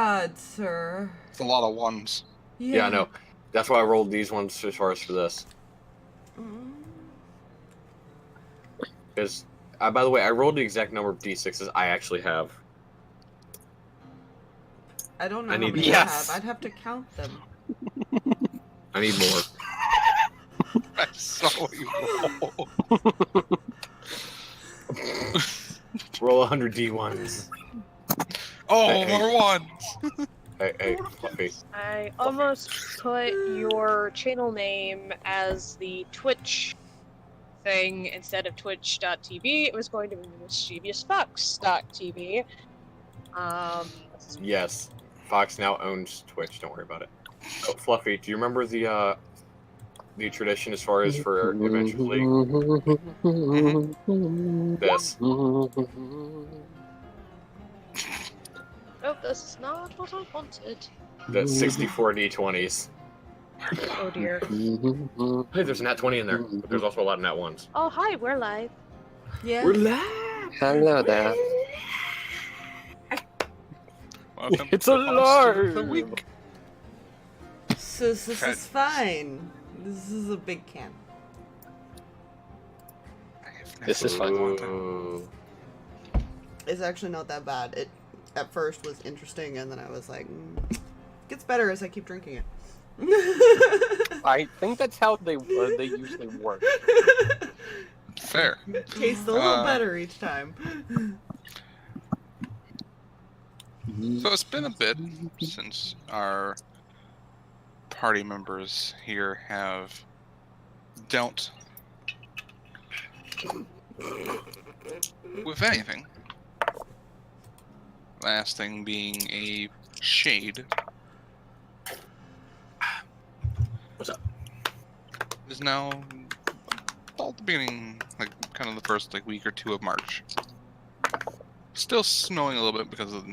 God, sir. It's a lot of ones. Yeah, I know. That's why I rolled these ones as far as for this. Because, by the way, I rolled the exact number of D6s I actually have. I don't know how many I have. I'd have to count them. I need more. I saw you roll. Roll 100 D1s. Oh, more ones! Hey, Fluffy. I almost put your channel name as the Twitch thing instead of twitch.tv. It was going to be MischievousFoxx.tv. Yes. Fox now owns Twitch, don't worry about it. Oh, Fluffy, do you remember the tradition as far as for Adventures League? This. Oh, this is not what I wanted. The 64 D20s. Oh dear. Hey, there's a nat 20 in there, but there's also a lot of nat 1s. Oh, hi, we're live. Yeah. We're live! Hello there. Welcome It's to a the monster of the large. week. This is fine. This is a big can. This is fun. Ooh. It's actually not that bad. It at first was interesting, and then I was like, it gets better as I keep drinking it. I think that's how they usually work. Fair. Tastes a little better each time. So it's been a bit since our party members here have dealt with anything. Last thing being a shade. What's up? Is now at the beginning, like kind of the first week or two of March. Still snowing a little bit because of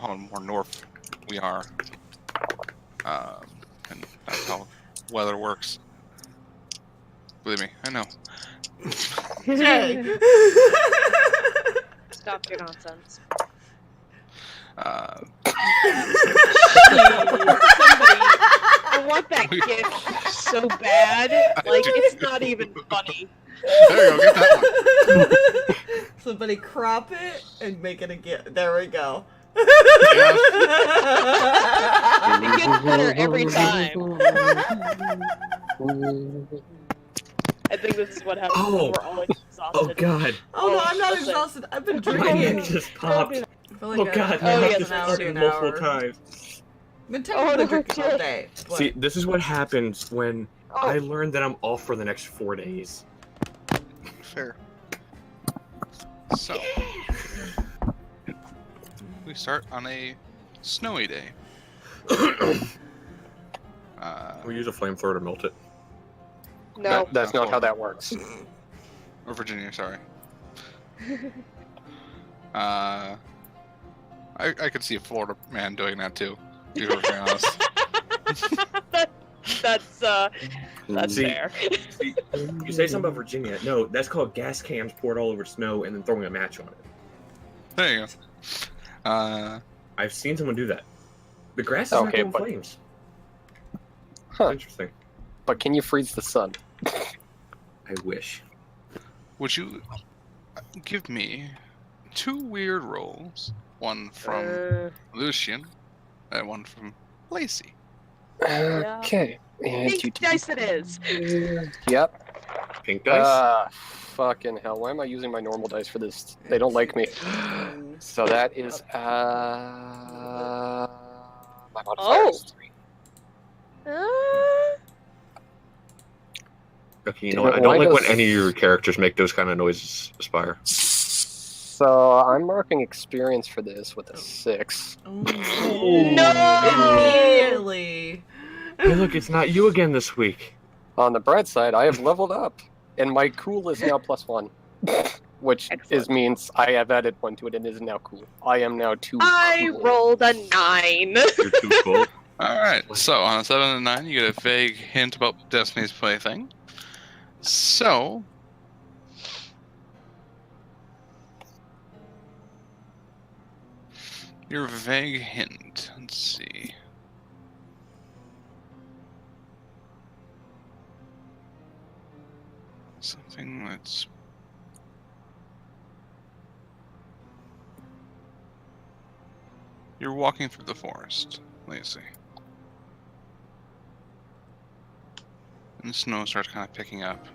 how more north we are, and that's how weather works. Believe me, I know. Jay. Stop your nonsense. Somebody, I want that gift so bad. Like, it's not even funny. There you go, get that one. Somebody crop it and make it a gift. There we go. It gets better every time. I think this is what happens when we're always exhausted. Oh god. Oh no, I'm not exhausted. I've been My drinking neck it. just popped. Oh God, Oh, my neck yes, just an hour, started an multiple hour. times. I've been technically drinking all day. But... See, this is what happens when I learn that I'm off for the next 4 days. Fair. So, we start on a snowy day. We use a flamethrower to melt it. No. That's not how that works. Or Virginia, sorry. I could see a Florida man doing that too, to be perfectly honest. That's See, fair. See, you say something about Virginia. No, that's called gas cans poured all over snow and then throwing a match on it. There you go. I've seen someone do that. The grass is not Okay, going but- flames. Huh. Interesting. But can you freeze the sun? I wish. Would you give me 2 weird rolls? One from Lucien, and one from Lacy. Okay. And Pink dice it is. Yep. Pink dice? Fucking hell. Why am I using my normal dice for this? They don't like me. So that is, my modifier is 3. Okay, you know what? I don't like when any of your characters make those kind of noises, Aspire. So I'm marking experience for this with a 6. No! Immediately. Hey, look, it's not you again this week. On the bright side, I have leveled up, and my cool is now +1, which means I have added 1 to it, and it is now cool. I am now 2 I cool. rolled a 9. You're too cool. Alright, so on a 7 and a 9, you get a vague hint about Destiny's Plaything. So, Your vague hint. Let's see. Something that's... You're walking through the forest, Lacy. And the snow starts kind of picking up.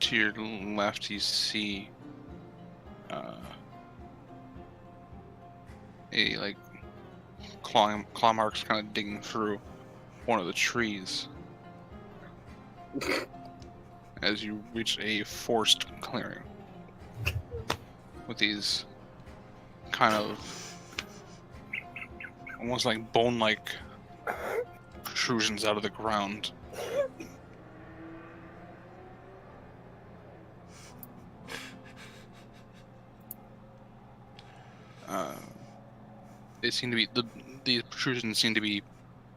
To your left, you see a like claw marks kind of digging through one of the trees as you reach a forest clearing with these kind of almost like bone-like protrusions out of the ground. They seem to be these protrusions seem to be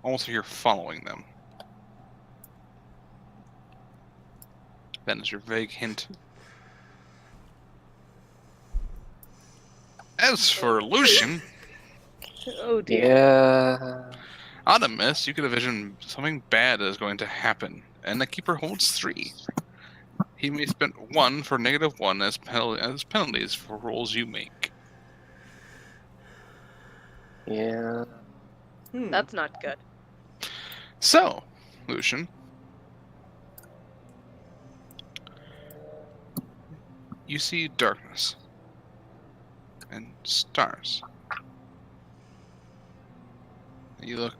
almost like you're following them. That is your vague hint. As for Lucien, Oh dear. Yeah. on a miss, you could envision something bad is going to happen, and the keeper holds 3. He may spend 1 for -1 as penalties for rolls you make. Yeah. That's not good. So, Lucien, you see darkness and stars. You look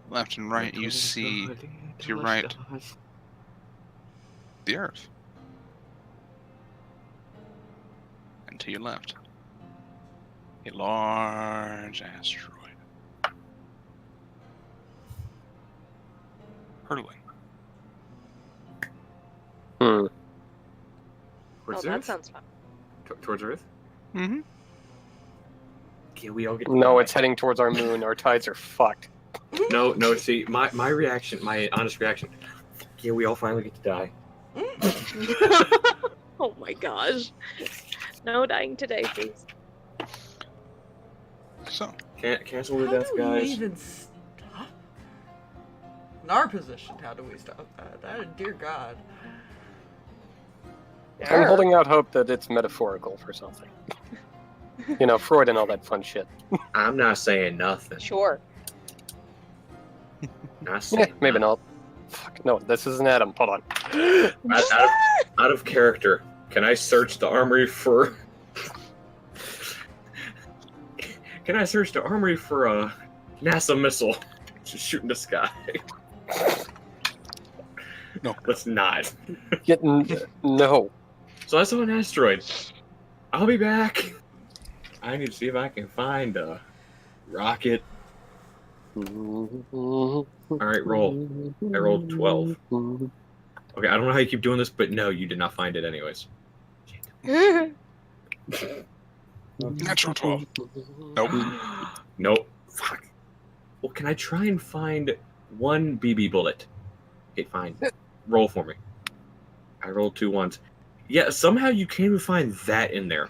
left and right, you see to your right the Earth. And to your left, a large asteroid. Hurtling. Hmm. Towards that Earth? sounds fun. Towards Earth? Mm-hmm. Can we all get? No, it's heading towards our moon. Our tides are fucked. No. See, my reaction, my honest reaction. Yeah, we all finally get to die. Oh my gosh. No dying today, please. So, Cancel the How death, do we guys. even stop? In our position, how do we stop that? Dear God. I'm holding out hope that it's metaphorical for something. You know, Freud and all that fun shit. I'm not saying nothing. Sure. Not saying Maybe nothing. not. Fuck, no, this is an atom. Hold on. Out of character, can I search the armory for? Can I search the armory for a NASA missile to shoot in the sky? No. Let's not. No. So I saw an asteroid. I'll be back. I need to see if I can find a rocket. All right, roll. I rolled 12. Okay, I don't know how you keep doing this, but no, you did not find it anyways. natural 12. Nope. Nope. Fuck. Well, can I try and find one BB bullet? Okay, fine. Roll for me. I rolled 2 ones. Yeah, somehow you can't even find that in there.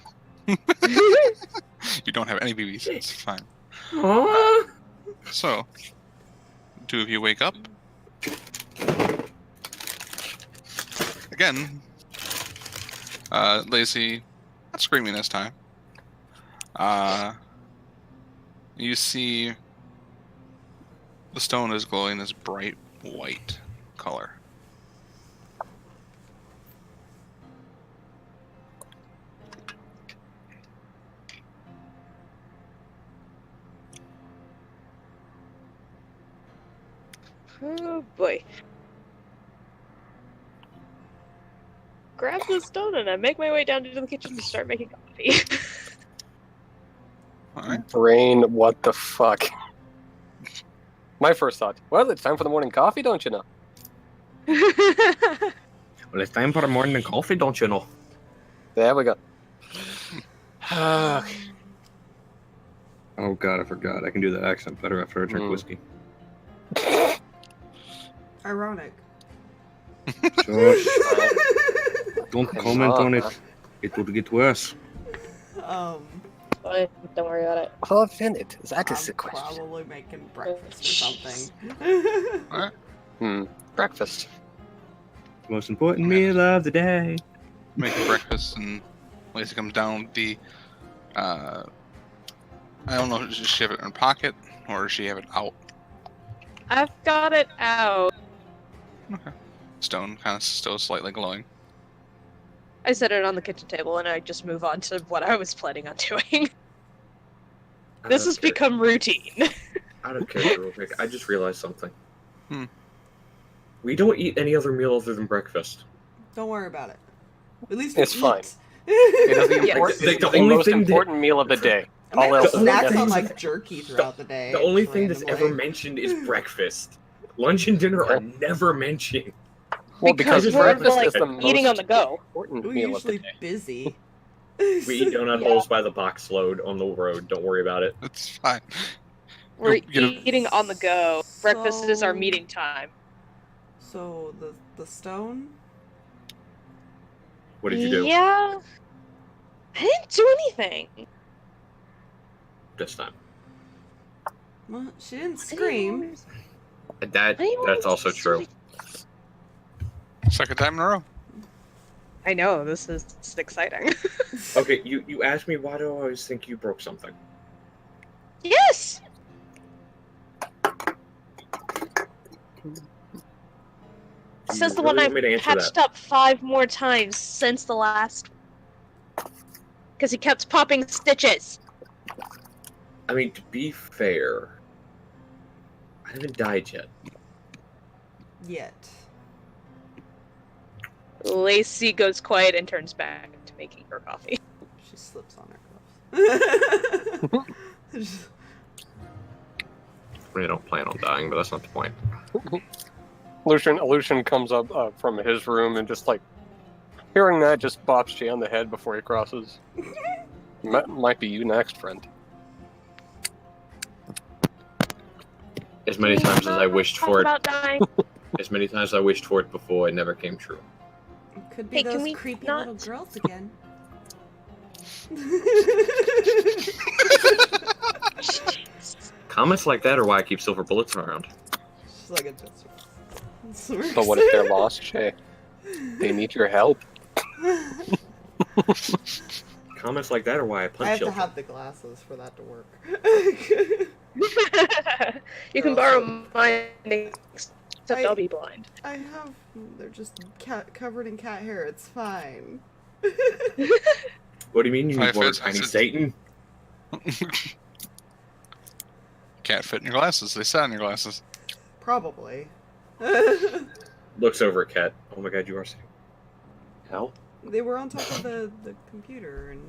You don't have any BBs. It's fine. Huh? So, 2 of you wake up. Again, Lacy, not screaming this time. You see the stone is glowing this bright white color. Oh boy. Grab the stone and I make my way down to the kitchen to start making coffee. Alright. Brain, what the fuck? My first thought, well, it's time for the morning coffee, don't you know? Well, it's time for the morning coffee, don't you know? There we go. Oh god, I forgot. I can do that accent better after I drink whiskey. Ironic. Josh, don't I'm comment not. on it. It would get worse. But don't worry about it. Oh, Bennett, that is I'm the question. probably making breakfast or something. Breakfast. Most important meal of the day. Making breakfast, and Lacy comes down with the. I don't know. Does she have it in her pocket or does she have it out? I've got it out. Okay. Stone kind of still slightly glowing. I set it on the kitchen table and I just move on to what I was planning on doing. This has become routine. Out of character, real quick. I just realized something. We don't eat any other meal other than breakfast. Don't worry about it. At least It's we fine. eat. It is the, Yes. important, Like, the the only most thing that- important meal of the day. I might All else is snack thing- on unnecessary. like jerky throughout the day. The only just thing that's ever randomly. mentioned is breakfast. Lunch and dinner are never mentioned. Well, because because we're breakfast like is the eating most on the go. important We're meal of the usually day. busy. We eat donut Yeah. holes by the box load on the road. Don't worry about it. It's fine. We're Get a- eating on the go. Breakfast is our So- meeting time. So the stone. What did you do Yeah. I didn't do anything. this time? Well, she didn't scream. That's also true. Second time in a row. I know, this is exciting. Okay, you asked me why do I always think you broke something? Yes! Says You the one really I've want me to answer patched up 5 more times since the last. Because he kept popping stitches. I mean, to be fair, I haven't died yet. Yet. Lacy goes quiet and turns back to making her coffee. She slips on her gloves. I mean, I don't plan on dying, but that's not the point. Lucien comes up from his room and just like hearing that just bops Jay on the head before he crosses. Might be you next, friend. As many times as I wished Talk for it, about dying. as many times as I wished for it before, it never came true. Could be Hey, can those we creepy not- little girls again. Comments like that are why I keep silver bullets around. She's like a just. But what if they're lost, Jay? They need your help. Comments like that are why I I punch have to children. have the glasses for that to work. You can borrow mine, except I'll be blind. I have. They're just covered in cat hair. It's fine. What do you mean you Hi, need more Fitz. tiny Satan? Can't fit in your glasses. They sit on your glasses. Probably. Looks over at Cat. Oh my god, you are sitting. Hell? They were on top of the computer, and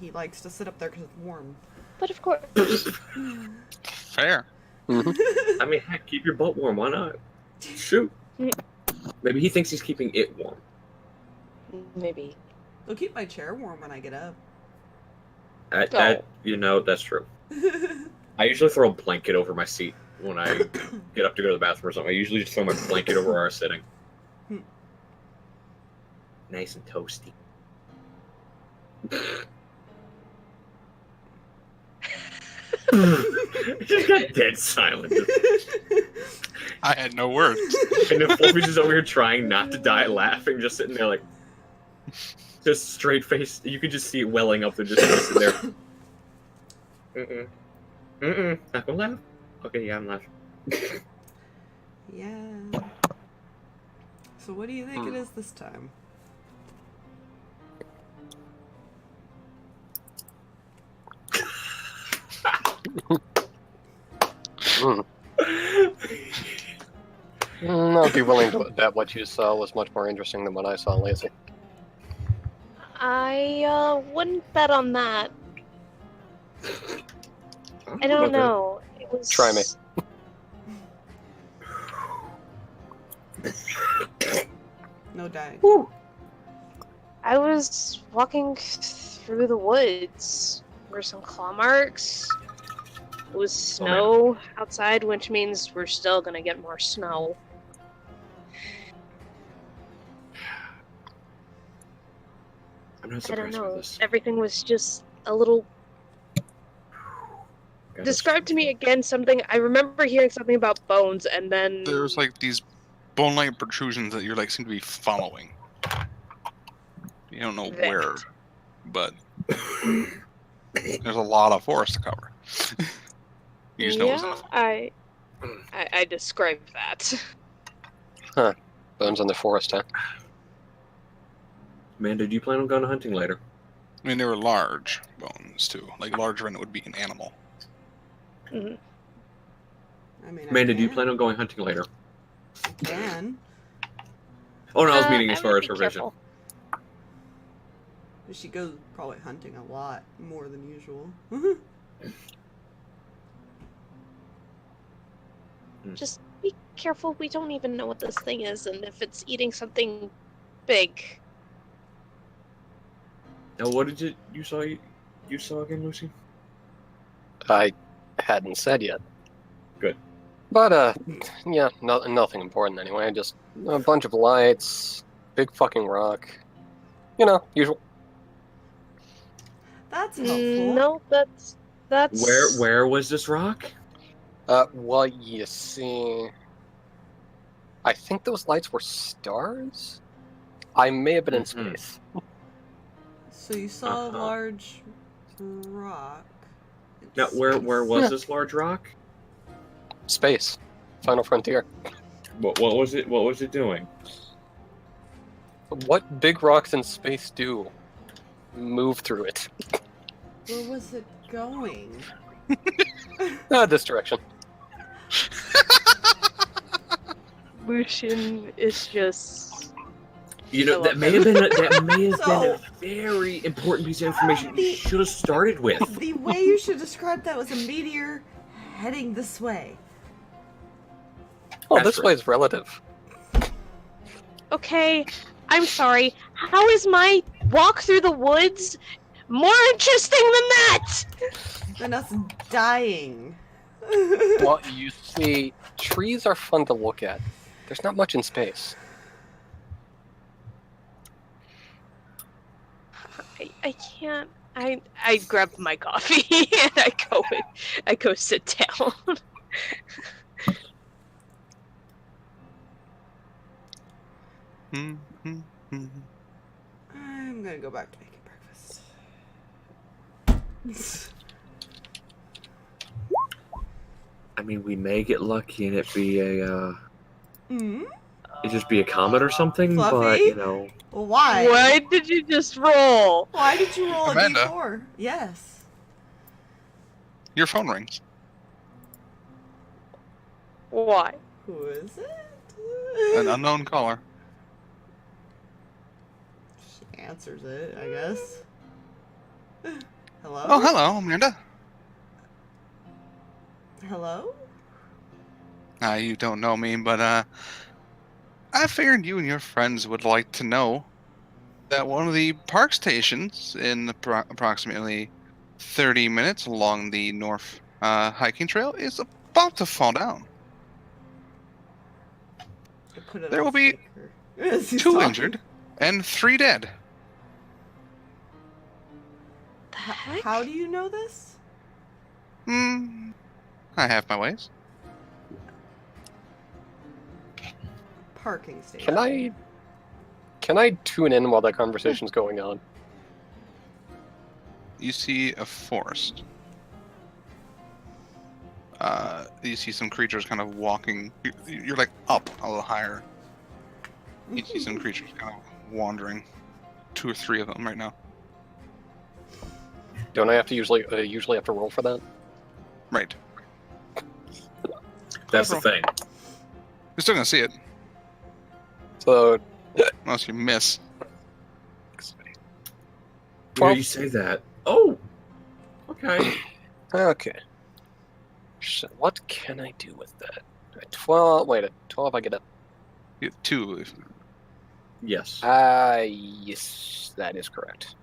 he likes to sit up there because it's warm. But of course, Fair. I mean, heck, keep your butt warm. Why not? Shoot. Maybe he thinks he's keeping it warm. maybe. It'll keep my chair warm when I get up. That you know, that's true. I usually throw a blanket over my seat when I get up to go to the bathroom or something. I usually just throw my blanket over where I'm sitting. Nice and toasty. Just got dead silent. I had no words. And then Fluffy's just over here trying not to die laughing, just sitting there like, just straight faced. You could just see it welling up there, just sitting there. Not gonna laugh? Okay, yeah, I'm laughing. Yeah. So what do you think it is this time? I'd be willing to bet what you saw was much more interesting than what I saw, Lacy. I wouldn't bet on that. I don't know. It was. Try me. No dying. I was walking through the woods. There were some claw marks. It was snow outside, which means we're still gonna get more snow. I'm not I don't surprised by know. this. Everything was just a little. God, Describe to me again something. I remember hearing something about bones, and then There's like these bone-like protrusions that you're like seem to be following. You don't know where, That. but there's a lot of forest to cover. You just know it was Yeah, enough. I described that. Bones in the forest, huh? Amanda, do you plan on going hunting later? I mean, they were large bones too, like larger than it would be an animal. Mhm. I mean, Amanda, do you can. plan on going hunting later? Can. Oh no, I was meaning as I far would as be her vision. careful. She goes probably hunting a lot more than usual. Just be careful. We don't even know what this thing is, and if it's eating something big. Now, what did you saw again, Lucy? I hadn't said yet. Good. But, yeah, nothing important anyway. Just a bunch of lights, big fucking rock. You know, usual. That's helpful. No, that's Where was this rock? Well, you see... I think those lights were stars? I may have been in Mhm. space. So you saw a Uh-huh. large rock. in Now, where was Yeah. this large rock? Space. Final frontier. What was it? What was it doing? What big rocks in space do? Move through it. Where was it going? This direction. Lucien is just. You I know, love that may him. have been So- a very important piece of information you should have started with. The way you should describe that was a meteor heading this way. Oh, That's this right. way is relative. Okay, I'm sorry. How is my walk through the woods more interesting than that? Than us dying. Well, you see, trees are fun to look at. There's not much in space. I can't. I grab my coffee and I go sit down. I'm gonna go back to making breakfast. I mean, we may get lucky and it be a Hmm? it just be a comet or something, but Fluffy? you know. Well, why? Why did you just roll? Why did you roll Amanda. a d4? Yes. Your phone rings. Why? Who is it? An unknown caller. She answers it, I guess. Hello? Oh, hello, Amanda. Hello? You don't know me, but I figured you and your friends would like to know that one of the park stations in approximately 30 minutes along the north hiking trail is about to fall down. I put it There on will be speaker. As he's 2 talking. injured and 3 dead. The heck? How do you know this? I have my ways. Parking station. Can I tune in while that conversation's going on? You see a forest. You see some creatures kind of walking. You're like up a little higher. You see some creatures kind of wandering. 2 or 3 of them right now. Don't I have to usually have to roll for that? Right. That's the thing. You're still gonna see it, So, unless you miss. Where 12. you say that? Oh, okay. Okay. So what can I do with that? At 12. Wait, at 12 I get a. You get 2. Yes. Yes, that is correct.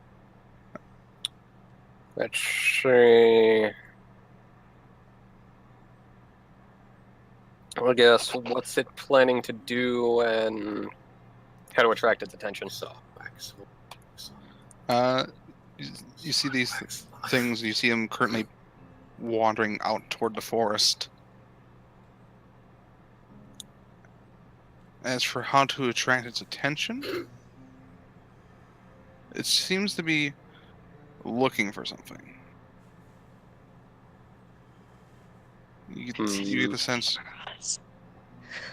Let's see. I guess what's it planning to do and how to attract its attention? So, You see these things. You see them currently wandering out toward the forest. As for how to attract its attention, it seems to be looking for something. You get the sense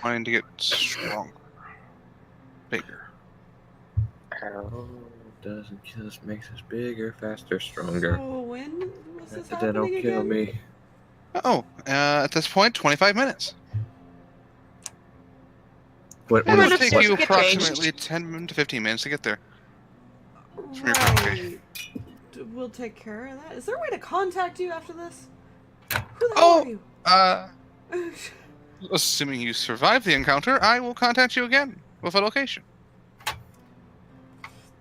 wanting to get stronger, bigger. Doesn't kill us, makes us bigger, faster, stronger. So when was this That don't happening kill again? me. Oh, at this point, 25 minutes. What? Never It'll enough take steps you to get approximately 10 to 15 minutes to get there. From your property. Right. We'll take care of that. Is there a way to contact you after this? Who the hell Oh, are you? Assuming you survive the encounter, I will contact you again with a location.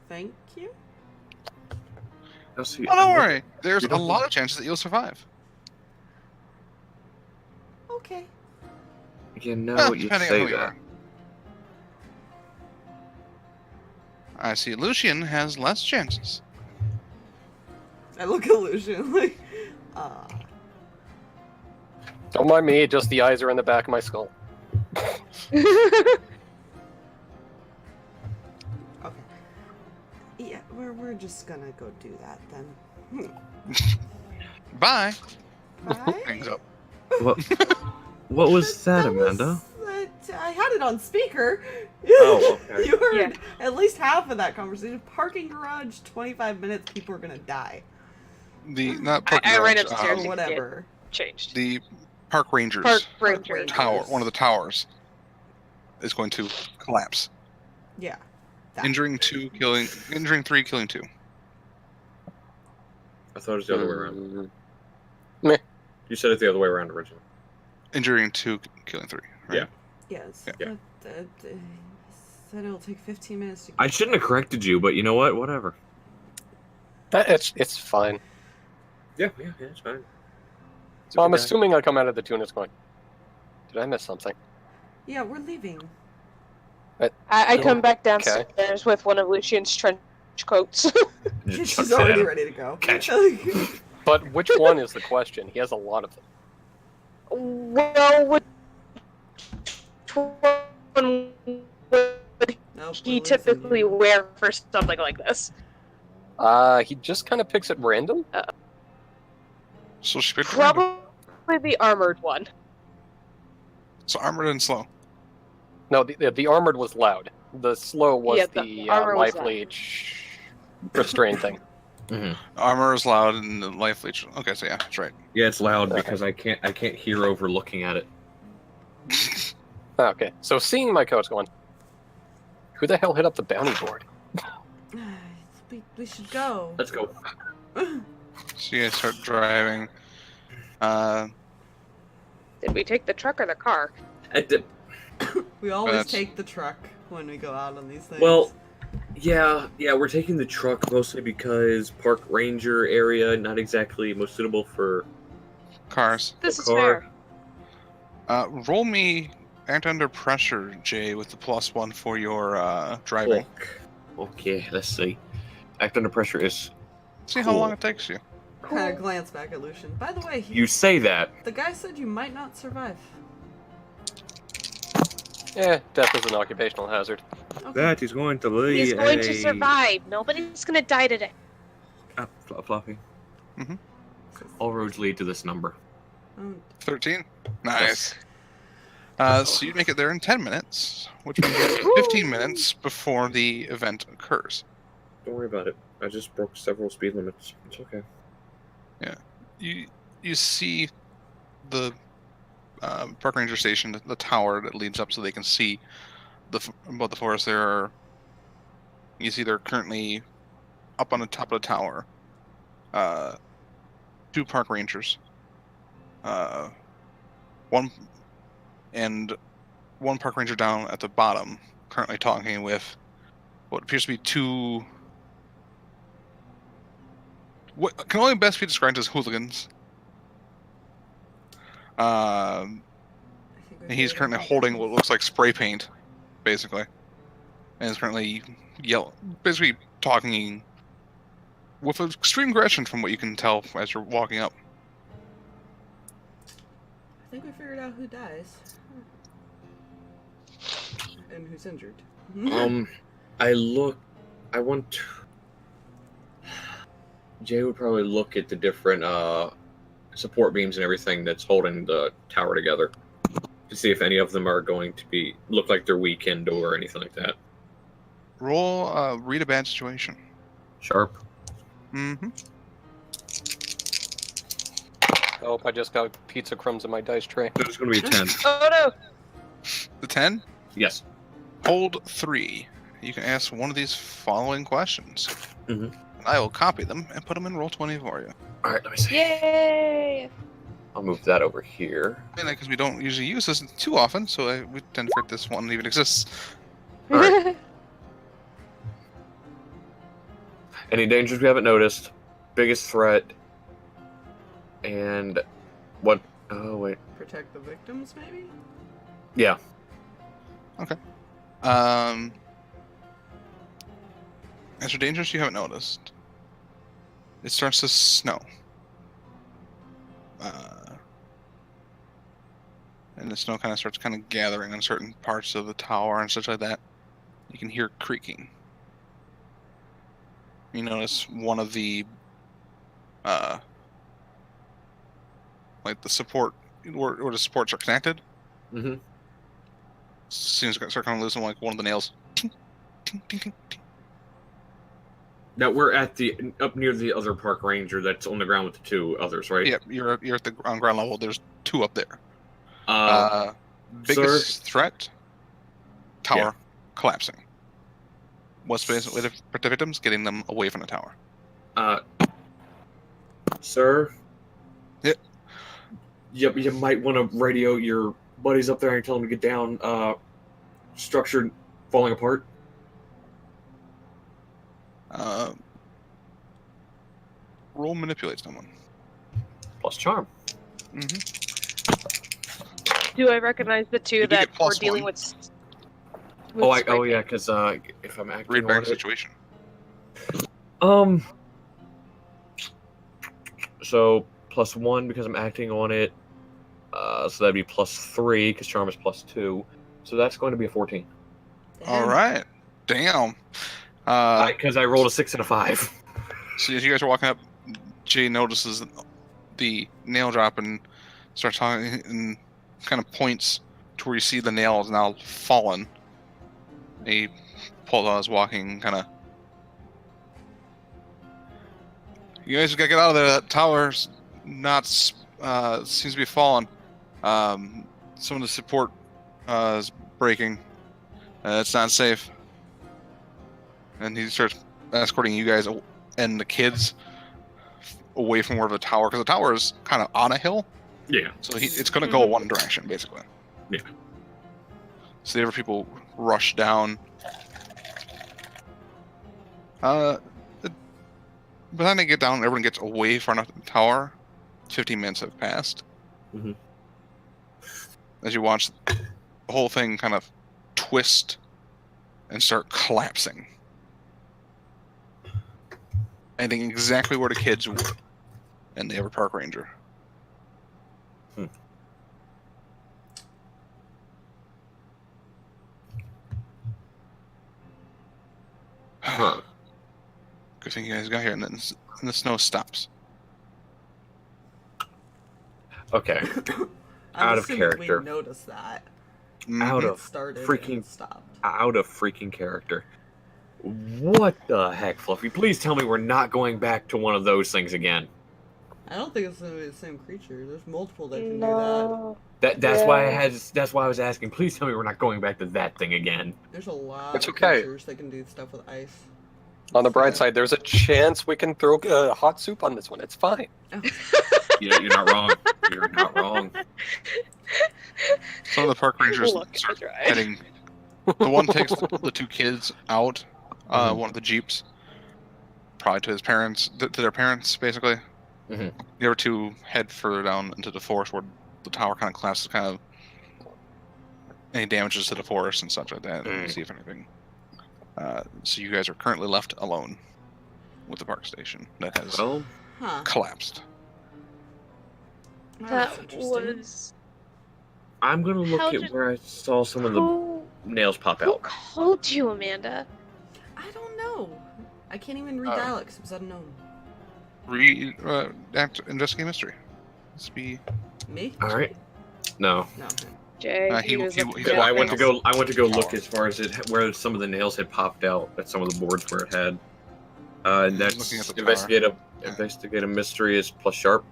Thank you. I'll see. Oh, don't worry. There's You a don't- lot of chances that you'll survive. Okay. You know Well, you depending on say who you that. are. I see Lucien has less chances. I look at Lucien like, Don't mind me, just the eyes are in the back of my skull. okay. Yeah, we're just gonna go do that then. Bye. Bye. Hangs up. What was that, Amanda? I had it on speaker. Oh, okay. You heard Yeah. at least half of that conversation. Parking garage, 25 minutes, people are gonna die. Not I park ran garage, upstairs Or and whatever. changed. the park rangers Park Park Ranger. tower, one of the towers, is going to collapse, Yeah. That. injuring 3, killing 2. I thought it was the other way around. Meh. You said it the other way around originally. Injuring 2, killing 3. Right? Yeah. Yes. Yeah. Said it'll take 15 minutes to I shouldn't have corrected you, but you know what? Whatever. It's fine. Yeah, it's fine. So I'm assuming I come out of the tunnels going, did I miss something? Yeah, we're leaving. I come back Okay. downstairs with one of Lucien's trench coats. She's already ready to go. Catch. But which one is the question? He has a lot of them. Well, which one would Nope, he we're losing typically you. wear for something like this? He just kind of picks at random. So she picked random. Probably the armored one. So armored and slow. No, the armored was loud. The slow was Yeah, the the armor was life loud. leech restrained thing. Armor is loud and the life leech. Okay, so yeah, that's right. Yeah, it's loud Okay. because I can't hear over looking at it. Okay, so seeing my coach going, who the hell hit up the bounty board? We should go. Let's go. So you guys start driving. Did we take the truck or the car? We always That's- take the truck when we go out on these things. Well, yeah, we're taking the truck mostly because park ranger area, not exactly most suitable for Cars. This is car. fair. Roll me Act Under Pressure, Jay, with the +1 for your driving. Okay, let's see. Act under pressure is. See how Cool. long it takes you. kind of glance back at Lucien. By the way, You say that. the guy said you might not survive. Death is an occupational hazard. Okay. That is going to be He's going to survive. Nobody's going to die today. Fluffy. Mhm. All roads lead to this number. Oh, 13? Nice. So you make it there in 10 minutes, which means you have 15 minutes before the event occurs. Don't worry about it. I just broke several speed limits. It's okay. You see the park ranger station, the tower that leads up so they can see about the forest. You see they're currently up on the top of the tower. 2 park rangers. One park ranger down at the bottom, currently talking with what appears to be 2. What can only best be described as hooligans. I think we And he's did. currently holding what looks like spray paint, basically, and is currently basically talking with extreme aggression from what you can tell as you're walking up. I think we figured out who dies. And who's injured. I want to... Jay would probably look at the different support beams and everything that's holding the tower together to see if any of them are going to look like they're weakened or anything like that. Roll read a bad situation. Sharp. Mm-hmm. Oh, I just got pizza crumbs in my dice tray. It's going to be a 10. Oh no! The 10? Yes. Hold 3. You can ask one of these following questions. Mhm. And I will copy them and put them in Roll20 for you. Alright, let me see. Yay! I'll move that over here. Because we don't usually use this too often, so we tend to forget this one even exists. Alright. Any dangers we haven't noticed? Biggest threat. And what? Oh, wait. Protect the victims, maybe? Yeah. As for dangers you haven't noticed, it starts to snow. And the snow kind of starts gathering on certain parts of the tower and such like that. You can hear creaking. You notice one of the like the support where the supports are connected. Mm-hmm. Seems to start losing like one of the nails. Ting, ting, ting, ting, ting. Now we're at up near the other park ranger that's on the ground with the two others, right? Yep, you're at the on ground level. There's 2 up there. Sir? Biggest threat, tower collapsing. What's basically to protect the victims? Getting them away from the tower. Sir? Yep. Yep, you might want to radio your buddies up there and tell them to get down. Structure falling apart. Roll manipulate someone. Plus charm. Mm-hmm. Do I recognize the two You do that get we're plus dealing one. with? Oh yeah, because if I'm acting Read on back it, situation. so +1 because I'm acting on it. So that'd be +3 because charm is +2. So that's going to be a 14. All right. Damn. Because I rolled a 6 and a 5. So as you guys are walking up, Jay notices the nail drop and starts talking and kind of points to where you see the nail is now fallen. He pulls out his walking kind of. You guys gotta get out of there. That tower's not seems to be falling. Some of the support is breaking. It's not safe. And he starts escorting you guys and the kids away from where the tower, because the tower is kind of on a hill. Yeah. So it's going to go one direction, basically. Yeah. So the other people rush down. By the time they get down, everyone gets away from the tower. 15 minutes have passed. Mhm. As you watch the whole thing kind of twist and start collapsing. Ending exactly where the kids were and the other park ranger. Huh. Good thing you guys got here, and then the snow stops. Okay. I'm Out of assuming character. We noticed that. Out It of started freaking and stopped. out of freaking character. What the heck, Fluffy? Please tell me we're not going back to one of those things again. I don't think it's gonna be the same creature. There's multiple that can No. That's why I was asking. Please tell me we're not going back to that thing again. do that. There's a lot It's of okay. creatures that can do stuff with ice. On the bright side, there's a chance we can throw hot soup on this one. It's fine. You're not wrong. You're not wrong. Some of the park rangers Look, start I tried. heading. The one takes the 2 kids out, one of the jeeps, probably to his parents, to their parents, basically. Mhm. The other 2 head further down into the forest where the tower kind of collapses, kind of any damages to the forest and such like that, and see if anything. So you guys are currently left alone. with the park station that has Well, Huh. collapsed. That's That interesting. was I'm gonna look How at did- where I saw some of the who nails pop who out. called you, Amanda? I don't know. I can't even read Oh. dialects because I don't know. Investigate mystery. Let's be. Me? All right. No. No. Jay, He was he- looking he's at Well, I walking went to things. go. I went to go look Tower. as far as where some of the nails had popped out at some of the boards where it had. Looking That's at the tower. investigate a mystery is plus sharp.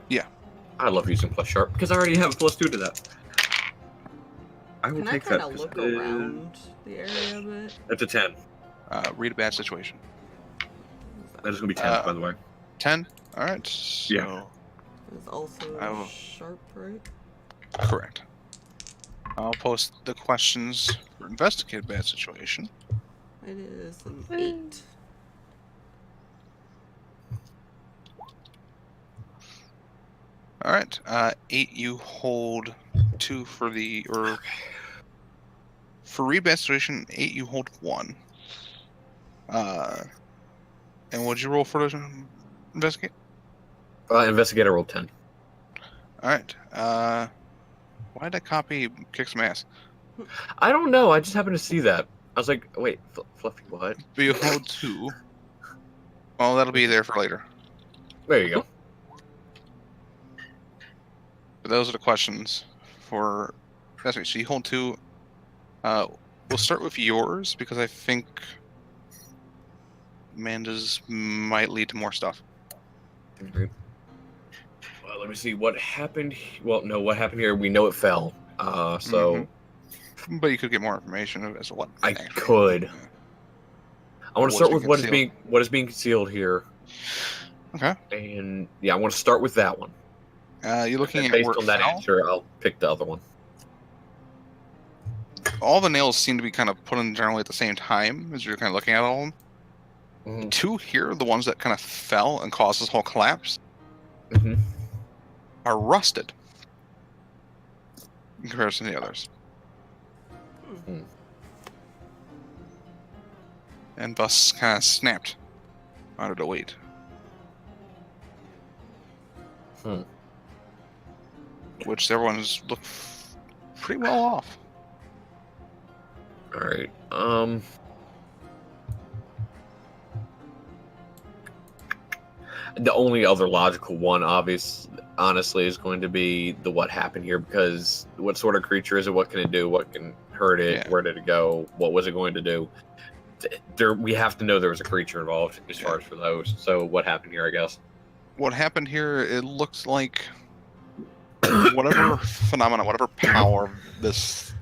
Yeah. I love using plus sharp because I already have plus 2 to that. I will Can I take kind that. of 'cause look it is- around the area a bit? That's a 10. Read a bad situation. That is gonna be 10, by the way. 10. All right. So, Yeah. It's also I will- sharp, right? correct. I'll post the questions for investigate a bad situation. It is an 8. All right. 8. You hold 2 for the for read bad situation. 8. You hold 1. And what'd you roll for the investigate? Investigator rolled 10. All right. Why did I copy kick some ass? I don't know. I just happened to see that. I was like, wait, Fluffy, what? But you hold 2. Well, that'll be there for later. There you go. But those are the questions for investigate. So you hold 2. We'll start with yours because I think Amanda's might lead to more stuff. Well, let me see what happened. Well, no, what happened here? We know it fell. So But you could get more information as to what. I actually- could. I want What's to start being with concealed. what is being concealed here, Okay. and yeah, I want to start with that one. You're looking And at based where it on that fell. answer, I'll pick the other one. All the nails seem to be kind of put in generally at the same time as you're kind of looking at all of them. Mhm. 2 here, the ones that kind of fell and caused this whole collapse, Mhm. are rusted in comparison to the others. Hmm. And thus kind of snapped under the weight. Hmm. Which everyone's look pretty well off. All right. The only other logical one, honestly, is going to be the what happened here, because what sort of creature is it? What can it do? What can hurt it? Yeah. Where did it go? What was it going to do? We have to know there was a creature involved as far as for those. So what happened here, I guess. What happened here, it looks like whatever phenomena, whatever power this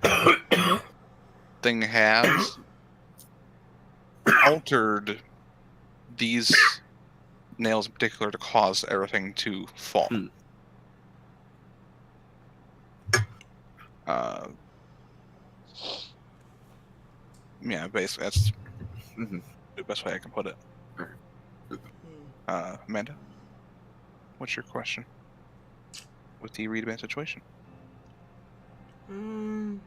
thing has, altered these nails in particular to cause everything to fall. Hmm. Yeah, basically, that's Mhm. the best way I can put it. Hmm. Amanda, what's your question with the read bad situation? Should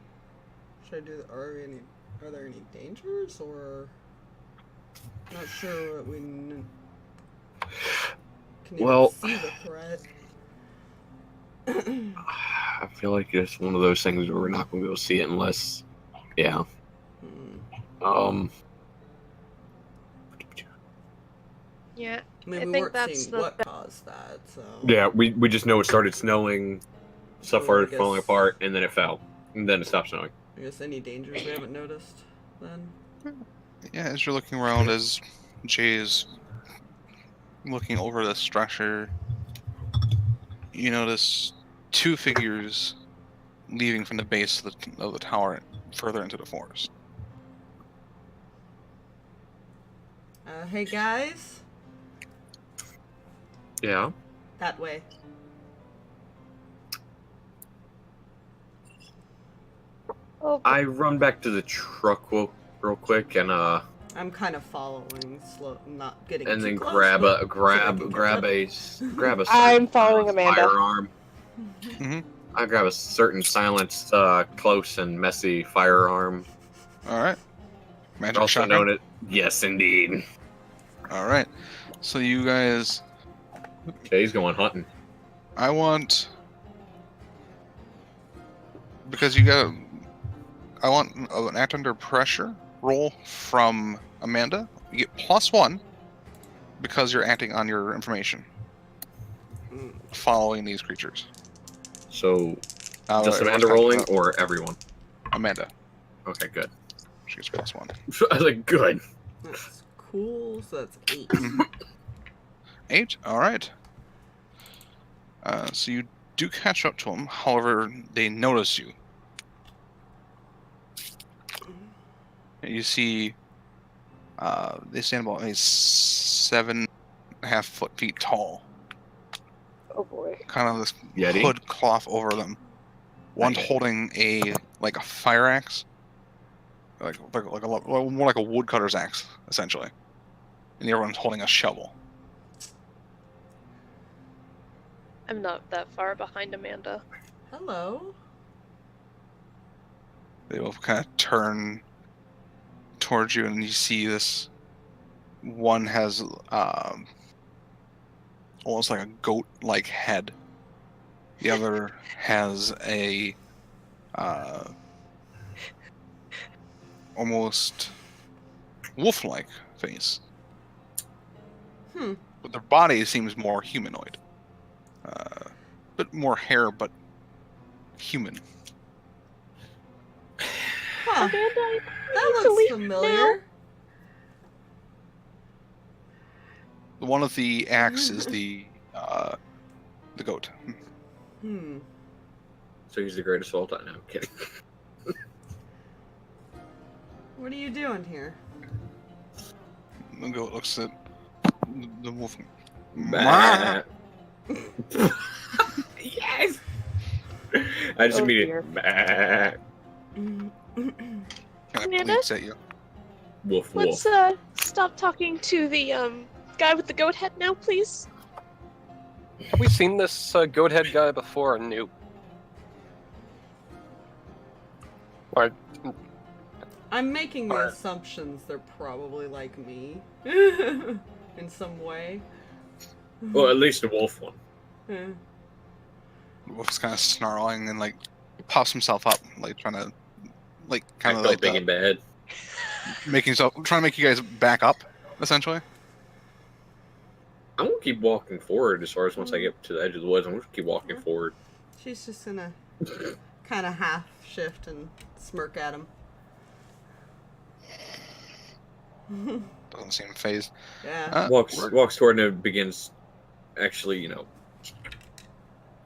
I do? Are there any dangers or? Not sure what we can even Well- see the threat. I feel like it's one of those things where we're not going to be able to see it unless, yeah. Yeah, I mean, I we think weren't that's seeing the what be- caused that, so. Yeah, we just know it started snowing, stuff So, started I guess- falling apart, and then it fell, and then it stopped snowing. I guess any dangers we haven't noticed then. Yeah, as you're looking around, as Jay is looking over the structure, you notice 2 figures leaving from the base of the tower further into the forest. Hey guys, Yeah. that way. Oh, I run back to the truck real quick and I'm kind of following, slow, not getting and too then close, grab but a grab so I can grab catch a grab a I'm certain following Amanda. firearm. Mhm. I grab a certain silenced, close and messy firearm. All right. Magic Also shotgun. known as yes, indeed. All right. So you guys, Jay's going hunting. I want because you got. I want an act under pressure roll from Amanda. You get +1 because you're acting on your information, following these creatures. So, Uh, just everyone's Amanda counting rolling up. or everyone? Amanda. Okay, good. She gets +1. I was like, good. That's cool. So that's 8. 8. All right. So you do catch up to them. However, they notice you. You see, they stand about 7.5 feet tall. Oh boy. Kind of this Yeti? hood cloth over them. One's Okay. holding a fire axe, more like a woodcutter's axe, essentially, and the other one's holding a shovel. I'm not that far behind Amanda. Hello. They will kind of turn towards you, and you see this. One has almost like a goat-like head. The other has a almost wolf-like face. But their body seems more humanoid. Bit more hair, but human. Huh. Amanda, That to looks leave familiar. One of the axe is the goat. Hmm. So he's the greatest of all time. No, I'm kidding. What are you doing here? The goat looks at the wolf. Bah. Yes! I just Oh, immediately. Bah. Kind of Amanda? blinks at you. Woof let's woof. stop talking to the guy with the goat head now, please. Have we seen this goat head guy before or new? Or I'm making the assumptions they're probably like me. In some way. Well, at least the wolf one. Eh. The wolf's kind of snarling and like pops himself up, like trying to, like kind I of felt like big and bad. trying to make you guys back up, essentially. I'm gonna keep walking forward as far as once I get to the edge of the woods. I'm gonna keep walking forward. She's just gonna kind of half shift and smirk at him. Doesn't seem phased. Yeah. Walks toward him and begins, actually,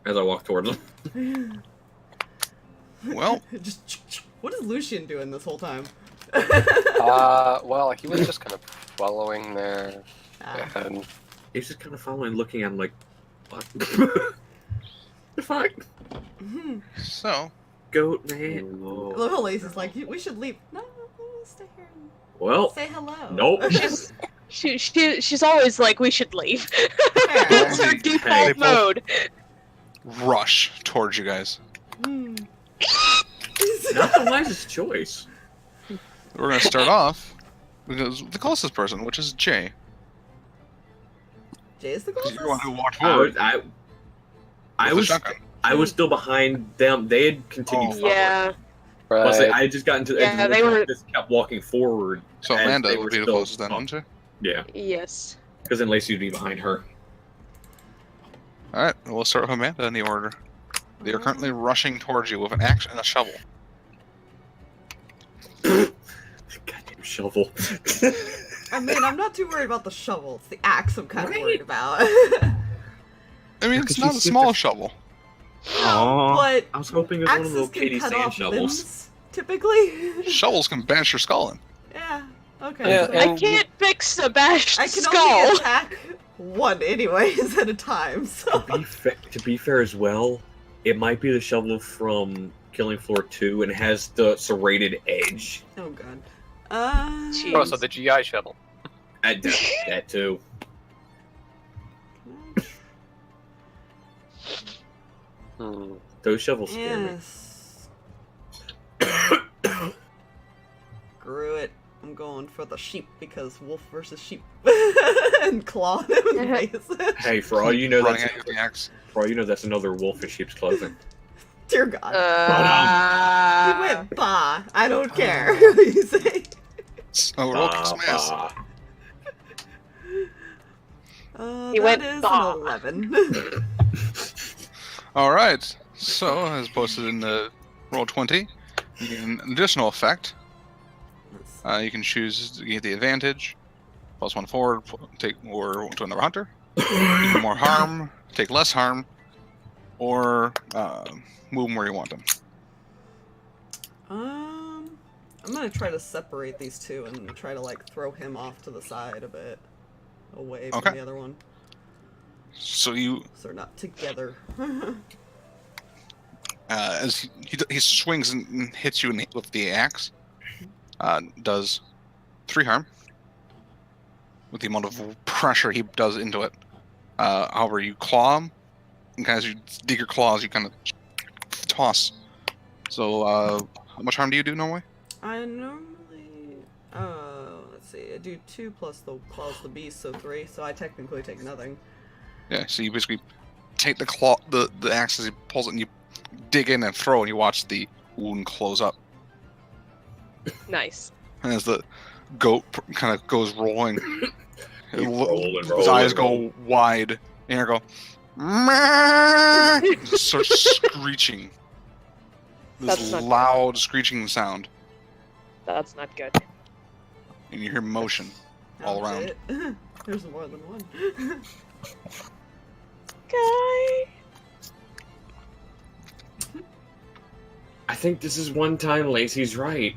as I walk towards him. Well, Just what is Lucien doing this whole time? well, he was just kind of following there. Ah. And He's just kind of following, looking at him like, what? The fuck? so Goat man. I love how Lacy's like, we should leave. No, stay here and Well, say hello. nope. She's always like, we should leave. Fair. That's her They default both- mode. rush towards you guys. Hmm. Not the wisest choice. We're gonna start off with the closest person, which is Jay. Jay is the You're the closest? one who walked I forward. was, I, I with the was, shotgun. I was still behind them. They had continued forward. Yeah. Plus, right. I just got into the edge Yeah, of the they woods were- and just kept walking forward. So as Amanda they would were be the still closest then, up. wouldn't she? Yeah, Yes. because then Lacy would be behind her. Alright, we'll start with Amanda in the order. They are currently rushing towards you with an axe and a shovel. Goddamn shovel. I mean, I'm not too worried about the shovel. It's the axe I'm kind of Right. worried about. I mean, it's Because not you a see small the- show. Aww. But I was hoping it was one of axes those can Katie cut Sand off shovels. limbs, typically. Shovels can bash your skull in. Yeah, okay. Yeah, so and- I can't fix a bashed I can skull. only attack one anyways at a time, so... To be fair as well, it might be the shovel from Killing Floor 2 and it has the serrated edge. Oh god. Jeez. Oh, so the GI shovel. That too. Hmm. Those shovels scare me. Yes. Screw it. I'm going for the sheep because wolf versus sheep. And claw him in the face. Hey, for all you know, Running that's at you with the axe. for all you know, that's another wolf in sheep's clothing. Dear God. He Uh, went bah. I don't care. You say. Oh, roll kick some ass. He That went is bah. an 11. All right. So, as posted in the roll 20, you get an additional effect. You can choose to get the advantage, +1 forward, take or to another hunter. You do more harm, take less harm, or move them where you want them. I'm gonna try to separate these two and try to like throw him off to the side a bit, away from Okay. the other one, So so they're not together. as he swings and hits you with the axe, does 3 harm with the amount of pressure he does into it. However, you claw him, and as you dig your claws, you kind of toss. So, how much harm do you do normally? I normally, let's see, I do 2 plus the claws of the beast, so 3. So I technically take nothing. Yeah, so you basically take the axe as he pulls it, and you dig in and throw, and you watch the wound close up. Nice. And as the goat kind of goes rolling, his eyes go wide, and you go, just starts screeching. This That's not good. loud screeching sound, That's not good. and you hear motion all That's around. it. There's more than one. Guy. I think this is one time Lacy's right.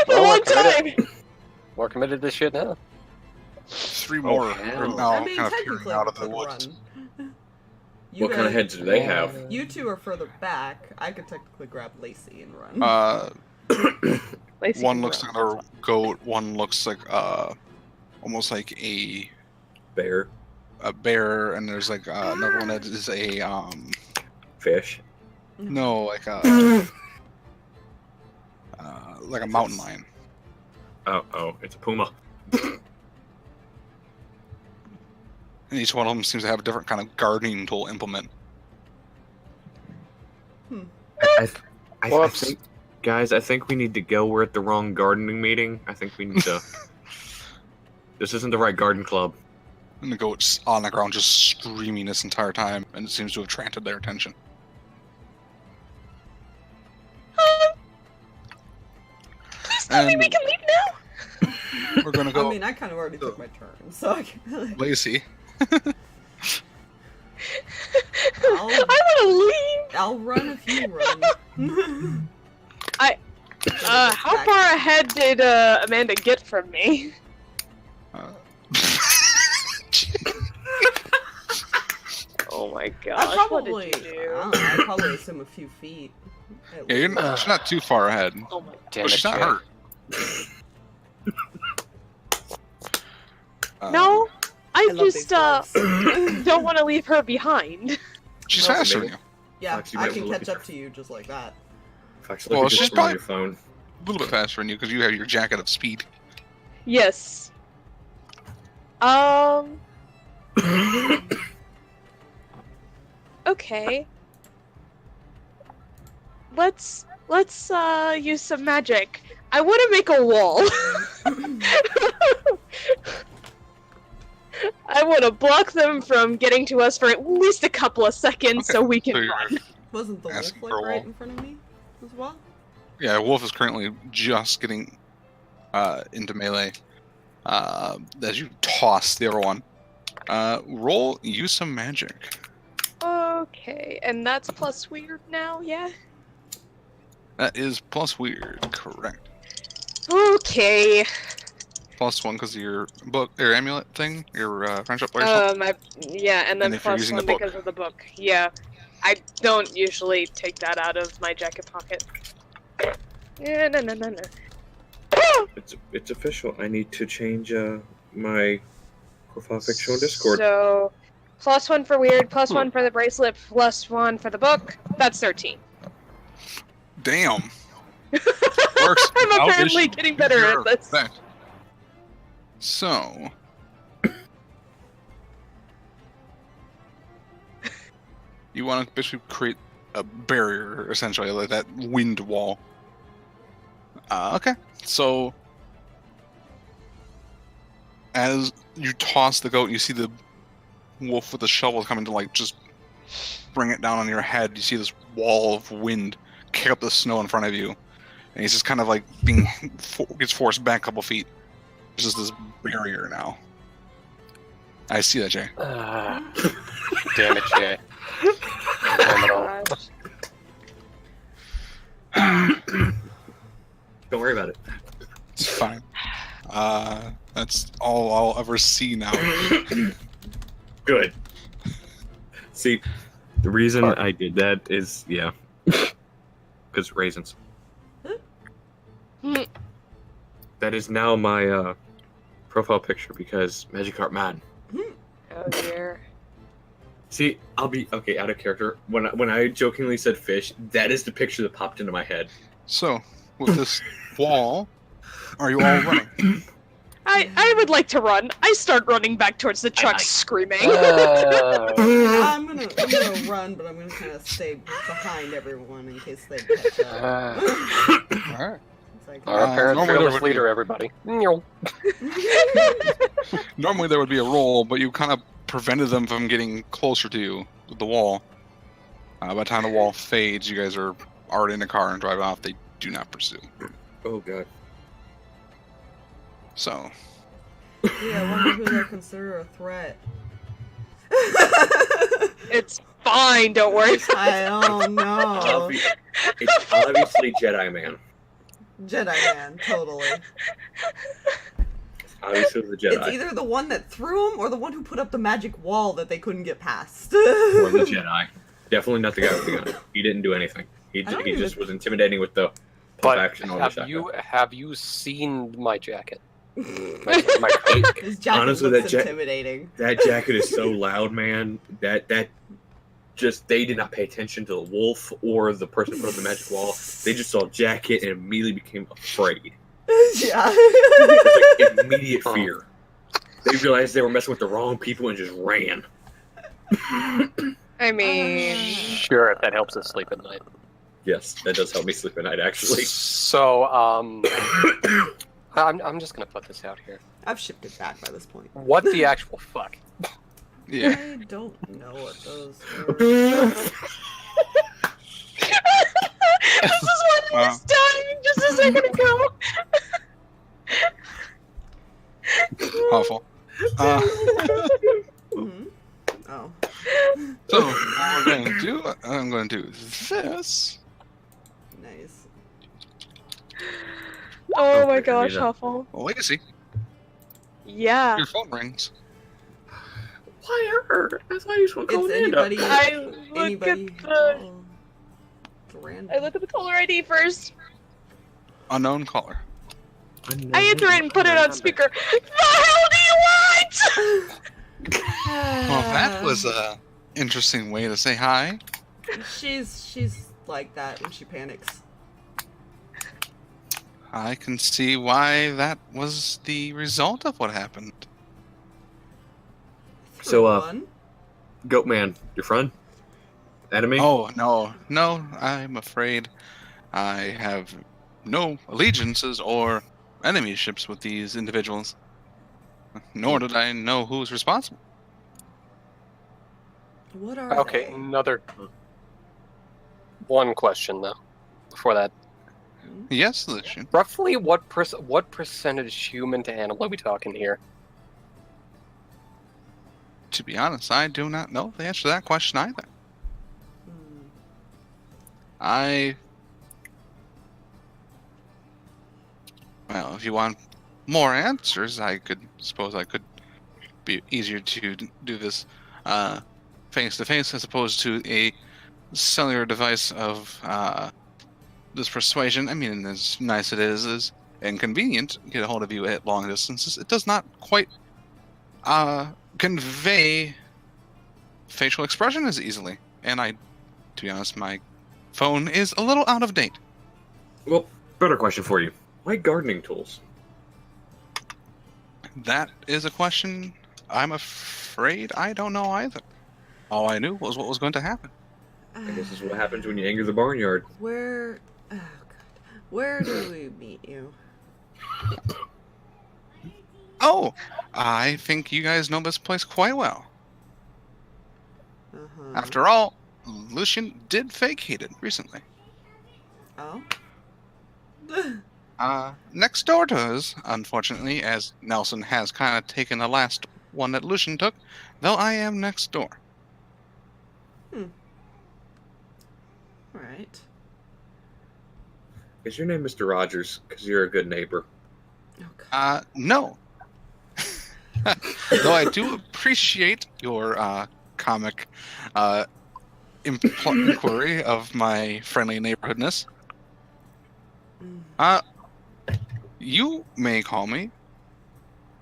Well, One we're time. committed. We're committed to this shit now. 3 more hell. are now I mean, kind of technically, peering out of the we could woods. run. You What kind of guys- heads do they have? You two are further back. I could technically grab Lacy and run. Lacy One can looks run. like a goat. One looks like almost like a Bear, bear, and there's like another one that is a fish. no, like a mountain lion. Oh, it's a puma. And each one of them seems to have a different kind of gardening tool implement. I Whoops. think, guys, I think we need to go. We're at the wrong gardening meeting. I think we need to. This isn't the right garden club. And the goat's on the ground just screaming this entire time, and it seems to have attracted their attention. Please tell me And- we can leave now. We're gonna go I mean, I kind of already took my turn, so I can. Lacy. I'll, I want to leave. I'll run if you run. How far ahead did Amanda get from me? Uh, Oh my I gosh! probably, What did you do? I don't know, I'd probably assume a few feet. at yeah, least. she's not too far ahead. Oh my. Damn But it, she's not Jay. hurt. No, I love just these dogs. don't want to leave her behind. She's Well, faster maybe- than you. Yeah, Fox, you I might can wanna look catch at up to you just like that. Fox, Well, look at she's your phone on your phone. A little bit faster than you because you have your jacket of speed. Yes. Okay. Let's use some magic. I want to make a wall. I want to block them from getting to us for at least a couple of seconds so we can So you're- run. Wasn't the wolf Asking like for a right wall. in front of me as well? Yeah, Wolf is currently just getting into melee as you toss the other one. Use some magic. Okay, and that's plus weird now, yeah? That is plus weird, correct. Okay. +1 because of your book, your amulet thing, your friendship bracelet. Yeah, and then And if you're plus using one the book. because of the book. Yeah. I don't usually take that out of my jacket pocket. Yeah, no. It's official. I need to change my profile picture on Discord. So, +1 for weird, +1 for the bracelet, +1 for the book. That's 13. Damn. Works. I'm without apparently issue. getting better at this. Effect. So. You want to basically create a barrier, essentially, like that wind wall. Okay. So, as you toss the goat, you see the wolf with the shovel coming to, like, just bring it down on your head. You see this wall of wind kick up the snow in front of you. And he's just kind of, like, gets forced back a couple feet. There's just this barrier now. I see that, Jay. Damn it, Jay. Don't worry about it. It's fine. That's all I'll ever see now. Good. See, the reason I did that is, yeah, because raisins. That is now my profile picture because Magikarp man. Oh dear. See, I'll be okay out of character. When I jokingly said fish, that is the picture that popped into my head. So, with this wall, are you all running? I would like to run. I start running back towards the truck, screaming. I'm gonna run, but I'm gonna kind of stay behind everyone in case they catch up. Alright. It's like, Our apparent normally there fearless would leader, be- everybody. Normally there would be a roll, but you kind of prevented them from getting closer to you with the wall. By the time the wall fades, you guys are already in the car and driving off. They do not pursue. Oh god. So, yeah, I wonder who they consider a threat. It's fine, don't worry. I don't know. It's obviously Jedi Man. Jedi Man, totally. Obviously the It's Jedi. either the one that threw him or the one who put up the magic wall that they couldn't get past. Or the Jedi. Definitely not the guy with the gun. He didn't do anything. He I don't just even- was intimidating with the But action on the shotgun. have you seen my jacket? His His jacket Honestly, looks that intimidating. That jacket is so loud, man. That just they did not pay attention to the wolf or the person who put up the magic wall. They just saw jacket and immediately became afraid. Yeah. It was like immediate fear. They realized they were messing with the wrong people and just ran. I mean, Sure, if that helps us sleep at night. Yes, that does help me sleep at night, actually. So, I'm just gonna put this out here. I've shipped it back by this point. What the actual fuck? yeah. I don't know what those were. this is what I was dying just a second ago. Awful. Mhm. Oh. So, what we're going to do, I'm going to do this. Nice. Oh my Okay, gosh, yeah. Huffle. Lacy, Yeah. your phone rings. Why her? I thought you were It's anybody. I look Anybody. at the. Oh, it's random. I look at the caller ID first. Unknown caller. I answer it and put it on speaker. The hell do you want? Well, that was a interesting way to say hi. She's like that when she panics. I can see why that was the result of what happened. So, For one. Goat Man, your friend? Enemy? Oh, no, I'm afraid I have no allegiances or enemyships with these individuals. Nor did I know who's responsible. What are Okay, they? another one question though. Before that, Yes, Lucien. roughly what percentage human to animal are we talking here? To be honest, I do not know the answer to that question either. Hmm. Well, if you want more answers, I could be easier to do this face to face as opposed to a cellular device of this persuasion. I mean, as nice it is inconvenient to get a hold of you at long distances. It does not quite convey facial expression as easily. And to be honest, my phone is a little out of date. Well, Better question for you. Why gardening tools? That is a question I'm afraid I don't know either. All I knew was what was going to happen. I guess this is what happens when you anger the barnyard. Where... Oh, God. Where do we meet you? Oh, I think you guys know this place quite well. Uh-huh. After all, Lucien did vacate it recently. Oh? Next door to us, unfortunately, as Nelson has kind of taken the last one that Lucien took, though I am next door. Alright. Is your name Mr. Rogers? Because you're a good neighbor. Oh, God. No. Though I do appreciate your comic inquiry of my friendly neighborhoodness. You may call me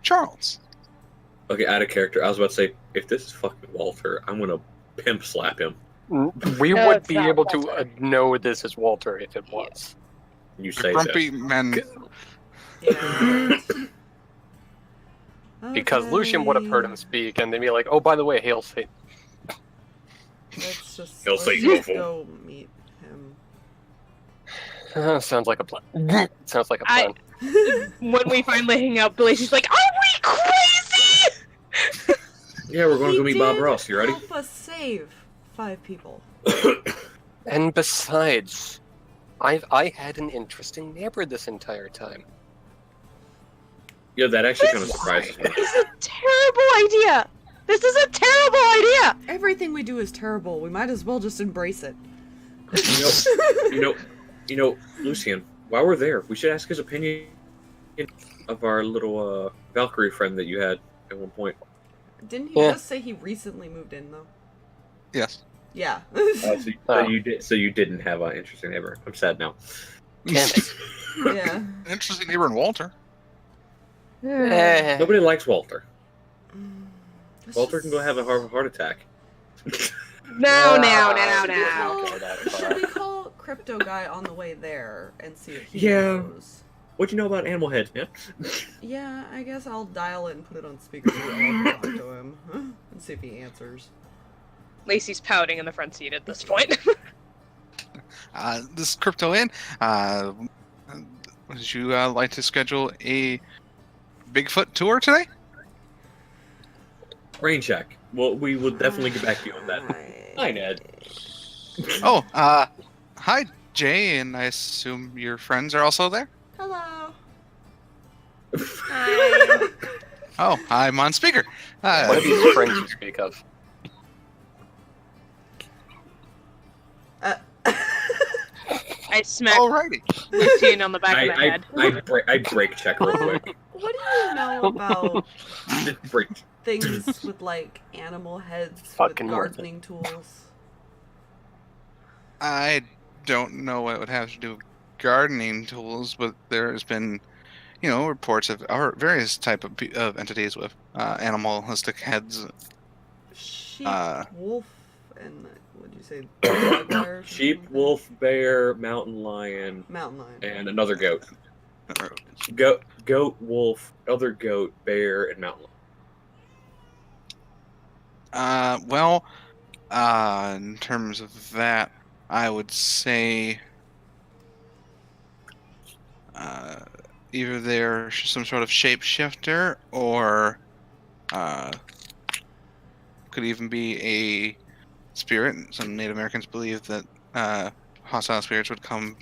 Charles. Okay, out of character. I was about to say, if this is fucking Walter, I'm gonna pimp slap him. We No, would it's be not able to Walter. know this is Walter if it was. You say Grumpy men. Yeah. Because Lucien would have heard him speak and they'd be like, oh, by the way, hail Satan. Let's just, He'll let's say just awful. go meet him. Sounds like a plan. Sounds like a plan. When we finally hang out, Lacy's like, "Are we crazy?" Yeah, we're gonna He go meet Bob did Ross. You ready? help us save 5 people. And besides, I had an interesting neighbor this entire time. Yeah, that actually kind of surprises me. This is a terrible idea. This is a terrible idea. Everything we do is terrible. We might as well just embrace it. You know, Lucien, while we're there, we should ask his opinion of our little Valkyrie friend that you had at one point. Didn't he Yeah. just say he recently moved in, though? Yes. Yeah. So you didn't have an interesting neighbor. I'm sad now. Damn it. Yeah. Interesting neighbor in Walter. Nobody likes Walter. Let's Walter just- can go have a heart attack. No. Should we call Crypto Guy on the way there and see if he Yeah. knows? What'd you know about animal heads, man? Yeah, I guess I'll dial it and put it on speaker so I'll talk to him and see if he answers. Lacey's pouting in the front seat at this point. This is Crypto Inn. Would you like to schedule a Bigfoot tour today? Rain check. Well, we will definitely get back to you on that. Hi, Ned. Oh, hi, Jay, and I assume your friends are also there? Hello. Oh, I'm on speaker. What are these friends you speak of? I smack Alrighty. Lucien on the back of the head. I break check real quick. What do you know about Break. things with like animal heads Fucking with gardening tools? I don't know what it would have to do with gardening tools, but there's been, reports of various type of entities with animalistic heads. Sheep, wolf, and what'd you say? Jaguar or Sheep, something like wolf, bear, mountain lion, that? Mountain lion. and another goat. Goat, wolf, other goat, bear, and mountain lion. In terms of that, I would say either they're some sort of shapeshifter or could even be a spirit. Some Native Americans believe that hostile spirits would come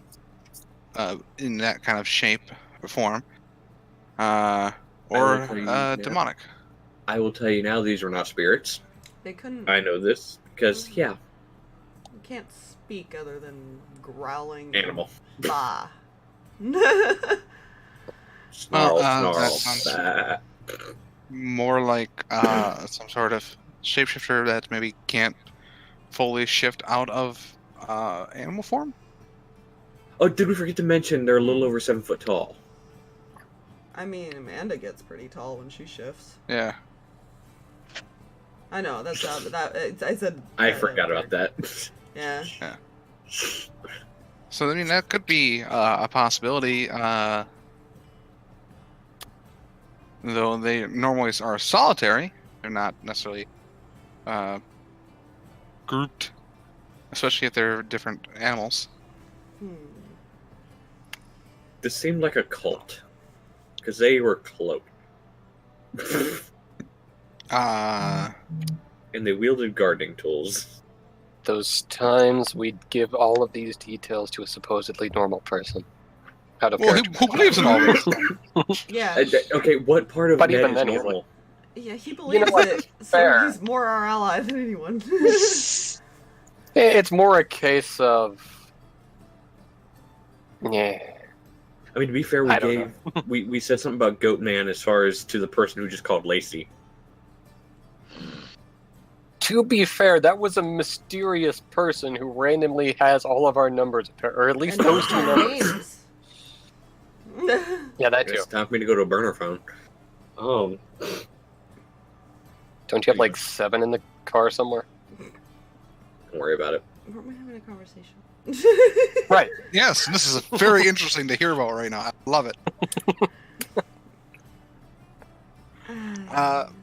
in that kind of shape or form, or will tell you now. demonic. I will tell you now, these are not spirits. They couldn't. I know this because, yeah, You can't speak other than growling. animal. Bah. Snarl, that snarl. sounds- Bah. More like some sort of shapeshifter that maybe can't fully shift out of animal form. Oh, did we forget to mention they're a little over 7 foot tall? I mean, Amanda gets pretty tall when she shifts. Yeah. I know, that's not, I said... I that forgot out about that. Yeah. So I mean that could be a possibility. Though they normally are solitary, they're not necessarily grouped, especially if they're different animals. This seemed like a cult, because they were cloaked. And they wielded gardening tools. Those times we'd give all of these details to a supposedly normal person. Out of Well, character. who believes in all this? Yeah. Okay, what part of But Ned even is then, he's normal? Yeah, he believes what? it, so Fair. he's more our ally than anyone. It's more a case of... Yeah. I mean, to be fair, I don't we said something about Goat Man as far as to the person who just called Lacy. To be fair, that was a mysterious person who randomly has all of our numbers, or at least And those two our numbers. names. Yeah, that too. It's time for me to go to a burner phone. Don't you have like 7 in the car somewhere? Don't worry about it. Weren't we having a conversation? Right. Yes, this is very interesting to hear about right now. I love it.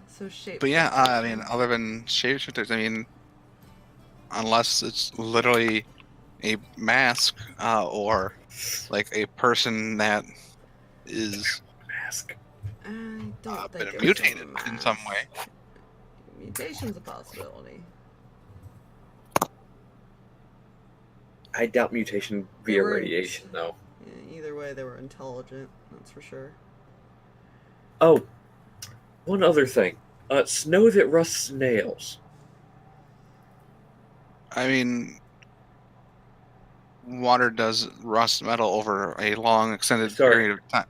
So shape. But yeah, I mean, other than shapeshifters, I mean, unless it's literally a mask or like a person that is Mask. I don't been think it was mutated a in some mask. way. Mutation's a possibility. I doubt mutation They via were- radiation, though. Yeah, either way, they were intelligent. That's for sure. Oh, one other thing. Snow that rusts snails. I mean, water does rust metal over a long, extended Sorry. period of time.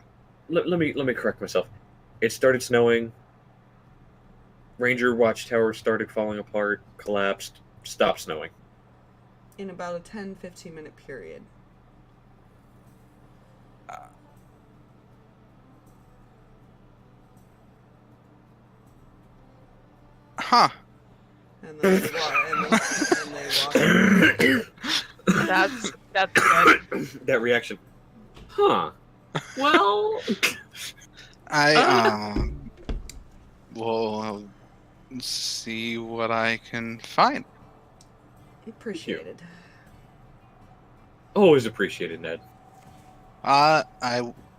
Let me correct myself. It started snowing. Ranger Watchtower started falling apart, collapsed, stopped snowing. In about a 10-15 minute period. Huh. And then they walk. That's good. That reaction. Huh. Well, I will see what I can find. Appreciated. always appreciated, Ned.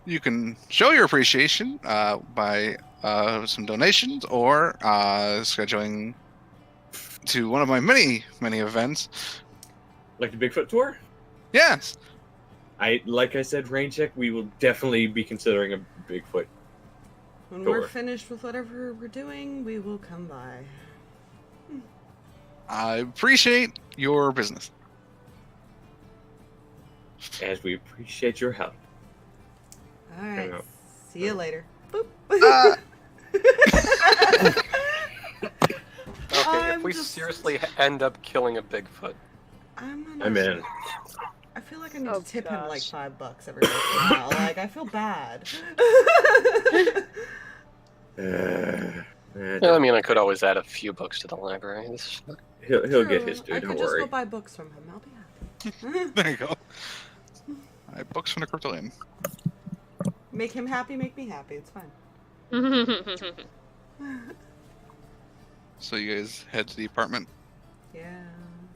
You can show your appreciation by some donations or scheduling to one of my many events. Like the Bigfoot tour? Yes. Like I said, rain check, we will definitely be considering a Bigfoot. When Sure. we're finished with whatever we're doing, we will come by. I appreciate your business. As we appreciate your help. Alright. up. See you later. Boop. Okay, if I'm we just- seriously end up killing a Bigfoot, I'm I'm in. I feel like I need Oh, to tip him like gosh. $5 every once in a while. Like, I feel bad. I mean, I could always add a few books to the library. He'll get his True. due, I don't could just worry. go buy books from him. I'll be happy. There you go. Books from the Cryptolian. Make him happy, make me happy. It's fine. So you guys head to the apartment. Yeah.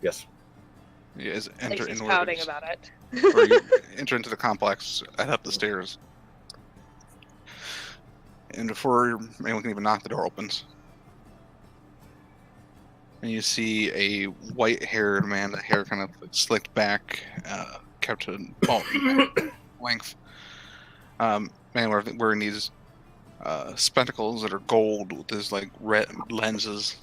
Yes. You guys enter Lacey's inwards, pouting about it. or you enter into the complex, head up the stairs, and before anyone can even knock, the door opens, and you see a white-haired man, the hair kind of slicked back, kept to length. Man wearing these spectacles that are gold with these like red lenses.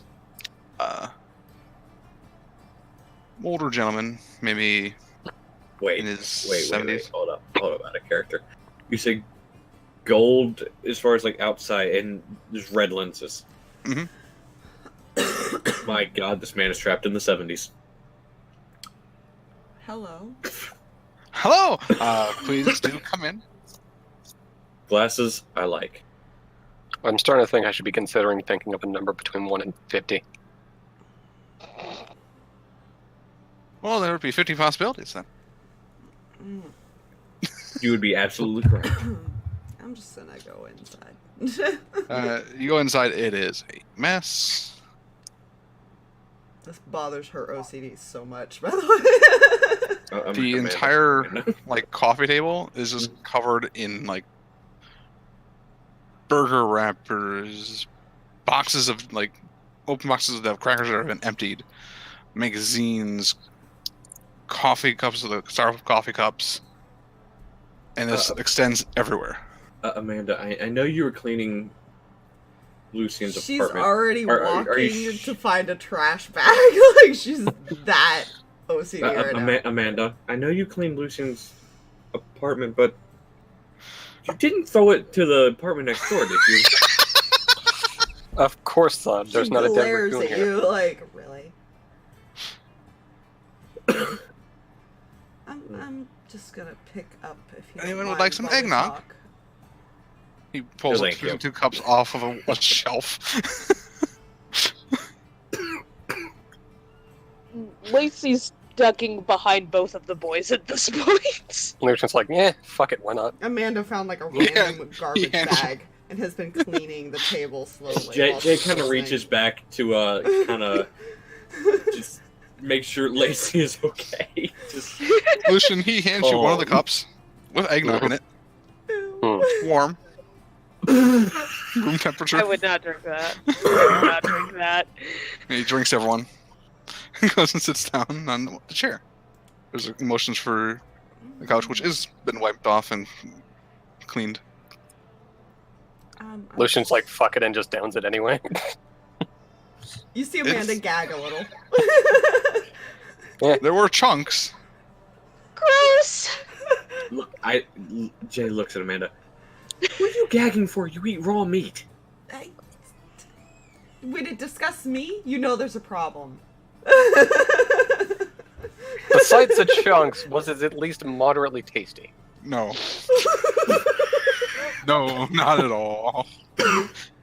Older gentleman, maybe Wait. in his Wait. 70s. Hold up, out of character. You say gold as far as like outside, and there's red lenses. Mhm. My God, this man is trapped in the 70s. Hello. Hello! Please do come in. Glasses, I like. I'm starting to think I should be considering thinking of a number between 1 and 50. Well, there would be 50 possibilities then. You would be absolutely correct. I'm just gonna go inside. You go inside. It is a mess. This bothers her OCD so much, by the way. The entire like coffee table is just covered in like burger wrappers, boxes of like open boxes of crackers that have been emptied, magazines, coffee cups of the styrofoam coffee cups, and this extends everywhere. Amanda, I know you were cleaning Lucien's She's apartment. already Are walking you to find a trash bag. Like, she's that OCD right now. Amanda, I know you cleaned Lucien's apartment, but you didn't throw it to the apartment next door, did you? Of course not. There's She not a dead glares raccoon at here. you like, really? I'm just gonna pick up if you Anyone don't would mind like some while we eggnog? talk. He pulls No, up thank you. 2 cups off of a shelf. Lacy's ducking behind both of the boys at this point. Lucian's like, yeah, fuck it, why not? Amanda found like a Yeah, random garbage yeah. bag and has been cleaning the table slowly. Jay while kind she's of listening. reaches back to kind of just make sure Lacy is okay. Just Lucian, he hands you one of the cups with eggnog in it. Warm. Room temperature. I would not drink that. I would not drink that. And he drinks everyone. He goes and sits down on the chair. There's motions for the couch, which has been wiped off and cleaned. I'm Lucian's like, fuck it, and just downs it anyway. You see Amanda It's- gag a little. There were chunks. Gross! look, Jay looks at Amanda. What are you gagging for? You eat raw meat. When it disgusts me, you know there's a problem. Besides the chunks, was it at least moderately tasty? No. No, not at all.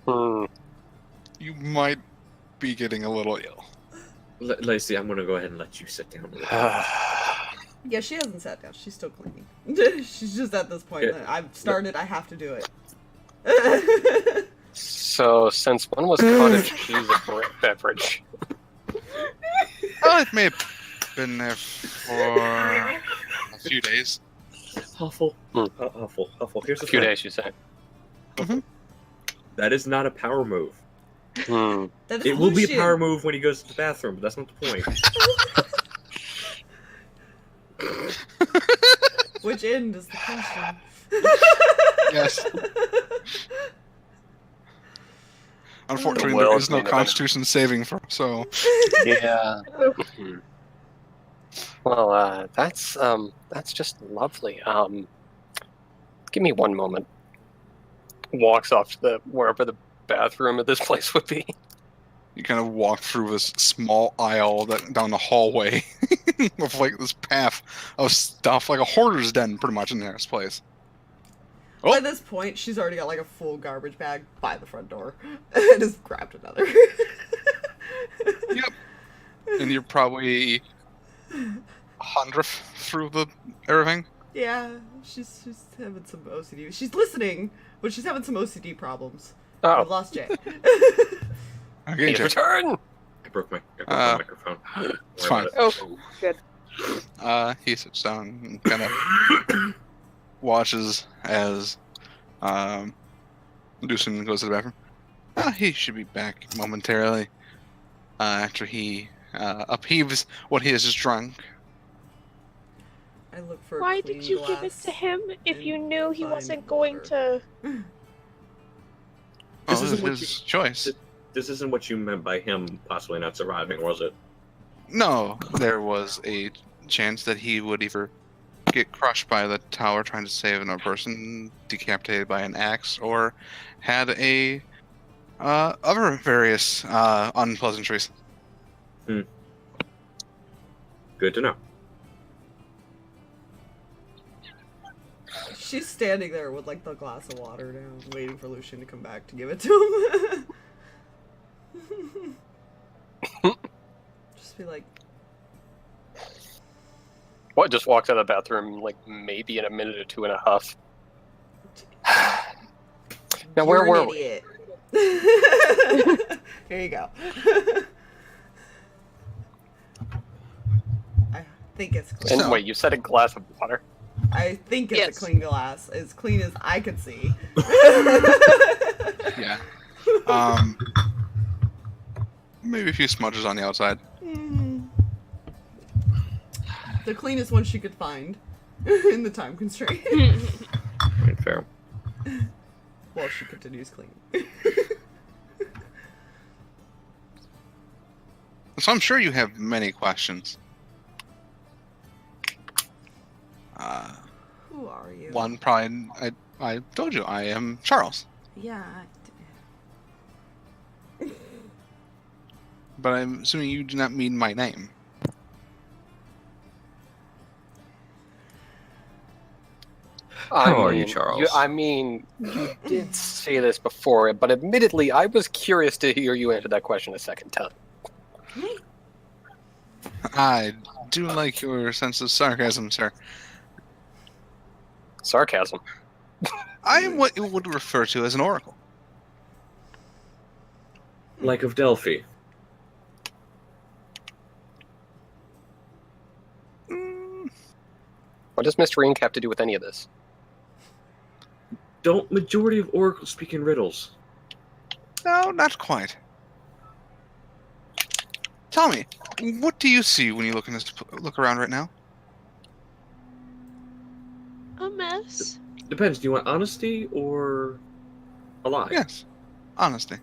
Hmm. You might be getting a little ill. Lacy, I'm gonna go ahead and let you sit down. Yeah, she hasn't sat down. She's still cleaning. She's just at this point. Yeah. I've started. I have to do it. So, since when was cottage cheese a beverage? Oh, it may have been there for a few days. Huffle. Huffle. Here's A the few thing. days, you say. That is not a power move. Hmm. That is It will be a Lucien. power move when he goes to the bathroom, but that's not the point. Which end is the question? Yes. Unfortunately, Well, there is no you never know. Constitution saving for, so Yeah. Well, that's just lovely. Give me one moment. Walks off to wherever the bathroom of this place would be. you kind of walk through this small aisle down the hallway of like this path of stuff, like a hoarder's den, pretty much in this place. Oh. By this point, she's already got like a full garbage bag by the front door and has grabbed another. Yep. And you're probably 100th through the everything. Yeah, she's having some OCD. She's listening, but she's having some OCD problems. Oh, I've lost Jay. Okay, he's Jay. return! I broke my microphone. It's fine. Oh, good. He sits down and kind of watches as Lucien goes to the bathroom. He should be back momentarily after he upheaves what he has just drunk. I look for. a Why clean did you give it glass to him if you and knew he find wasn't going water. to? This Oh, isn't what his choice. This isn't what you meant by him possibly not surviving, was it? No, there was a chance that he would either get crushed by the tower trying to save another person, decapitated by an axe, or had a other various unpleasantries. Good to know. She's standing there with like the glass of water down, waiting for Lucien to come back to give it to him. Just be like, just walks out of the bathroom, like, maybe in a minute or two and a half. Now, where You're were an we? idiot. Here you go. I think it's clean. And wait, you said a glass of water? I think it's Yes. a clean glass, as clean as I could see. Yeah. Maybe a few smudges on the outside. The cleanest one she could find in the time constraint. Right, fair. While she continues cleaning. So I'm sure you have many questions. Who are you? One probably, I told you, I am Charles. Yeah. But I'm assuming you do not mean my name. How are you, Charles? You did say this before, but admittedly, I was curious to hear you answer that question a second time. I do like your sense of sarcasm, sir. Sarcasm. I am what you would refer to as an oracle. Like of Delphi. What does Mr. Ink have to do with any of this? Don't majority of oracles speak in riddles? No, not quite. Tell me, what do you see when you look around right now? A mess. Depends. Do you want honesty or a lie? Yes, honesty.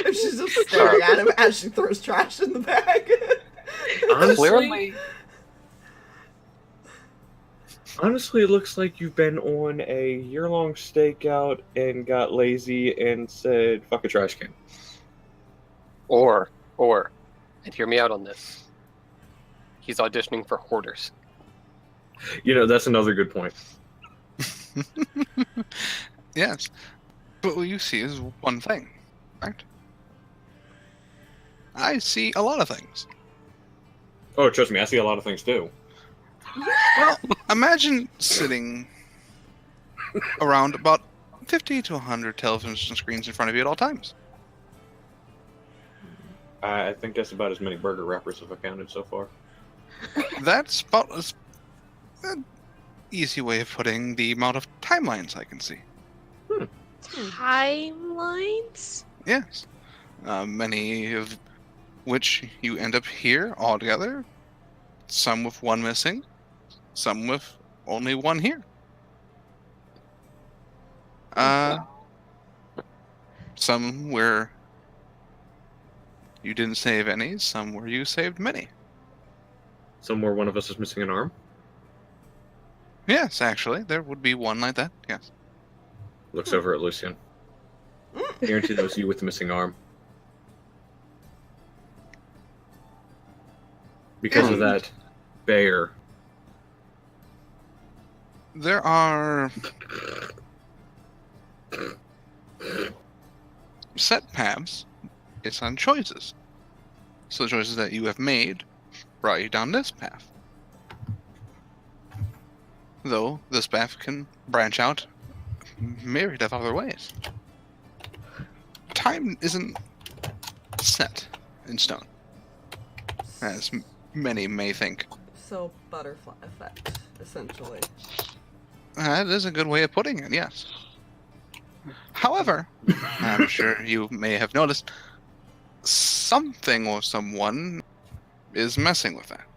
She's just staring at him as she throws trash in the bag. Honestly, it looks like you've been on a year-long stakeout and got lazy and said, fuck a trash can. Or, and hear me out on this, he's auditioning for hoarders. You know, that's another good point. Yes, but what you see is one thing, right? I see a lot of things. Oh, trust me, I see a lot of things too. Well, imagine sitting around about 50 to 100 television screens in front of you at all times. I think that's about as many burger wrappers as I've counted so far. That's about an easy way of putting the amount of timelines I can see. Timelines? Yes. Many of which you end up here all together. Some with one missing. Some with only one here. Some where you didn't save any. Some where you saved many. Somewhere one of us is missing an arm. Yes, actually. There would be one like that. Yes. Looks over at Lucien. Guarantee that was you with the missing arm. Because of that bear. There are set paths. It's on choices. So the choices that you have made brought you down this path. Though this path can branch out myriad of other ways. Time isn't set in stone, as many may think. So, butterfly effect, essentially. That is a good way of putting it, yes. However, I'm sure you may have noticed, something or someone is messing with that.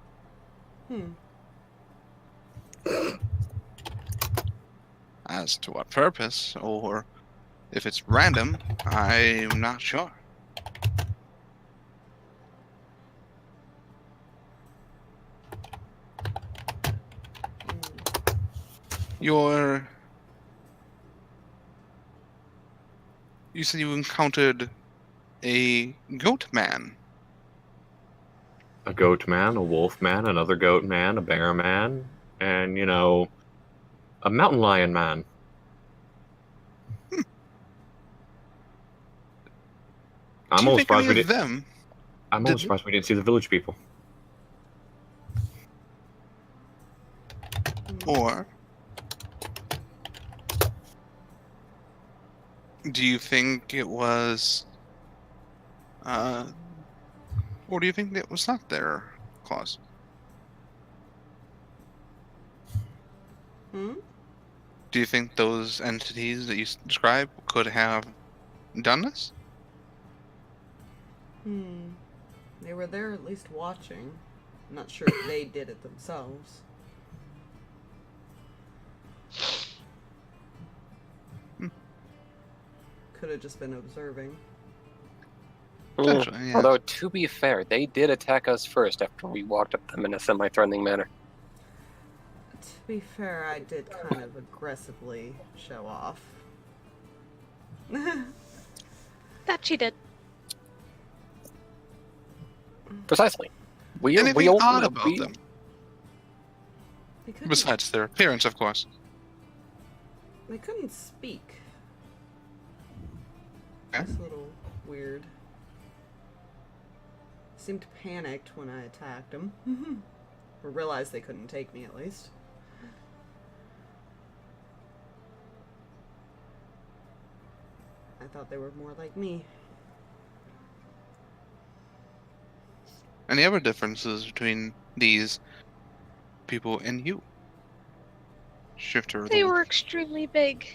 As to what purpose, or if it's random, I'm not sure. You said you encountered a goat man. A goat man, a wolf man, another goat man, a bear man, and, you know, a mountain lion man. I'm Do you almost think surprised any we of didn't. them, I'm did- almost surprised we didn't see the village people. or do you think it was, or do you think it was not their cause? Hmm? Do you think those entities that you described could have done this? Hmm. They were there at least watching. I'm not sure if they did it themselves. Could have just been observing. Potentially, yeah. Although, to be fair, they did attack us first after we walked up them in a semi-threatening manner. To be fair, I did kind of aggressively show off. That she did. Precisely. We Anything all odd about them, They couldn't, besides their appearance, of course? they couldn't speak. Okay. That's a little weird. Seemed panicked when I attacked them. Or realized they couldn't take me, at least. I thought they were more like me. Any other differences between these people and you? Shifter. They were extremely big.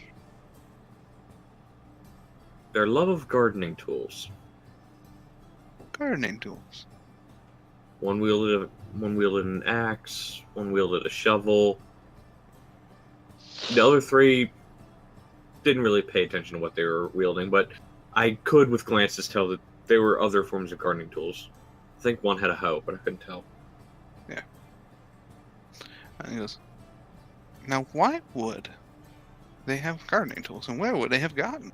Their love of gardening tools. gardening tools. One wielded an axe, one wielded a shovel. The other three didn't really pay attention to what they were wielding, but I could, with glances, tell that they were other forms of gardening tools. I think one had a hoe, but I couldn't tell. And he goes, now why would they have gardening tools, and where would they have gotten?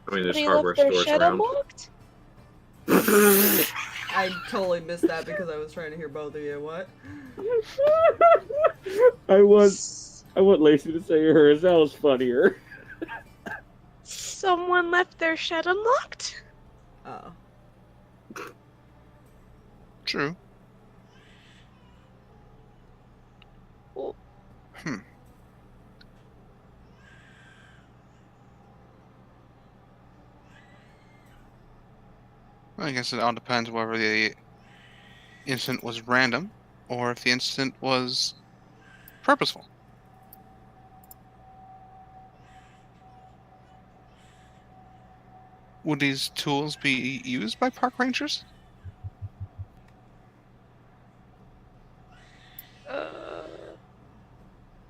I mean, there's They hardware left their stores shed around. unlocked? I totally missed that because I was trying to hear both of you. What? I want Lacy to say hers. That was funnier. Someone left their shed unlocked? Oh. True. Well, I guess it all depends whether the incident was random or if the incident was purposeful. Would these tools be used by park rangers?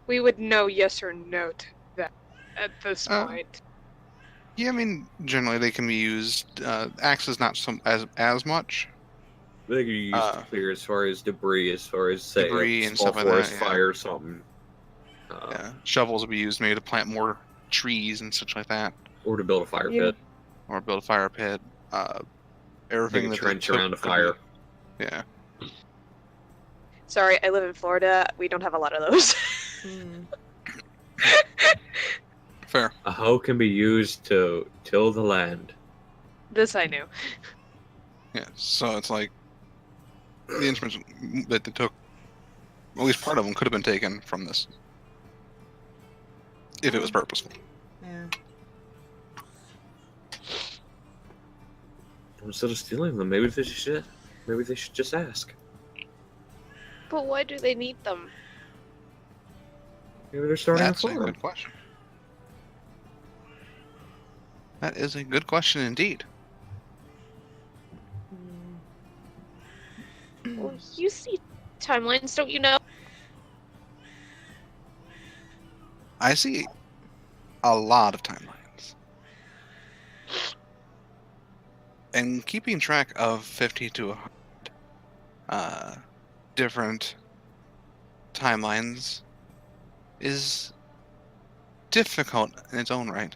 we would know yes or no to that at this point. Yeah, I mean, generally they can be used. Axes not as much. They could use to clear as far as debris, as far as say Debris a and small stuff like that, forest yeah. fire or something, Yeah, shovels will be used maybe to plant more trees and such like that, or to build a fire Yeah. pit, or build a fire pit. dig Everything a that they trench took around a could be- fire. Yeah. Sorry, I live in Florida. We don't have a lot of those. Hmm. Fair. A hoe can be used to till the land. This I knew. Yeah. So it's like the instruments that they took, at least part of them, could have been taken from this, if it was purposeful. Yeah. Instead of stealing them, maybe they should just ask. But why do they need them? Maybe they're starting That's a a farm. good question. That is a good question indeed. Hmm. Well, you see timelines, don't you know? I see a lot of timelines. And keeping track of 50 to 100 different timelines is difficult in its own right.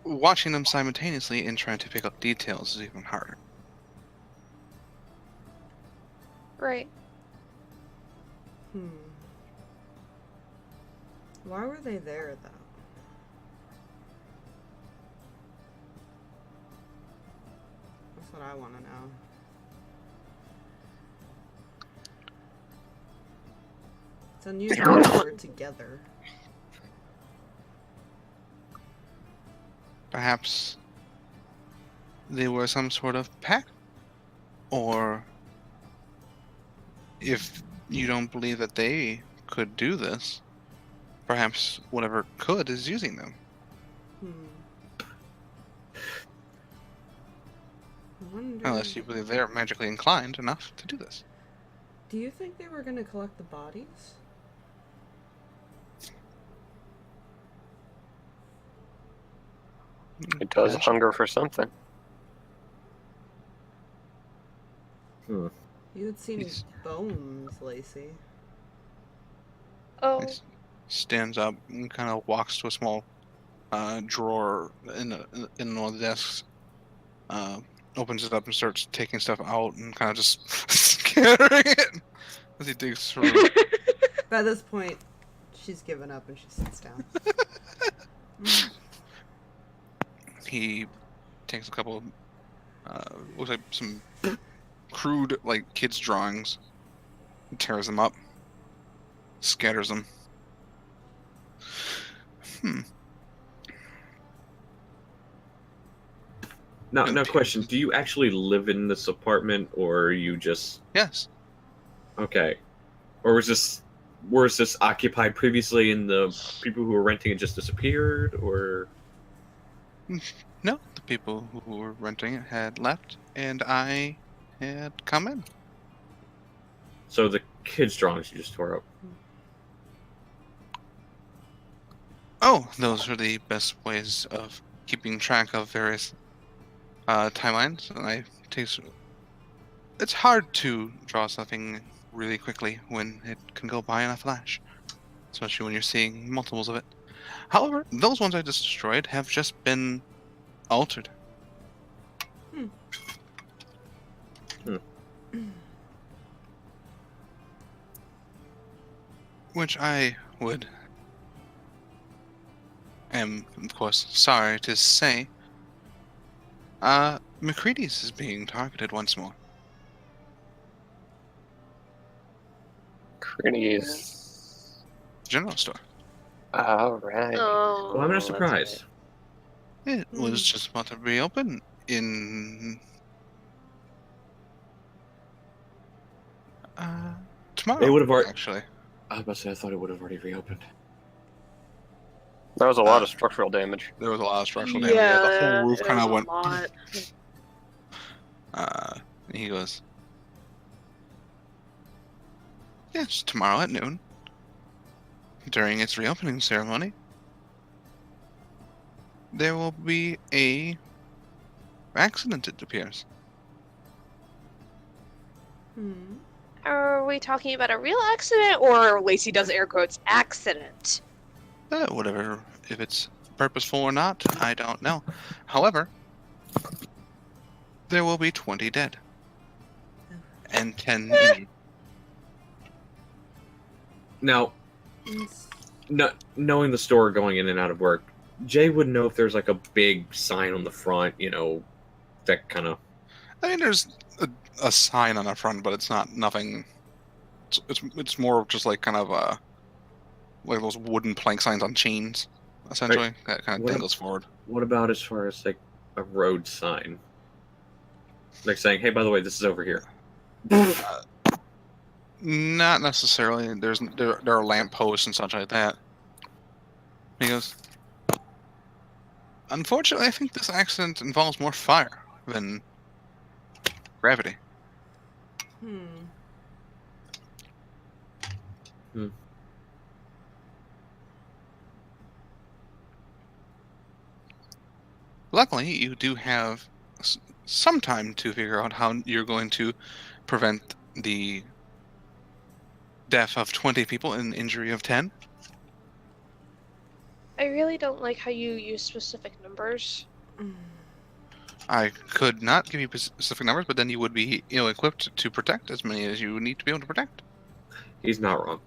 Watching them simultaneously and trying to pick up details is even harder. Right. Hmm. Why were they there, though? That's what I want to know. It's unusual that we're together. Perhaps they were some sort of pact? Or if you don't believe that they could do this, perhaps whatever could is using them. I wonder... Unless you believe they're magically inclined enough to do this. Do you think they were going to collect the bodies? It does hunger for something. You had seen bones, Lacy. Oh, He stands up and kind of walks to a small drawer in one of the desks. Opens it up and starts taking stuff out and kind of just scattering it as he digs through. By this point, she's given up and she sits down. He takes a couple of, looks like some crude, like, kids' drawings, tears them up, scatters them. Now, question: do you actually live in this apartment, or are you just Yes. okay? Or was this occupied previously, and the people who were renting it just disappeared, or? No, the people who were renting it had left, and I had come in. So the kids' drawings you just tore up. Oh, those are the best ways of keeping track of various timelines. And it's hard to draw something really quickly when it can go by in a flash, especially when you're seeing multiples of it. However, those ones I just destroyed have just been altered. Which I am, of course, sorry to say, McCready's is being targeted once more. Pretties. General store. Alright. oh. Well, I'm not that's surprised. It was just about to reopen in tomorrow. They would have already. Actually. I was about to say I thought it would have already reopened. There was a lot of structural damage. There was a lot of structural damage. Yeah, the whole roof kind of went. Lot. He goes, yes, tomorrow at noon, during its reopening ceremony, there will be a accident, it appears. Are we talking about a real accident, or Lacy does air quotes accident? Whatever, if it's purposeful or not, I don't know. However, there will be 20 dead. And 10 injured. Now, knowing the store going in and out of work, Jay would know if there's like a big sign on the front, that kind of. I mean, there's a sign on the front, but it's not nothing. It's more of just like kind of like those wooden plank signs on chains, essentially. Right. That kind of dangles forward. What about as far as like a road sign, like saying, "Hey, by the way, this is over here." Not necessarily. There are lamp posts and such like that. He goes, unfortunately, I think this accident involves more fire than gravity. Luckily, you do have some time to figure out how you're going to prevent the death of 20 people and injury of 10. I really don't like how you use specific numbers. I could not give you specific numbers, but then you would be ill-equipped to protect as many as you need to be able to protect. He's not wrong.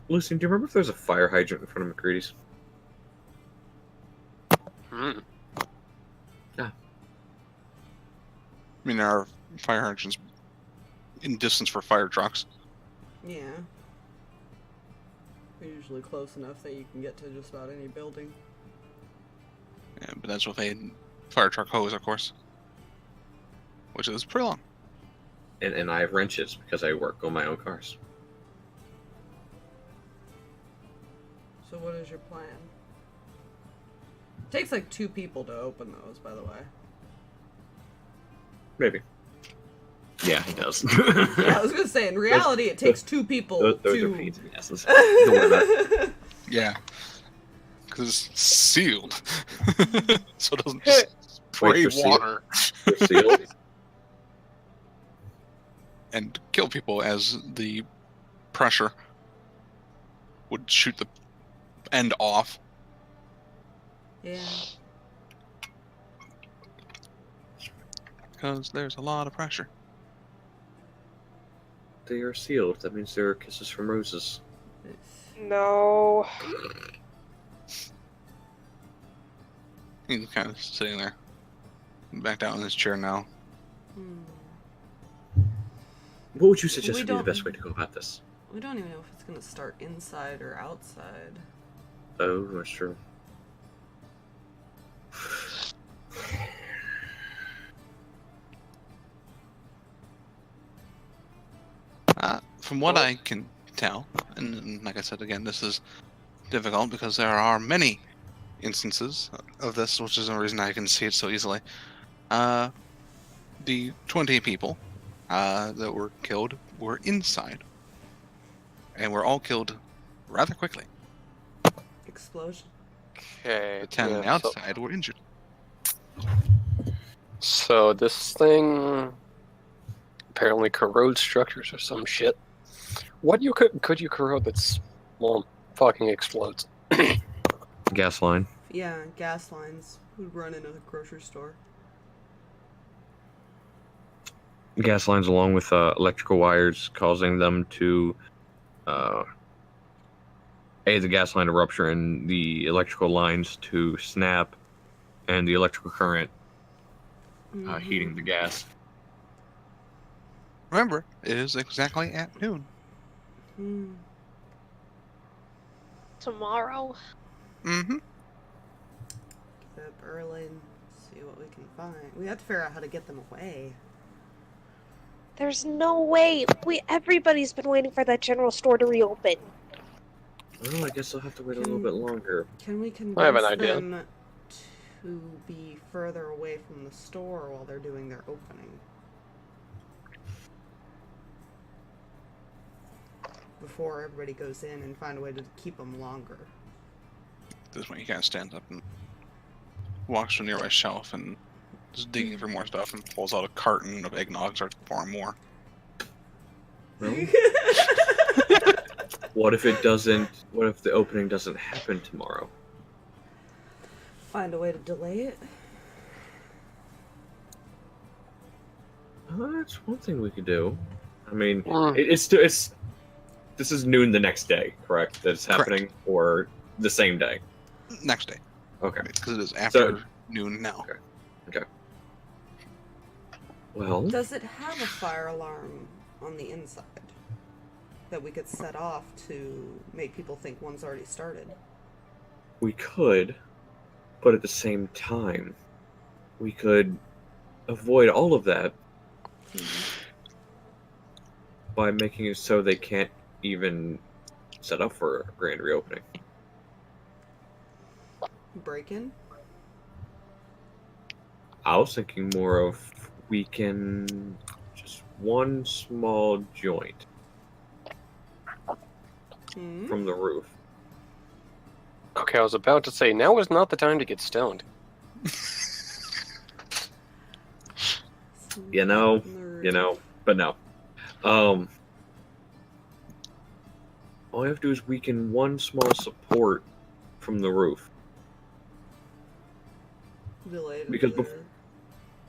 Lucien, do you remember if there's a fire hydrant in front of McCready's? Hmm. I mean, there are fire hydrants in distance for fire trucks. Yeah. They're usually close enough that you can get to just about any building. Yeah, but that's with a fire truck hose, of course. Which is pretty long. And I have wrenches because I work on my own cars. So what is your plan? It takes like 2 people to open those, by the way. Maybe. Yeah, it does. Yeah, I was gonna say, in reality, it takes 2 people those to... are pains in the asses. Don't worry about it. Yeah. Because it's sealed. So it doesn't spray they're water They're sealed. and kill people as the pressure would shoot the end off. Yeah. Because there's a lot of pressure. They are sealed. That means they're kisses from roses. No. He's kind of sitting there, back down in his chair now. What would you suggest We would be the don't- best way to go about this? We don't even know if it's gonna start inside or outside. Oh, that's true. From what I can tell, and like I said again, this is difficult because there are many instances of this, which is the reason I can see it so easily. The 20 people that were killed were inside, and were all killed rather quickly. Explosion. Okay. The 10 yeah, on the outside were injured. So this thing apparently corrodes structures or some shit. What could you corrode that's, well, fucking explodes? Gas line. Yeah, gas lines would run in a grocery store. Gas lines along with electrical wires, causing them to the gas line to rupture and the electrical lines to snap, and the electrical current heating the gas. Remember, it is exactly at noon. Mm. Tomorrow? Mm-hmm. Get up early and see what we can find. We have to figure out how to get them away. There's no way. Everybody's been waiting for that general store to reopen. Well, I guess I'll have to wait a little bit longer. Can we I have an convince idea. them to be further away from the store while they're doing their opening? Before everybody goes in, and find a way to keep them longer. This one, he kind of stands up and walks to a nearby shelf and is digging for more stuff and pulls out a carton of eggnog, starts pouring more. Well, what if it doesn't? What if the opening doesn't happen tomorrow? Find a way to delay it. That's one thing we could do. I mean, Mm. it's this is noon the next day, correct? That's happening, or the same day? Next day, Okay. because it is after noon now. Okay. Well, Does it have a fire alarm on the inside that we could set off to make people think one's already started? we could, but at the same time, we could avoid all of that by making it so they can't even set up for a grand reopening. Break in? I was thinking more of we can just one small joint from the roof. Okay, I was about to say, now is not the time to get stoned. You know, but no. All we have to do is weaken one small support from the roof. Delayed Because another-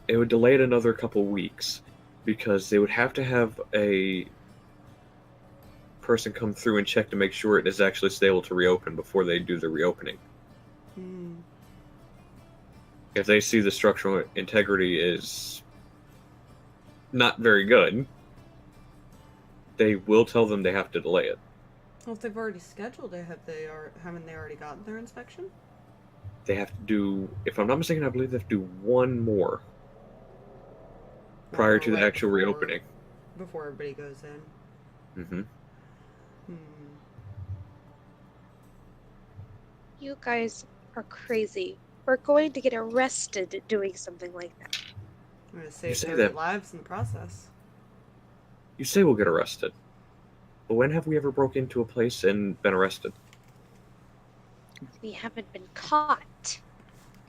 It would delay it another couple weeks because they would have to have a person come through and check to make sure it is actually stable to reopen before they do the reopening. Hmm. If they see the structural integrity is not very good, they will tell them they have to delay it. Well, if they've already scheduled it, haven't they already gotten their inspection? They have to do, if I'm not mistaken, I believe they have to do one more prior to the Right actual before- reopening. Before everybody goes in. Mm-hmm. Hmm. You guys are crazy. We're going to get arrested doing something like that. I'm gonna save say 30 that- lives in the process. You say we'll get arrested, but when have we ever broke into a place and been arrested? We haven't been caught.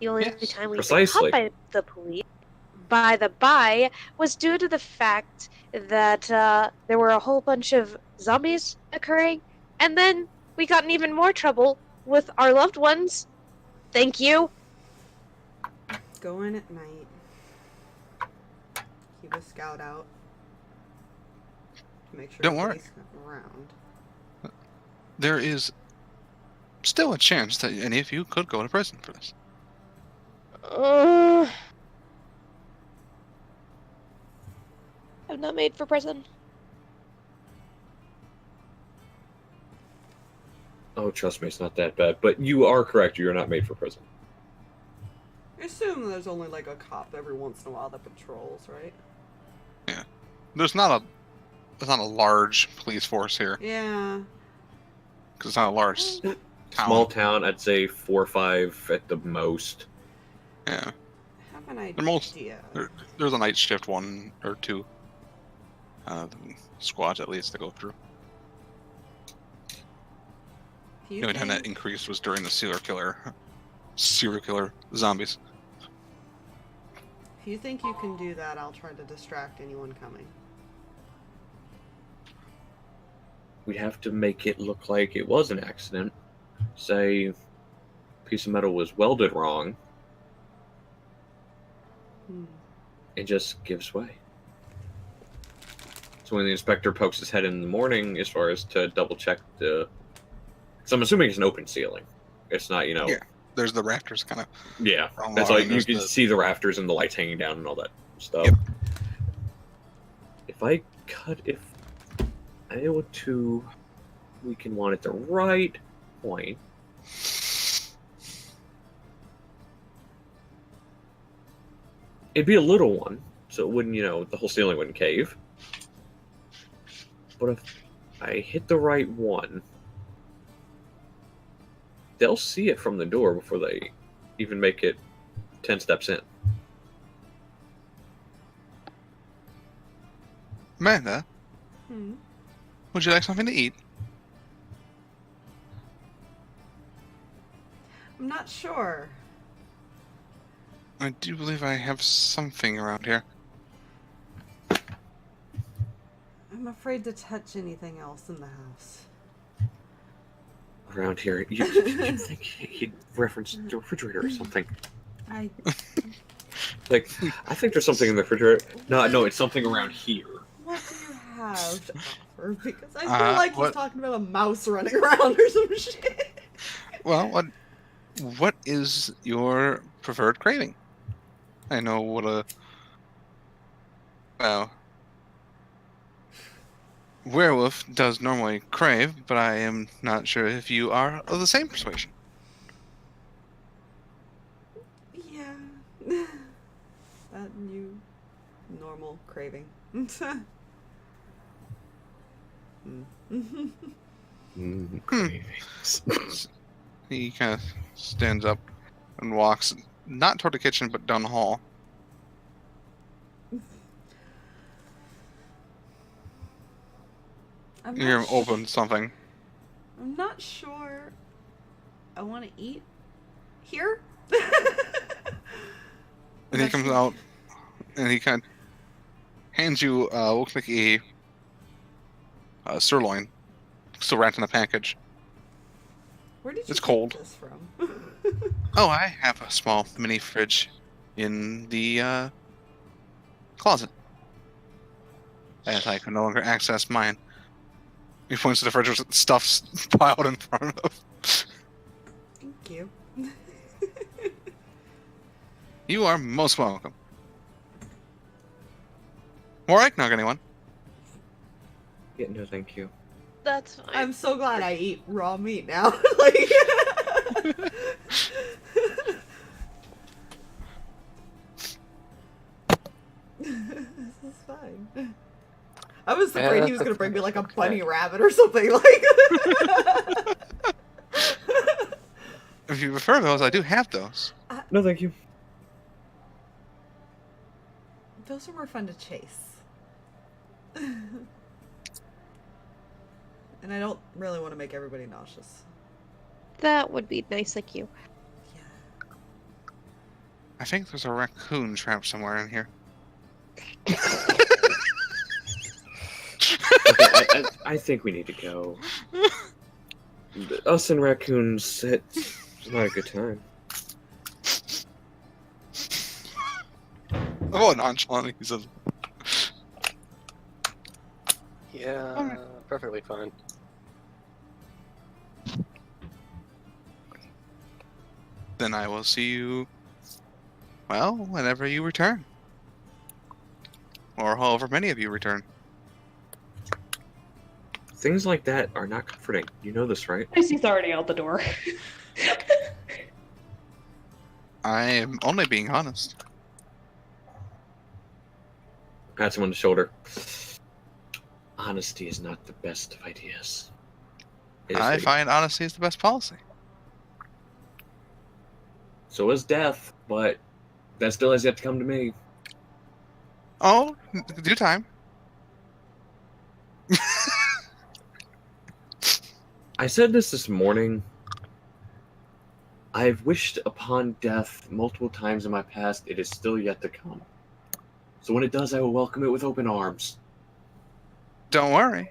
The only Yes, time we've precisely. been caught by the police, by the by, was due to the fact that there were a whole bunch of zombies occurring, and then we got in even more trouble with our loved ones. Thank you. Go in at night. Keep a scout out. To make sure Don't worry. nobody's around. There is still a chance that any of you could go to prison for this. I'm not made for prison. Oh, trust me, it's not that bad. But you are correct. You are not made for prison. I assume there's only like a cop every once in a while that patrols, right? There's not a large police force here Yeah. because it's not a large town. Small town, I'd say 4 or 5 at the most. Yeah, I have an idea. They're most- there's a night shift 1 or 2 squads at least to go through. If The you only time that think- increased was during the serial killer zombies. If you think you can do that, I'll try to distract anyone coming. We'd have to make it look like it was an accident. Say, a piece of metal was welded wrong Hmm. and just gives way. So when the inspector pokes his head in the morning, as far as to double check the, because I'm assuming it's an open ceiling. It's not, you know. Yeah. There's the rafters kind of. Yeah, Wrong that's line, like you there's can the- see the rafters and the lights hanging down and all that stuff. Yep. If I'm able to weaken one at the right point, it'd be a little one, so it wouldn't, the whole ceiling wouldn't cave. But if I hit the right one, they'll see it from the door before they even make it 10 steps in. Amanda, Hmm. would you like something to eat? I'm not sure. I do believe I have something around here. I'm afraid to touch anything else in the house. Around here, you'd think he'd reference the refrigerator or something. I Like, I think there's something in the refrigerator. No, it's something around here. What do you have to offer? Because I feel like he's what- talking about a mouse running around or some shit. Well, what is your preferred craving? I know what a werewolf does normally crave, but I am not sure if you are of the same persuasion. Yeah. That new normal craving. He kind of stands up and walks not toward the kitchen, but down the hall. I'm You hear him not open something. I'm not sure I want to eat here. And he comes out and he kind of hands you looks like a sirloin, still wrapped in a package. Where did you It's get cold. this from? Oh, I have a small mini fridge in the closet, as I can no longer access mine. He points to the fridge with stuff piled in front of. Thank you. You are most welcome. More eggnog, anyone? Yeah, no, thank you. That's fine. I'm so glad I eat raw meat now. Like, this is fine. I was afraid he was gonna bring me like a bunny rabbit or something. Like, If you prefer those, I do have those. No, thank you. those are more fun to chase. And I don't really want to make everybody nauseous. That would be nice, like you. Yeah. I think there's a raccoon trapped somewhere in here. Okay, I think we need to go. Us and raccoons, it's not a good time. Oh, nonchalant, he says. Yeah, Alright. perfectly fine. Then I will see you, well, whenever you return. Or however many of you return. Things like that are not comforting. You know this, right? Lacy's already out the door. I am only being honest. Pats him on the shoulder. Honesty is not the best of ideas. It is I what- find honesty is the best policy. So is death, but that still has yet to come to me. Oh, due time. I said this morning. I've wished upon death multiple times in my past. It is still yet to come. So when it does, I will welcome it with open arms. Don't worry.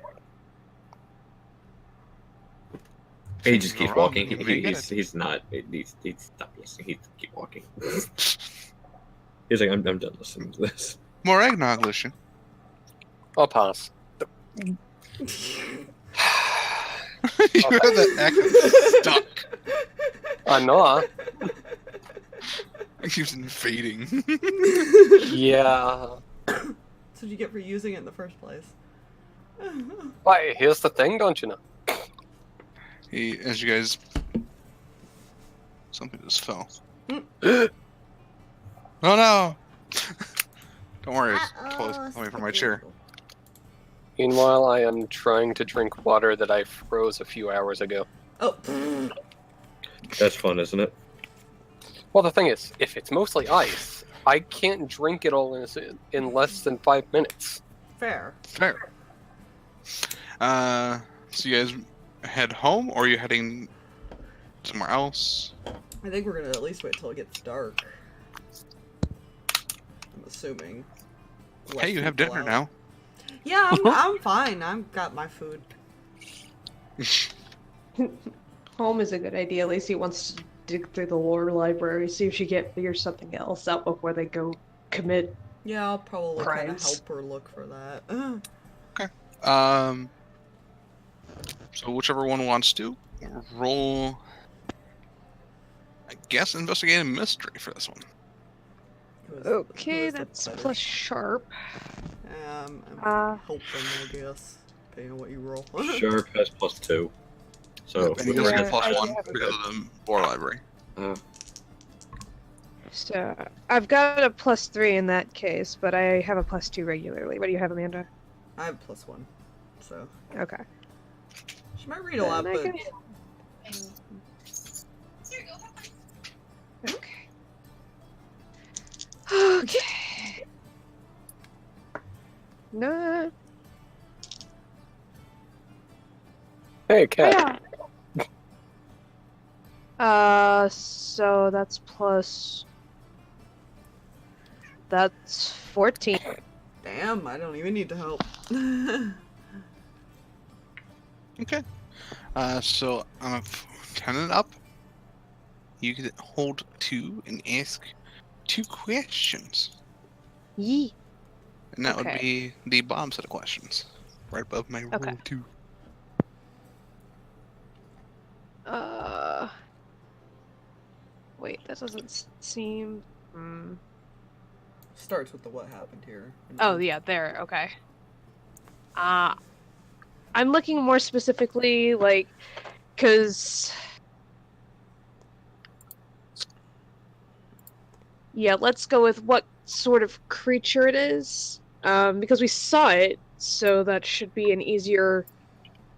He just keeps Wrong, walking. you may get He's not. He's stop listening. He keep walking. He's like, I'm done listening to this. More eggnog, Lucien. I'll pass. You heard that echo stuck. I know. It keeps invading. Yeah. That's what you get for using it in the first place. Why, here's the thing, don't you know? As you guys, something just fell. Oh Oh no! Don't worry, it's totally away from my chair. Meanwhile, I am trying to drink water that I froze a few hours ago. Oh. That's fun, isn't it? Well, the thing is, if it's mostly ice, I can't drink it all in less than 5 minutes. Fair. Fair. So you guys head home, or are you heading somewhere else? I think we're gonna at least wait till it gets dark. I'm assuming. Hey, you have dinner now. Yeah, I'm fine. I've got my food. Home is a good idea. Lacy wants to dig through the lore library, see if she can't figure something else out before they go commit. Yeah, I'll probably kind of Crimes. help her look for that. So whichever one wants to roll, I guess, investigate a mystery for this one. Okay, that's plus sharp. I'm Uh, hoping, I guess, depending on what you roll. Sharp has +2. So And you guys Yeah, get plus I one have because of the lore library. So I've got a +3 in that case, but I have a +2 regularly. What do you have, Amanda? I have +1, so Okay. she might read a lot, Then I but can- Okay. Okay. No. Hey, cat. Yeah. So that's plus. That's 14. damn, I don't even need to help. Okay. So on a 10 and up, you can hold 2 and ask 2 questions. Yee. And that would Okay. be the bottom set of questions. Right above my Okay. roll 2. Wait, that doesn't seem. Starts with the what happened here. Oh yeah, there. Okay. I'm looking more specifically, like, cause. Yeah, let's go with what sort of creature it is. Because we saw it, so that should be an easier,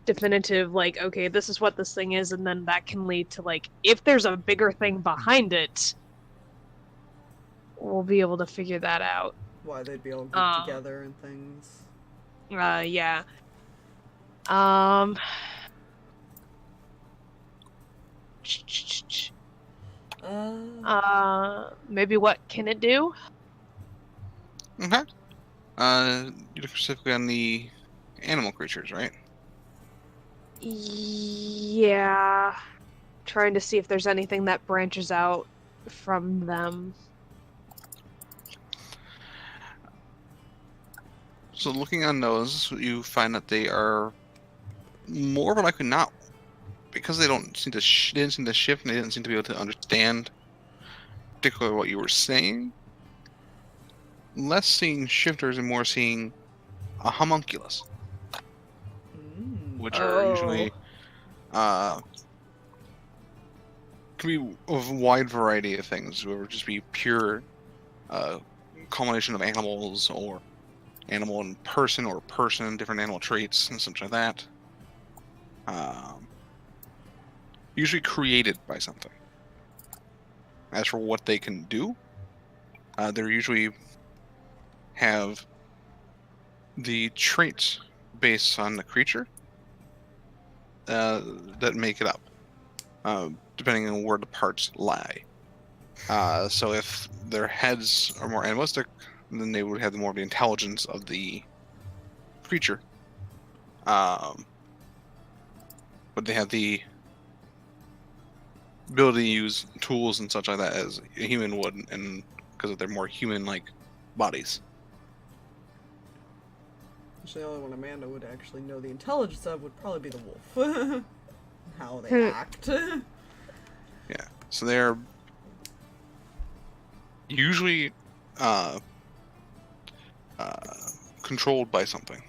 definitive, like, okay, this is what this thing is, and then that can lead to, like, if there's a bigger thing behind it, we'll be able to figure that out. Why they'd be all grouped together and things. Yeah. Maybe what can it do? Okay. You look specifically on the animal creatures, right? Yeah. Trying to see if there's anything that branches out from them. So looking on those, you find that they are more likely not, because they don't seem to didn't seem to shift and they didn't seem to be able to understand particularly what you were saying. Less seeing shifters and more seeing a homunculus, which are usually can be of a wide variety of things. It would just be pure combination of animals or animal and person or person, different animal traits and such like that. Usually created by something. As for what they can do, they usually have the traits based on the creature that make it up, depending on where the parts lie. So if their heads are more animalistic, then they would have more of the intelligence of the creature. But they have the ability to use tools and such like that as a human would, and because of their more human-like bodies. Actually, the only one Amanda would actually know the intelligence of would probably be the wolf. How they act. Yeah, so they're usually controlled by something.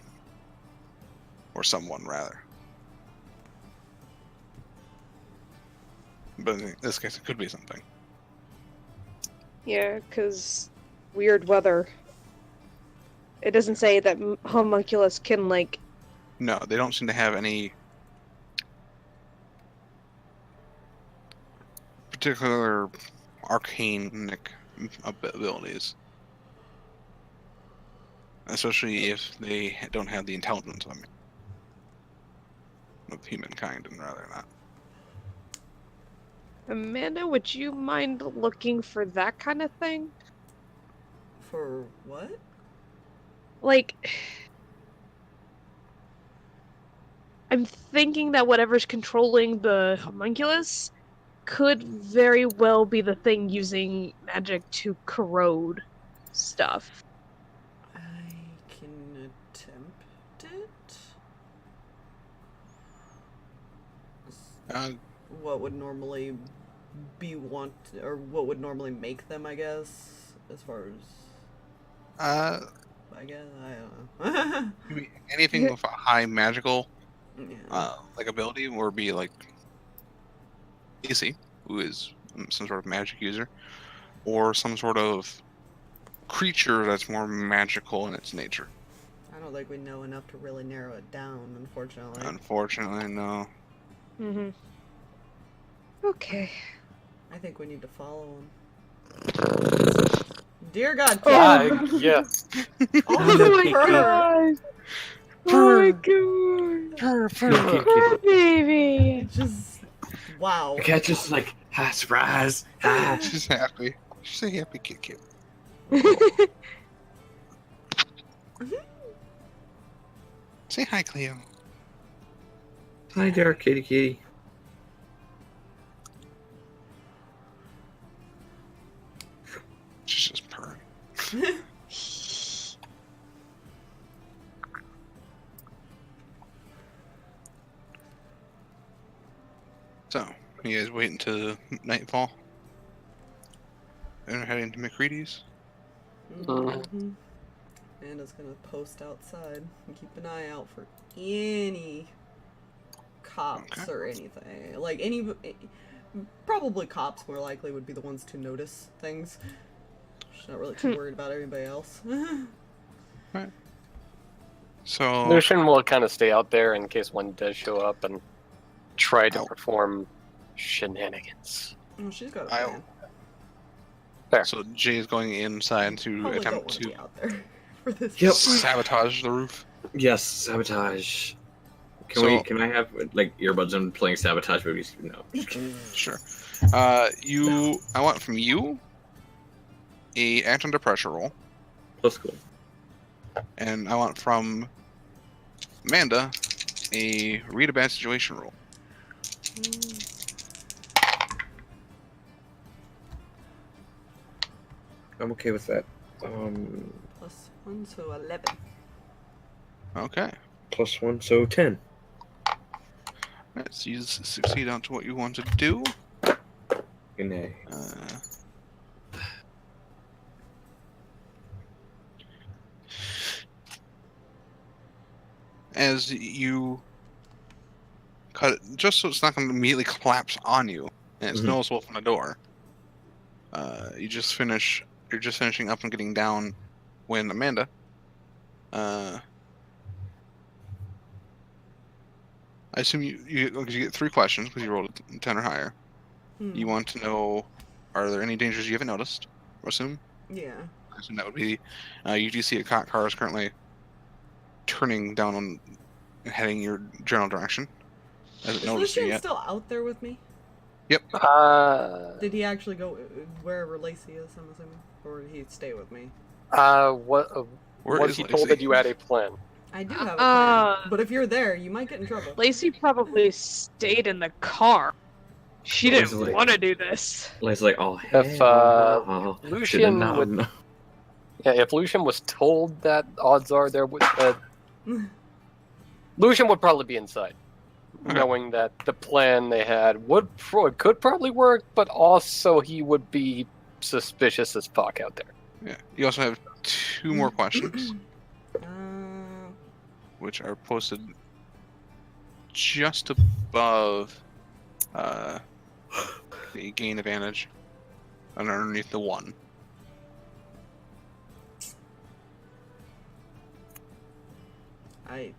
Or someone, rather. But in this case, it could be something. Yeah, because weird weather. It doesn't say that homunculus can, like... No, they don't seem to have any particular arcanic abilities. Especially if they don't have the intelligence of humankind, and rather not. Amanda, would you mind looking for that kind of thing? For what? Like... I'm thinking that whatever's controlling the homunculus could very well be the thing using magic to corrode stuff. I can attempt it. What would normally be or what would normally make them, I guess, as far as... I guess, I don't know. Anything with a high magical Yeah. like ability would be like Lacy, who is some sort of magic user, or some sort of creature that's more magical in its nature. I don't think we know enough to really narrow it down, unfortunately. Unfortunately, no. Mm-hmm. Okay. I think we need to follow him. Dear God, Yeah. Oh my god! Oh my god! Poor baby! Just wow. The cat just like, surprise! She's happy. She's a happy kitty. Say hi, Cleo. Hi there, kitty kitty. She's just purring. So, you guys wait until nightfall? And we're heading to McCready's. Mm-hmm. Amanda's gonna post outside and keep an eye out for any cops or anything. Like, probably cops more likely would be the ones to notice things. She's not really too worried about everybody else. Right. So Lucien will kind of stay out there in case one does show up and try to perform shenanigans. Oh, she's got a plan. Fair. So Jay is going inside to Probably don't attempt want to to be out there for this. Yep. sabotage the roof. Yes, sabotage. Can I have like earbuds on playing sabotage movies? No. Sure. I want from you a act under pressure roll, That's cool. and I want from Amanda a read a bad situation roll. I'm okay with that. +1, so 11. Okay. +1, so 10. Let's succeed on to what you want to do. Nay. As you cut it, just so it's not going to immediately collapse on you, and it's noticeable from the door. You're just finishing up and getting down when Amanda, I assume you get 3 questions because you rolled a 10 or higher. You want to know, are there any dangers you haven't noticed? I assume. Yeah. I assume that would be, you do see a cop car is currently turning down and heading your general direction. Hasn't Is noticed you Lucien yet. still out there with me? Yep. Did he actually go wherever Lacy is, I'm assuming? Or did he stay with me? Was he told that you had a plan? I do have a plan, but if you're there, you might get in trouble. Lacy probably stayed in the car. She didn't want to do this. Lacy's like, oh, If Lucien would, if Lucien was told that, odds are there would Lucien would probably be inside, knowing that the plan they had could probably work, but also he would be suspicious as fuck out there. Yeah. You also have 2 more questions, which are posted just above the gain advantage and underneath the 1. I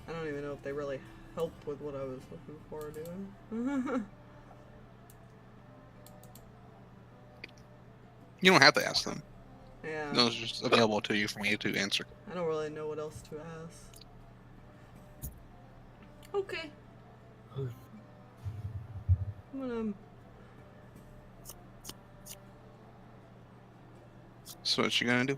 don't even know if they really help with what I was looking for, do I? You don't have to ask them. Yeah. Those are just available to you for me to answer. I don't really know what else to ask. Okay. I'm gonna... So what's she gonna do?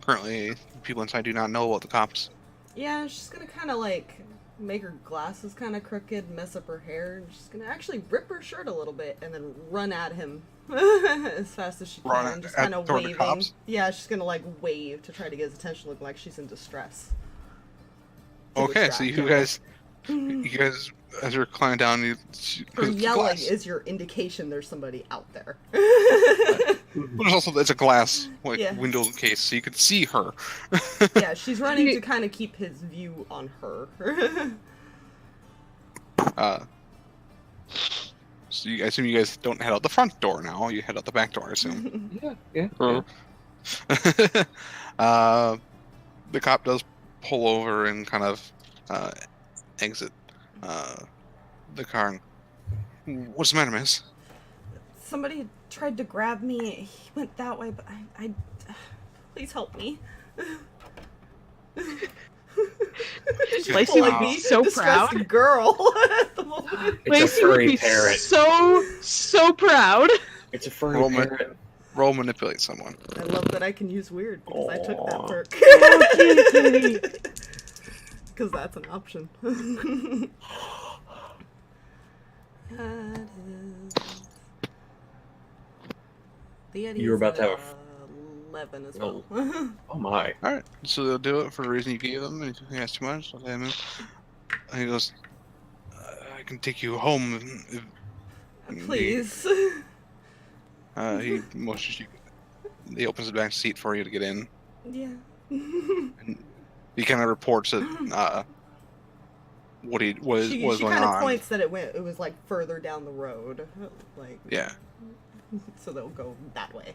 Currently, people inside do not know about the cops. Yeah, she's gonna kind of like make her glasses kind of crooked, mess up her hair, and she's gonna actually rip her shirt a little bit and then run at him as fast as she can, just kind of waving. Yeah, she's gonna like wave to try to get his attention, look like she's in distress. Okay, so you guys, as you're climbing down, her yelling is your indication there's somebody out there. But it's a glass window case, so you can see her. Yeah, she's running to kind of keep his view on her. So I assume you guys don't head out the front door now. You head out the back door, I assume. Yeah. The cop does pull over and kind of exit the car. What's the matter, miss? Somebody tried to grab me. He went that way, but I please help me. Lacy would be so proud. Girl at the moment. Lacy would be parrot. so proud. It's a furry parrot. Roll manipulate someone. I love that I can use weird because I took that perk. Because that's an option. You were about to have a 11 as well. Oh my. All right, so they'll do it for the reason you gave them. And if he has too much, they'll let him in. And he goes, "I can take you home." Please. He motions you. He opens the back seat for you to get in. Yeah. And he kind of reports that what was She going kind of on. points that it was like further down the road, like Yeah. so they'll go that way.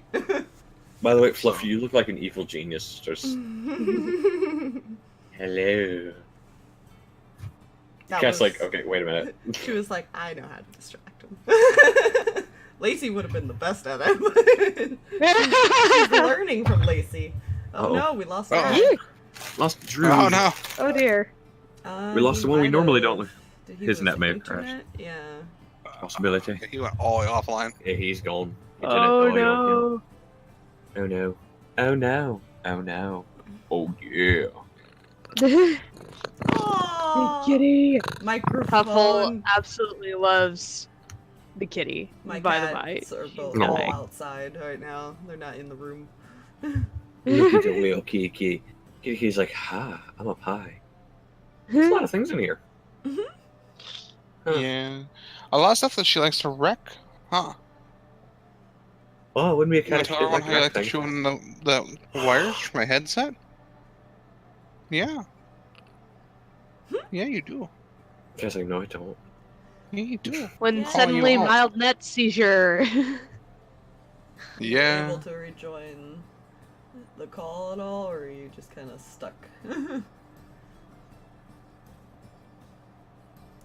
By the way, Fluffy, you look like an evil genius. Just hello. Cat's like, okay, wait a minute. She was like, I know how to distract him. Lacy would have been the best at it. She's learning from Lacy. Oh no, we lost her. Lost Drew. Oh no. Oh dear. We lost the one we normally don't. Did he His lose net may have internet? crashed. Yeah. Possibility. He went all the way offline. Yeah, he's gone. Oh no. Oh no. Oh no. Oh no. Oh yeah. Aww. Kitty. Microphone. Huffle absolutely loves the kitty. My by the way, cats are both No. all outside right now. They're not in the room. Look at the little kitty. Kitty's like, hi, I'm a pie. There's a lot of things in here. Huh. Yeah. A lot of stuff that she likes to wreck. Huh. Oh, it wouldn't be a Can I cat tell of everyone like how you like that to thing. show them the wires for my headset? Yeah. Yeah, you do. Just like, no, I don't. Yeah, you do. When Yeah. suddenly Calling you out. mild net seizure. Yeah. Able to rejoin the call at all, or are you just kind of stuck?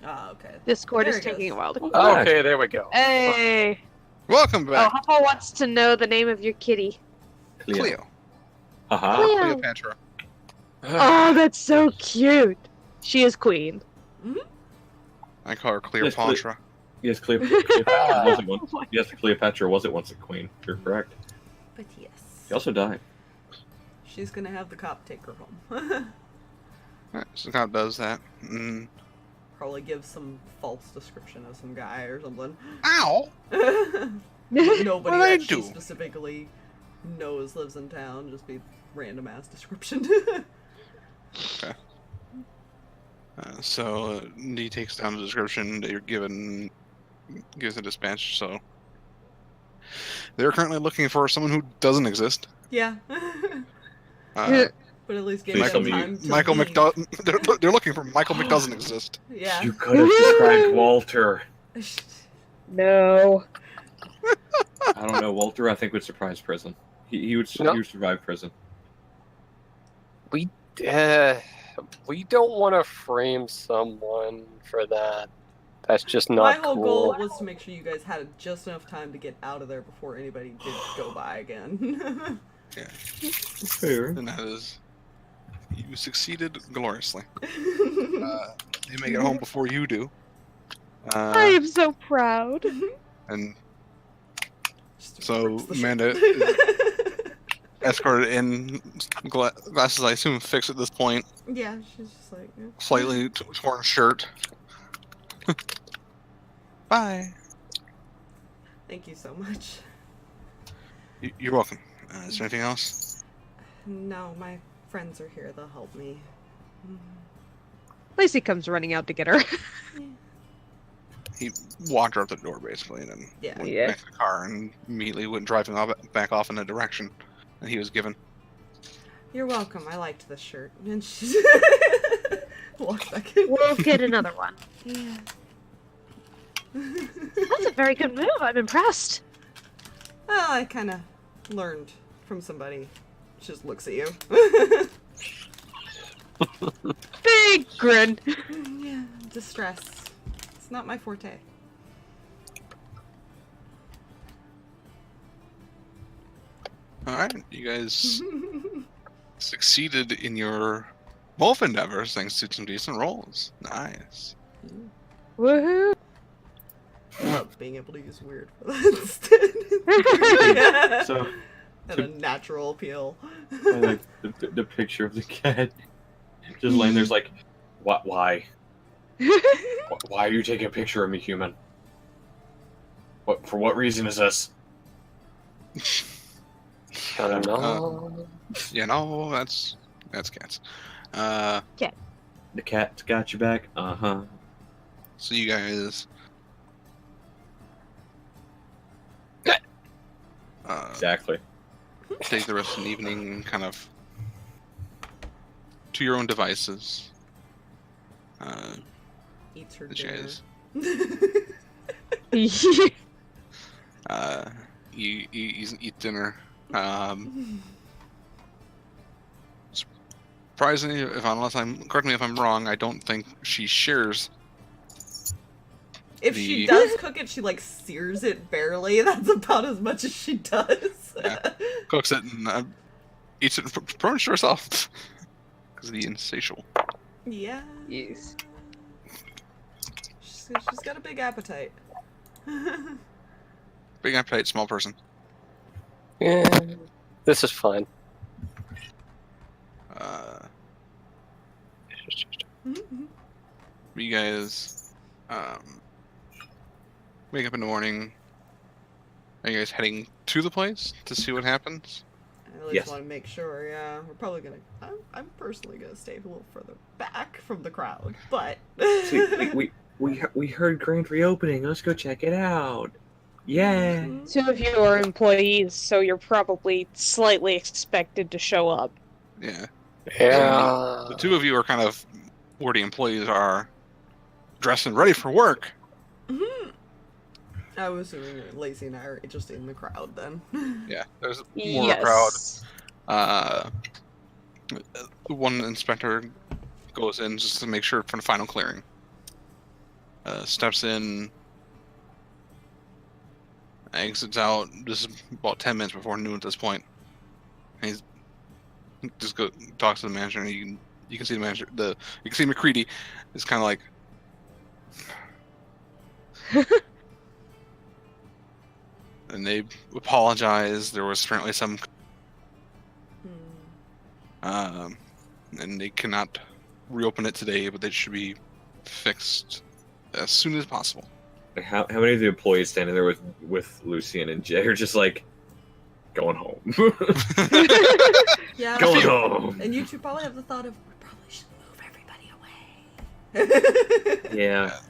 Ah, okay. Discord There is it goes. taking a while to. Okay, there we go. Hey. Welcome Oh, back, Huffle wants to know the name of your kitty. Cleo. Haha. Cleo. Cleopatra. Oh, that's so cute. She is queen. I call her Cleopatra. Yes, Cleopatra wasn't once. Yes, Cleopatra wasn't once a queen. You're correct. But yes. She also died. She's gonna have the cop take her home. Alright, so God does that. Mm. Probably give some false description of some guy or something. Ow! Nobody What did I that she do? specifically knows lives in town, just be random ass description. So he takes down the description that you're given, gives the dispatch. So they're currently looking for someone who doesn't exist. Yeah. Uh, But at least give Please them tell me time to Michael leave. McDo- they're looking for Michael McDoesn't exist. Yeah. You could have described Walter. No. I don't know. Walter, I think, would surprise prison. He would survive prison. We don't want to frame someone for that. That's just not My whole cool. goal was to make sure you guys had just enough time to get out of there before anybody did go by again. Yeah, Fair. and that is, you succeeded gloriously. They make it home before you do. I am so proud. And Just so breaks the Amanda ship. escorted in, glasses I assume fixed at this point, Yeah, she's just like, yeah. slightly torn shirt. Bye. Thank you so much. You're welcome. Is there anything else? No, my friends are here. They'll help me. Lacy comes running out to get her. He walked her up the door basically, and then Yeah. went Yeah. back to the car and immediately went driving back off in the direction that he was given. You're welcome. I liked this shirt. And she walked back in. We'll get another one. Yeah. That's a very good move. I'm impressed. Well, I kind of learned from somebody. She just looks at you. Big grin. Yeah, distress. It's not my forte. Alright, you guys succeeded in your both endeavors thanks to some decent rolls. Nice. Woohoo. I love being able to use weird for that instead. So, And a natural appeal. I like the picture of the cat just laying there's like, what? Why? Why are you taking a picture of me, human? What? For what reason is this? No. Yeah, no, that's cats. The cat's got your back. So you guys. Exactly. Take the rest of the evening and kind of to your own devices. Eats her You dinner. guys, you eat dinner. Surprisingly, correct me if I'm wrong, I don't think she shares. If she does cook it, she like sears it barely. That's about as much as she does. Yeah. Cooks it and eats it pretty much herself because of the insatiable. Yeah. Yes. She's got a big appetite. Big appetite, small person. Yeah, this is fine. You guys wake up in the morning. Are you guys heading to the place to see what happens? I at least want to make sure. Yeah, we're probably gonna. I'm personally gonna stay a little further back from the crowd, but See, we heard grand reopening. Let's go check it out. Yeah. Two of you are employees, so you're probably slightly expected to show up. Yeah. Yeah. The two of you are kind of where the employees are, dressed and ready for work. I was assuming Lacy and I are just in the crowd then. Yeah, there's more of a crowd. The one inspector goes in just to make sure for the final clearing. Steps in, exits out. This is about 10 minutes before noon at this point. And he just talks to the manager, and you can see the manager. You can see McCready is kind of like. And they apologize. There was apparently some. And they cannot reopen it today, but they should be fixed as soon as possible. How many of the employees standing there with Lucien and Jay are just like going home? Yeah, going home. And you two probably have the thought of we probably should move everybody away. Yeah. At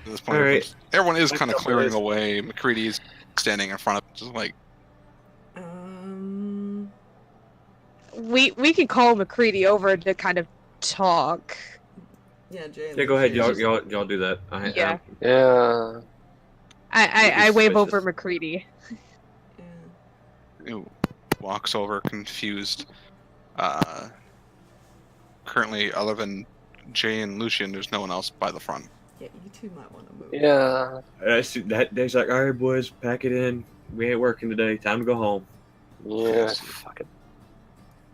this point, right. Everyone is kind of clearing away. McCready's standing in front of just like. We can call McCready over to kind of talk. Yeah, Jay. Yeah, go ahead. Y'all do that. Yeah. I wave over McCready. He walks over, confused. Currently, other than Jay and Lucien, there's no one else by the front. Yeah, you two might want to move. Yeah. That day's like, all right, boys, pack it in. We ain't working today. Time to go home. Yeah. Fuck it.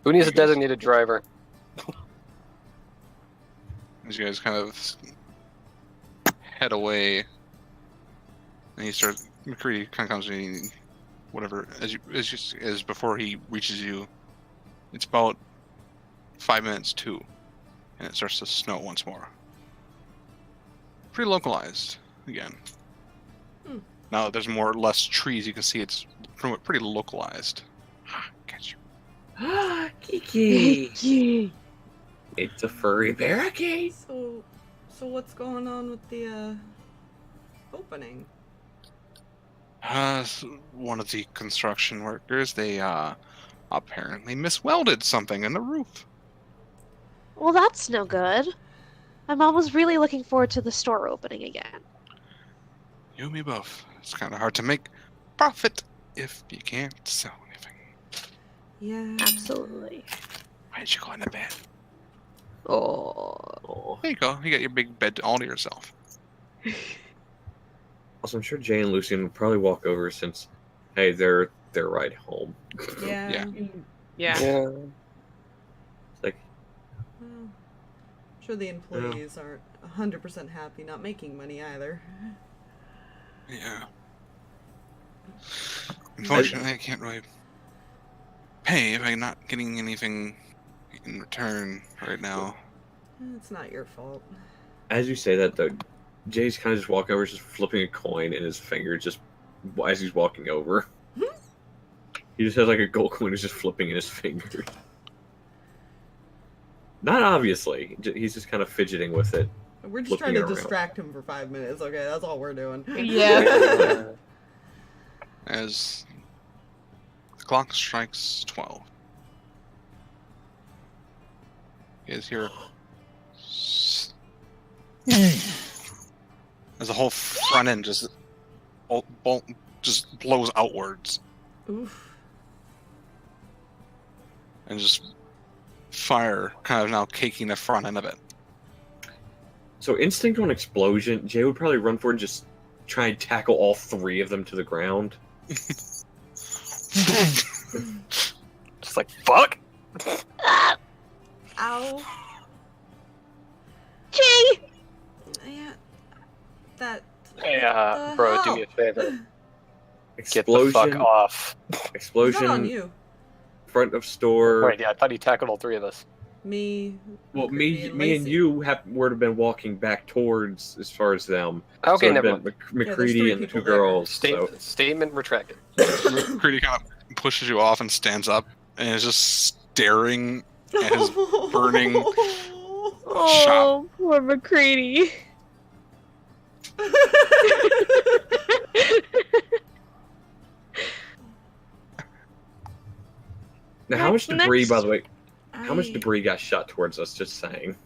Who needs a designated driver? As you guys kind of head away, and McCready kind of comes to you, whatever, as before he reaches you, it's about 5 minutes to, and it starts to snow once more. Pretty localized, again. Now that there's more or less trees, you can see it's pretty localized. Catch you. Kiki! It's a furry barricade. So what's going on with the opening? One of the construction workers, they apparently miswelded something in the roof. Well, that's no good. My mom was really looking forward to the store opening again. You and me both. It's kind of hard to make profit if you can't sell anything. Yeah. Absolutely. Why did you go into bed? Oh. There you go. You got your big bed all to yourself. Also, I'm sure Jay and Lucien would probably walk over since, hey, they're ride home. Yeah. Yeah. It's like, Well, I'm sure the employees aren't 100% happy not making money either. Yeah. Unfortunately, I can't really pay if I'm not getting anything in return right now. It's not your fault. as you say that, though, Jay's kind of just walking over, just flipping a coin in his finger, just as he's walking over. He just has like a gold coin who's just flipping in his fingers. Not obviously. He's just kind of fidgeting with it. We're just trying to distract him for 5 minutes, okay? That's all we're doing. Yeah. As the clock strikes 12. You guys hear as the whole front end just blows outwards. Oof. And just fire kind of now caking the front end of it. So instinct on explosion, Jay would probably run forward and just try and tackle all 3 of them to the ground. Just like, fuck! Ow. Gee! Yeah. That. Hey, the bro, hell? do me a favor. Explosion. Get the fuck off. It's not on Explosion. you. Front of store. Wait, yeah, I thought he tackled all 3 of us. Me. Well, me and Lacy. you would have been walking back towards as far as them. Okay, so never it'd mind. been there's McCready 3 and the people 2 there. girls. So. Statement retracted. McCready kind of pushes you off and stands up and is just staring at his burning Oh, poor McCready. Now, how much debris, Next. by the way? How much I- debris got shot towards us? Just saying.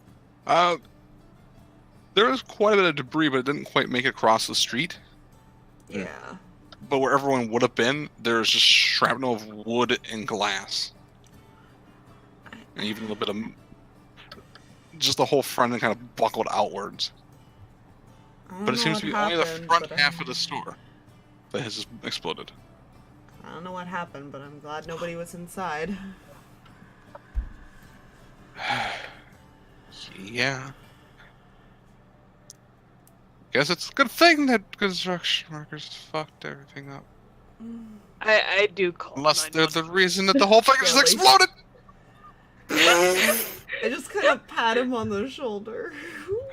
There was quite a bit of debris, but it didn't quite make it across the street. Yeah. But where everyone would have been, there's just shrapnel of wood and glass. And even a little bit of... Just the whole front end kind of buckled outwards. I don't But it know seems to what be only the happened, front but half of the store that has exploded. I don't know what happened, but I'm glad nobody was inside. Yeah. Guess it's a good thing that construction workers fucked everything up. I do call Unless they're the 911. reason that the whole thing just Really? exploded! I just kind of pat him on the shoulder.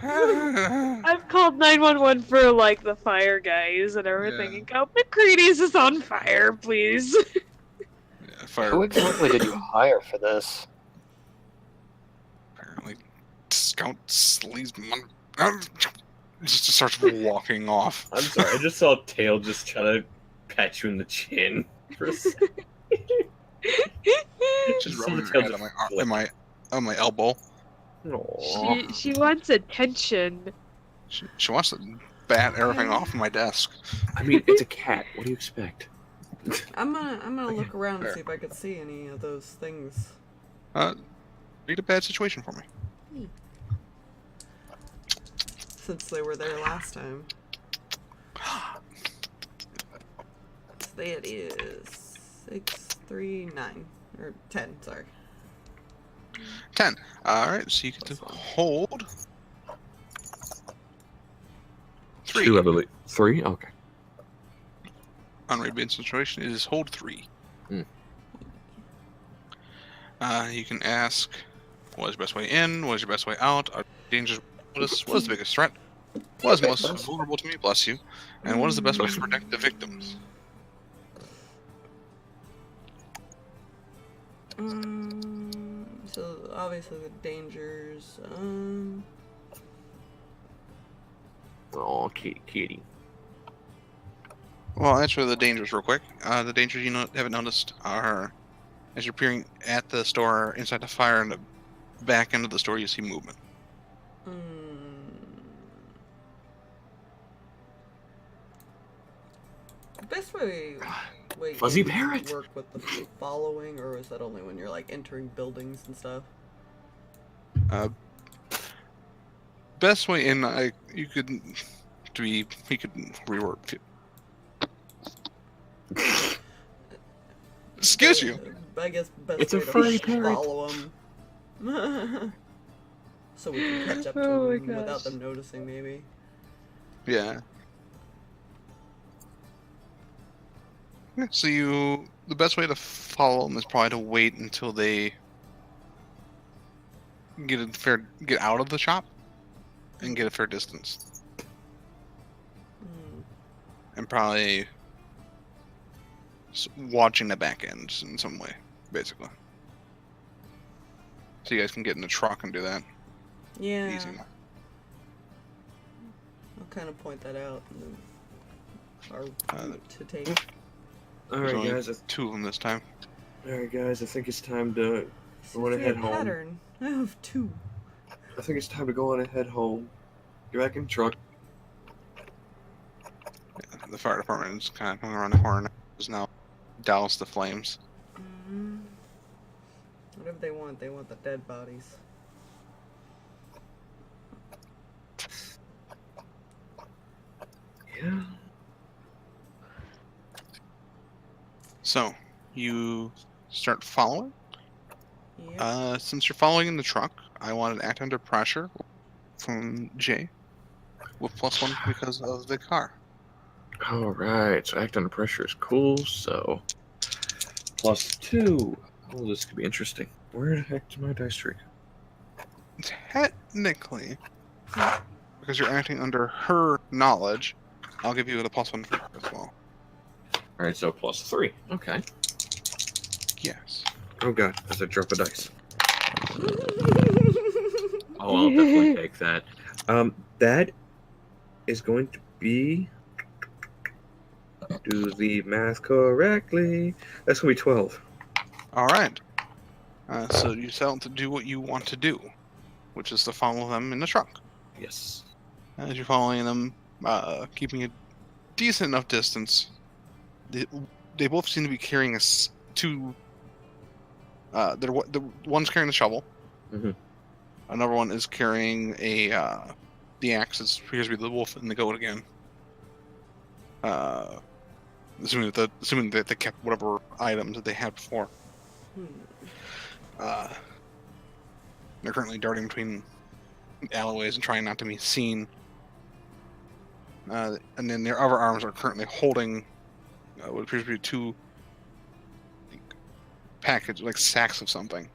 I've called 911 for like the fire guys and everything, Yeah. and go, McCready's is on fire, please. Yeah, fire Who exactly did you hire for this? apparently Scout Sleazeman just starts walking off. I'm sorry. I just saw Tail just try to pat you in the chin for a second. Just Just rubbing see her the head tail on my elbow. Aww. she wants attention. She wants to bat everything off of my desk. I mean, it's a cat. What do you expect? I'm gonna look around and fair. see if I could see any of those things. Read a bad situation for me. Since they were there last time. That is 6, 3, 9. Or 10, sorry. 10. Alright, so you get to Plus one. hold 3. 2, I believe. 3? Okay. Unread bad situation is hold 3. Hmm. You can ask, what is your best way in? What is your best way out? Are dangers notice? What is the biggest threat? What is most vulnerable to me? Bless you. And what is the best way to protect the victims? So obviously the dangers. Oh, kitty. Well, I'll answer the dangers real quick. The dangers you haven't noticed are, as you're peering at the store inside the fire and the back end of the store, you see movement. The best way Fuzzy you parrot. work with the following, or is that only when you're like entering buildings and stuff? Best way in, he could rework. Excuse you. I guess best It's a way to furry parrot. follow them. So we can catch up to Oh my them without gosh. them noticing, maybe. Yeah. So the best way to follow them is probably to wait until they get out of the shop and get a fair distance, and probably watching the back end in some way, basically. So you guys can get in the truck and do that. Yeah. Easy. I'll kind of point that out. And then our route to take. All There's right, only guys. 2 of them this time. All right, guys. I think it's time to go on Seems to and be head a home. pattern. I have 2. I think it's time to go on and head home. Get back in the truck. Yeah, the fire department is kind of going around the horn. Is now douse the flames. Whatever they want the dead bodies. Yeah. So you start following. Yeah. Since you're following in the truck, I wanted to act under pressure from Jay with +1 because of the car. All right. So act under pressure is cool. So +2. Oh, this could be interesting. Where the heck did my dice tree? Technically, because you're acting under her knowledge, I'll give you the +1 for her as well. All right. So +3. Okay. Yes. Oh god, as I drop a dice. Oh, I'll definitely take that. That is going to be. Do the math correctly. That's gonna be 12. All right. So you set out to do what you want to do, which is to follow them in the truck. Yes. As you're following them, keeping a decent enough distance, they both seem to be carrying two. The one's carrying the shovel. Mhm. Another one is carrying the axe. It appears to be the wolf and the goat again. Assuming that they kept whatever items that they had before. They're currently darting between alleyways and trying not to be seen. And then their other arms are currently holding what appears to be 2 package, like sacks of something,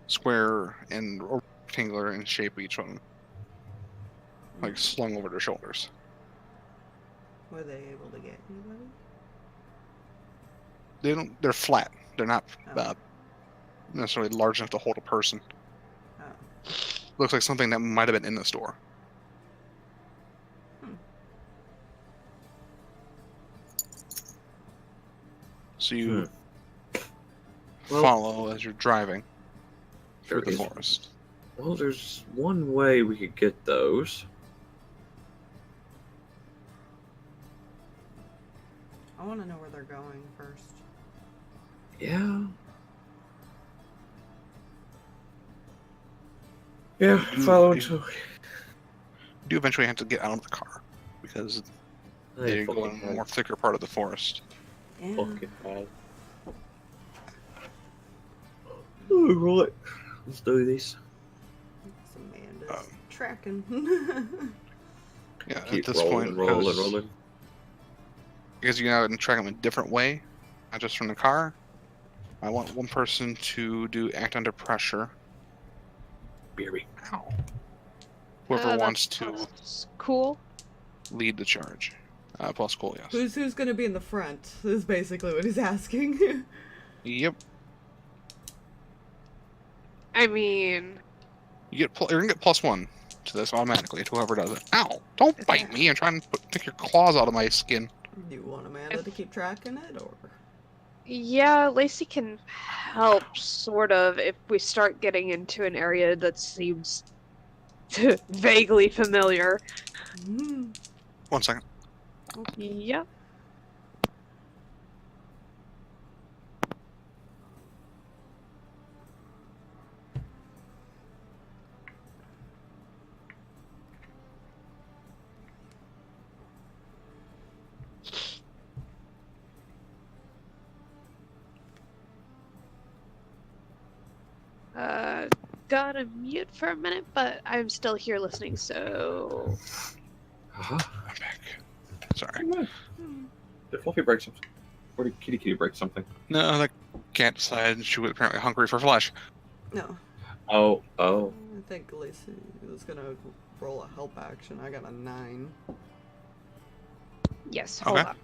square and rectangular in shape, each one, like slung over their shoulders. Were they able to get anybody? They're flat. They're not Oh. necessarily large enough to hold a person. Oh. Looks like something that might have been in the store. So you follow as you're driving through the forest. Well, there's one way we could get those. I want to know where they're going first. Yeah. Yeah, follow until. You do eventually have to get out of the car because they go in a more thicker part of the forest. Yeah. Fucking bad. Oh, right. Let's do this. Amanda's tracking. Yeah, Keep at this rolling, point, rolling. because you now can track them a different way, not just from the car. I want one person to do act under pressure. Beery. Ow. Whoever wants to Cool. lead the charge. Plus cool, yes. Who's gonna be in the front? Is basically what he's asking. Yep. I mean, You're gonna get +1 to this automatically to whoever does it. Ow! Don't bite me! I'm trying to take your claws out of my skin. Do you want Amanda to keep tracking it, or? yeah, Lacy can help, sort of, if we start getting into an area that seems vaguely familiar. 1 second. Yep. Gotta mute for a minute, but I'm still here listening, so... Uh-huh. I'm back. Sorry. Did Fluffy break something? Or did Kitty break something? No, the cat decided she was apparently hungry for flesh. No. Oh. I think Lacy was gonna roll a help action. I got a 9. Yes, hold Okay. on.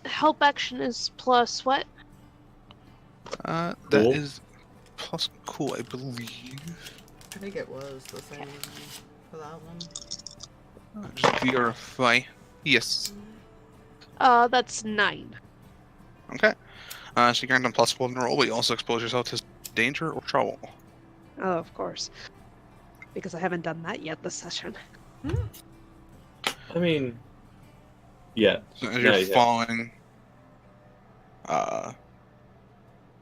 Help action is plus what? That Cool. is plus cool, I believe. I think it was the same for that one. Just verify. Yes. That's 9. Okay. So you grant them plus 1 roll, but you also expose yourself to danger or trouble. Oh, of course. Because I haven't done that yet this session. I mean, yeah. So as Yeah, you're yeah. falling,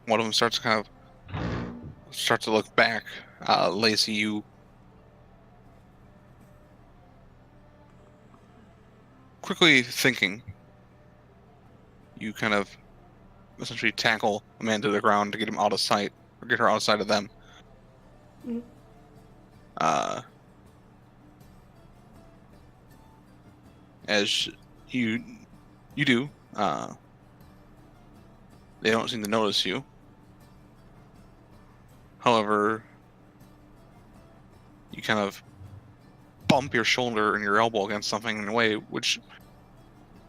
one of them starts to look back. Lacy, you quickly thinking, you kind of essentially tackle a man to the ground to get him out of sight, or get her out of sight of them. Mhm. As you do, they don't seem to notice you. However, you kind of bump your shoulder and your elbow against something in a way which,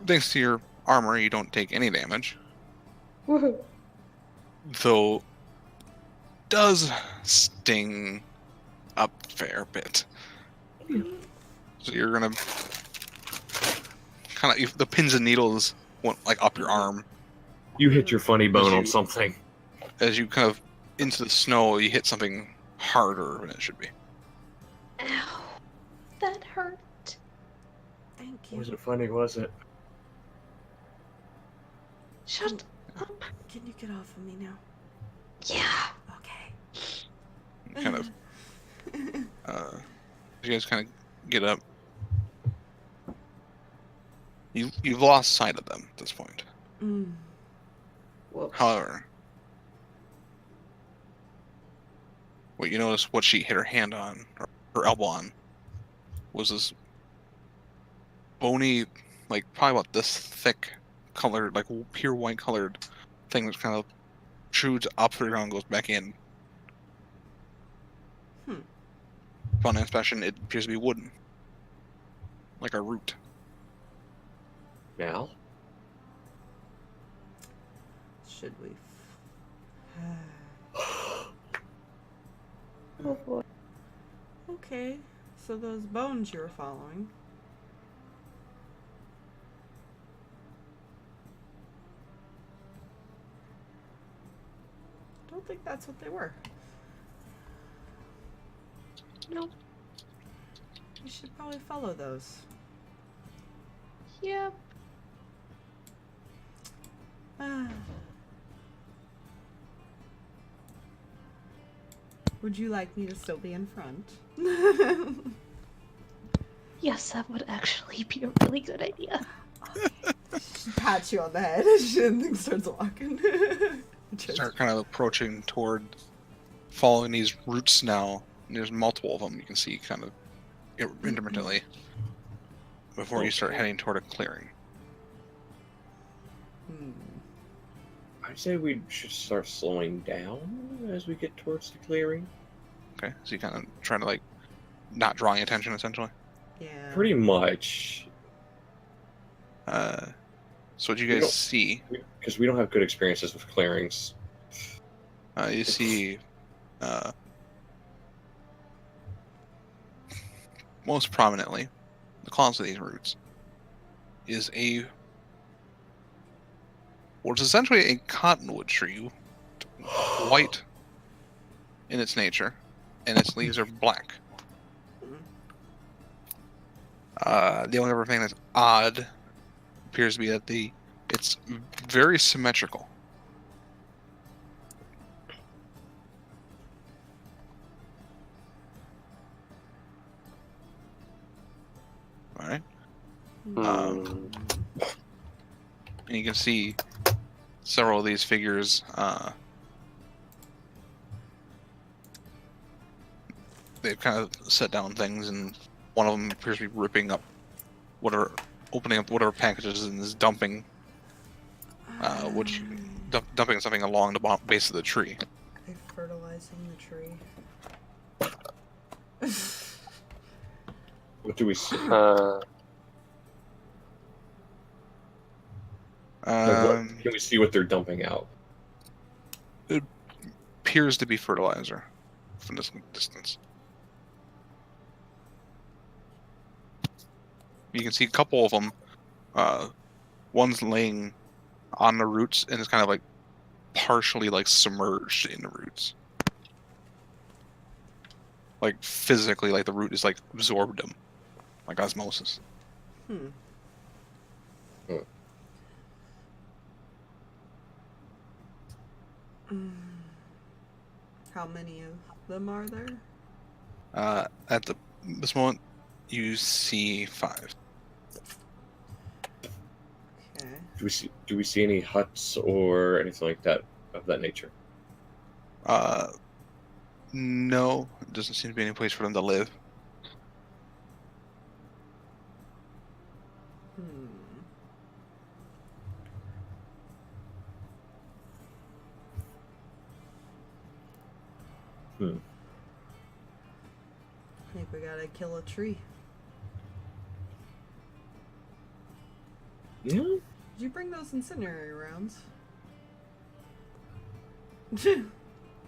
thanks to your armor, you don't take any damage. Woohoo! Though, does sting a fair bit. So you're gonna kind of, the pins and needles went like up your arm You hit your funny bone you- on something. as you kind of into the snow. You hit something harder than it should be. Ow. That hurt. Thank you. Was it funny? Was it? Shut up. Can you get off of me now? Yeah. Okay. Kind of. You guys kind of get up. You've lost sight of them at this point. Mm. Whoops. However, what you notice, what she hit her hand on, or her elbow on, was this bony, like probably about this thick, colored, like pure white colored thing that kind of shoots up through the ground and goes back in. Upon inspection, it appears to be wooden, like a root. Now? Should we? Oh boy. Okay, so those bones you were following. I don't think that's what they were. No. We should probably follow those. Yep. Would you like me to still be in front? Yes, that would actually be a really good idea. She pats you on the head and starts walking. Start kind of approaching toward, following these roots now. And there's multiple of them you can see kind of intermittently before you start heading toward a clearing. I'd say we should start slowing down as we get towards the clearing. Okay, so you kind of trying to like not drawing attention essentially. Yeah. Pretty much. So what you We guys don't- see? Because we don't have good experiences with clearings. You see, most prominently, the cause of these roots is what is essentially a cottonwood tree, white in its nature, and its leaves are black. The only other thing that's odd appears to be that it's very symmetrical. All right. And you can see several of these figures. They've kind of set down things, and one of them appears to be ripping up opening up whatever packages and is dumping, dumping something along the base of the tree. They're fertilizing the tree. What do we see? Can we see what they're dumping out? It appears to be fertilizer from this distance. You can see a couple of them. One's laying on the roots and it's kind of like partially like submerged in the roots. Like physically, like the root is like absorbed them, like osmosis. How many of them are there? At this moment, you see 5. Okay. Do we see any huts or anything like that of that nature? No, it doesn't seem to be any place for them to live. I think we gotta kill a tree. Yeah. Did you bring those incendiary rounds?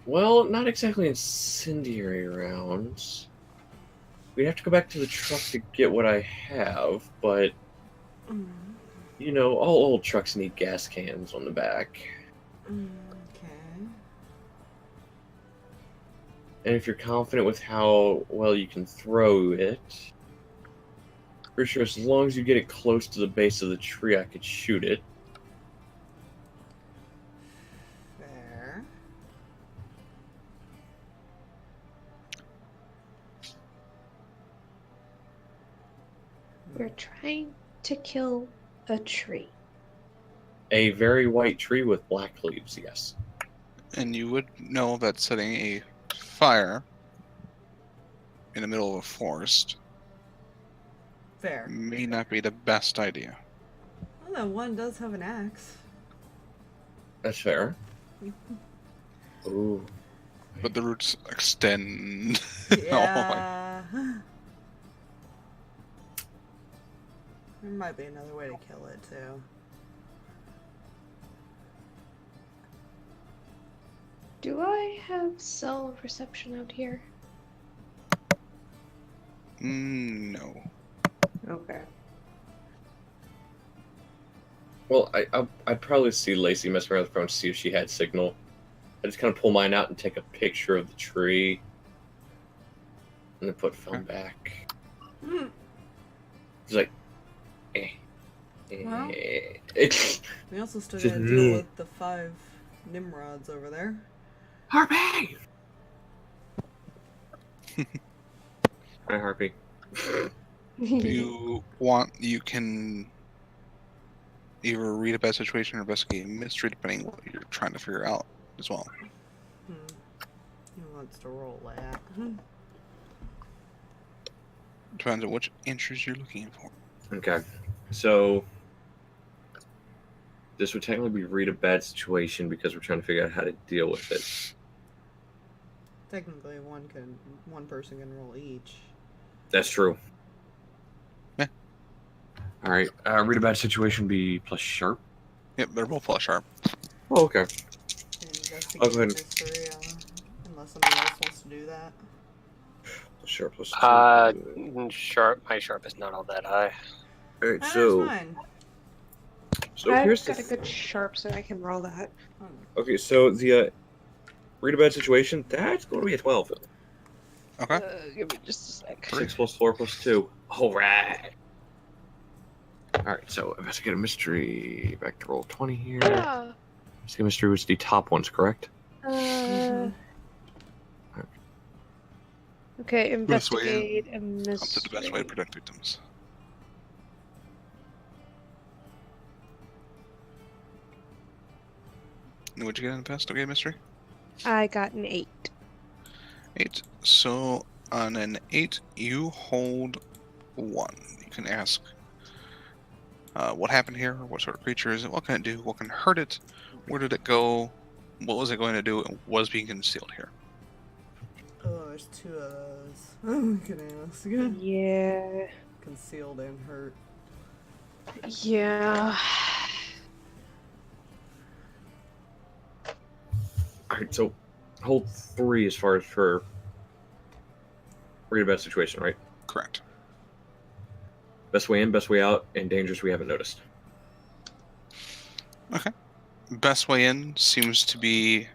Well, not exactly incendiary rounds. We'd have to go back to the truck to get what I have, but you know, all old trucks need gas cans on the back. Okay. And if you're confident with how well you can throw it, pretty sure as long as you get it close to the base of the tree, I could shoot it. Fair. We're trying to kill a tree. A very white tree with black leaves, yes. And you would know that setting a fire in the middle of a forest Fair. may not be the best idea. Well, then one does have an axe. That's fair. Ooh. But the roots extend. Yeah. There might be another way to kill it, too. Do I have cell perception out here? No. Okay. Well, I'd probably see Lacy messing around with the phone to see if she had signal. I just kind of pull mine out and take a picture of the tree. And then put phone back. It's like, Well. It's We also still Just gotta deal with the 5 Nimrods over there. Harpy! Hi, Harpy. If you want, you can either read a bad situation or investigate a mystery, depending on what you're trying to figure out as well. He wants to roll that. Depends on which entries you're looking for. Okay, so this would technically be read a bad situation because we're trying to figure out how to deal with it. Technically, one person can roll each. That's true. Yeah. All right. Read a bad situation be plus sharp. Yep, they're both plus sharp. Oh, okay. Investigate I'll go ahead. mystery, unless somebody else wants to do that. Plus sharp plus 2. Sharp. My sharp is not all that high. All right. That's So fine. I've here's got a good sharp, so I can roll that. Okay, so the read a bad situation, that's going to be a 12. Okay. Give me just a sec. 6 plus 4 plus 2. All right. All right, so investigate a mystery. Back to roll 20 here. Yeah. Investigate a mystery was the top ones, correct? Okay, Best way investigate a Up to the best way to mystery. protect victims. And what'd you get in investigate mystery? I got an 8. 8. So on an 8, you hold 1. You can ask what happened here, what sort of creature is it, what can it do, what can hurt it, where did it go, what was it going to do, and what is being concealed here. Oh, there's 2 of those. Oh, can I ask again? Yeah. Concealed and hurt. Yeah. Alright, so hold 3 as far as for best situation, right? Correct. Best way in, best way out, and dangers we haven't noticed. Okay. Best way in seems to be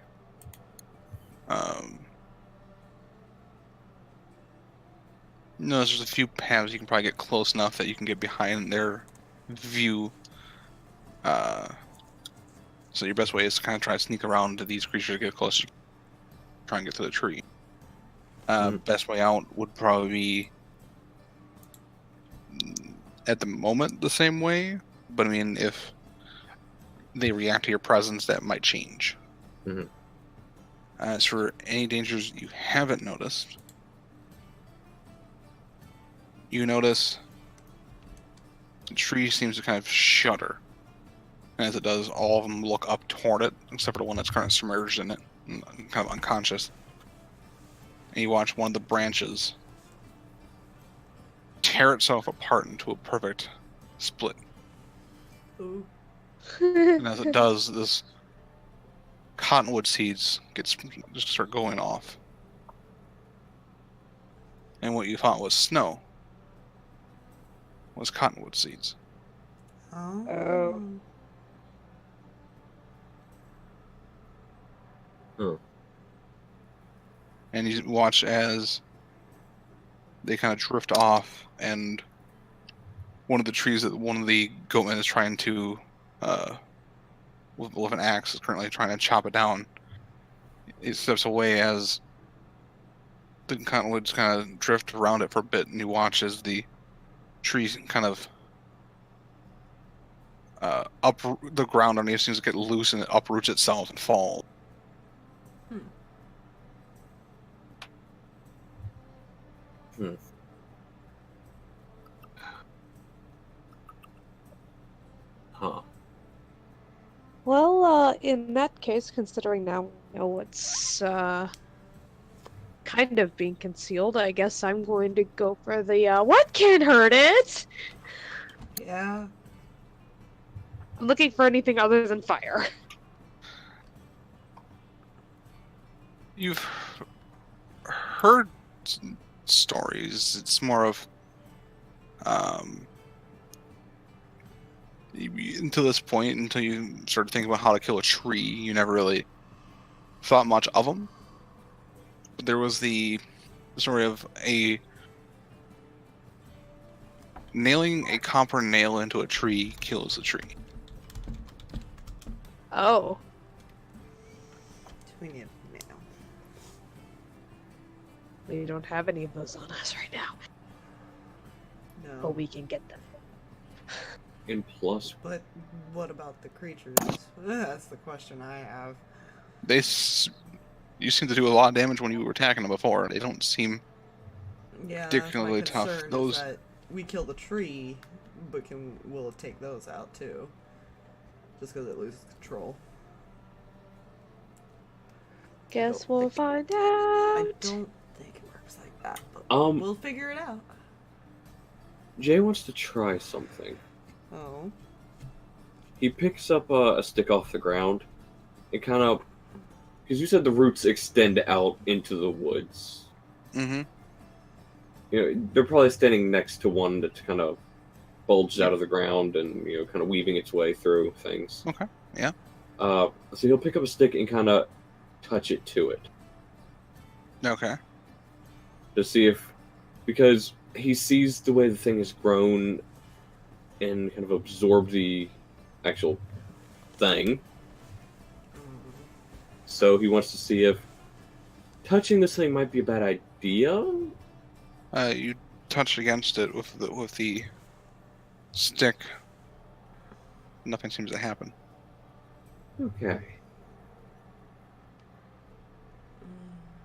no, there's a few paths you can probably get close enough that you can get behind their view. So your best way is to kind of try to sneak around to these creatures, get closer, try and get to the tree. Best way out would probably be, at the moment, the same way. But I mean, if they react to your presence, that might change. Mhm. As for any dangers you haven't noticed, you notice the tree seems to kind of shudder. And as it does, all of them look up toward it, except for the one that's kind of submerged in it, and kind of unconscious. And you watch one of the branches tear itself apart into a perfect split. Ooh. And as it does, this cottonwood seeds just start going off. And what you thought was snow was cottonwood seeds. Oh. Oh. And you watch as they kind of drift off, and one of the trees that one of the goatmen is trying to, with an axe, is currently trying to chop it down. It steps away as the cottonwoods kind of drift around it for a bit, and you watch as the tree kind of the ground underneath seems to get loose, and it uproots itself and falls. Huh. Well, in that case, considering now we know what's kind of being concealed, I guess I'm going to go for the what can hurt it? Yeah. I'm looking for anything other than fire. You've heard stories. It's more of until this point, until you started thinking about how to kill a tree, you never really thought much of them. But there was the story of nailing a copper nail into a tree kills the tree. Oh. We need a nail. We don't have any of those on us right now, No. but we can get them. And plus, But what about the creatures? That's the question I have. You seem to do a lot of damage when you were attacking them before. They don't seem Yeah, particularly my tough. concern Those is that we kill the tree, but will it take those out too? Just because it loses control. Guess don't we'll think- find out. I don't think it works like that, but we'll figure it out. Jay wants to try something. Oh. He picks up a stick off the ground. It kind of, because you said the roots extend out into the woods. Mm-hmm. You know, they're probably standing next to one that's kind of bulged out of the ground and, you know, kind of weaving its way through things. Okay, yeah. So he'll pick up a stick and kind of touch it to it Okay. to see if, because he sees the way the thing has grown and kind of absorbed the actual thing. So he wants to see if touching this thing might be a bad idea. You touch against it with the stick. Nothing seems to happen. Okay.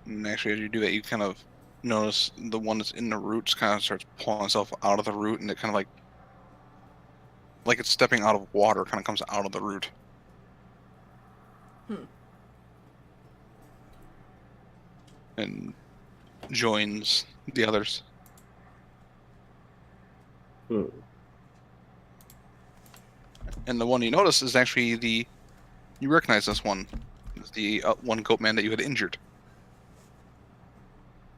And actually, as you do that, you kind of notice the one that's in the roots kind of starts pulling itself out of the root, and it kind of like it's stepping out of water, kind of comes out of the root. And joins the others. Hmm. And the one you notice is actually you recognize this one. the one goat man that you had injured.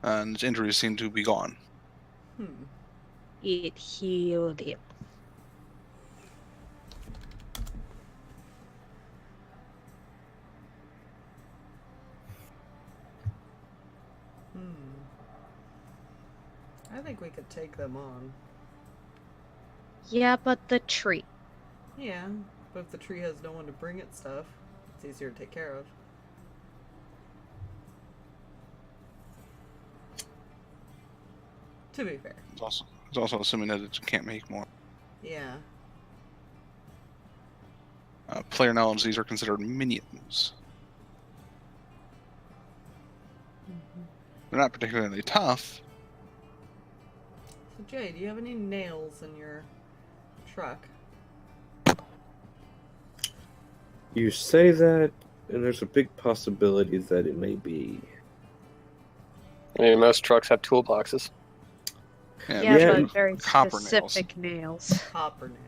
And his injuries seem to be gone. It healed him. I think we could take them on. Yeah, but the tree. Yeah, but if the tree has no one to bring it stuff, it's easier to take care of. To be fair. It's also assuming that it can't make more. Yeah. Player knowledge, these are considered minions. They're not particularly tough. So Jay, do you have any nails in your truck? You say that, and there's a big possibility that it may be. I mean, most trucks have toolboxes. Yeah, but very copper specific nails. Copper nails.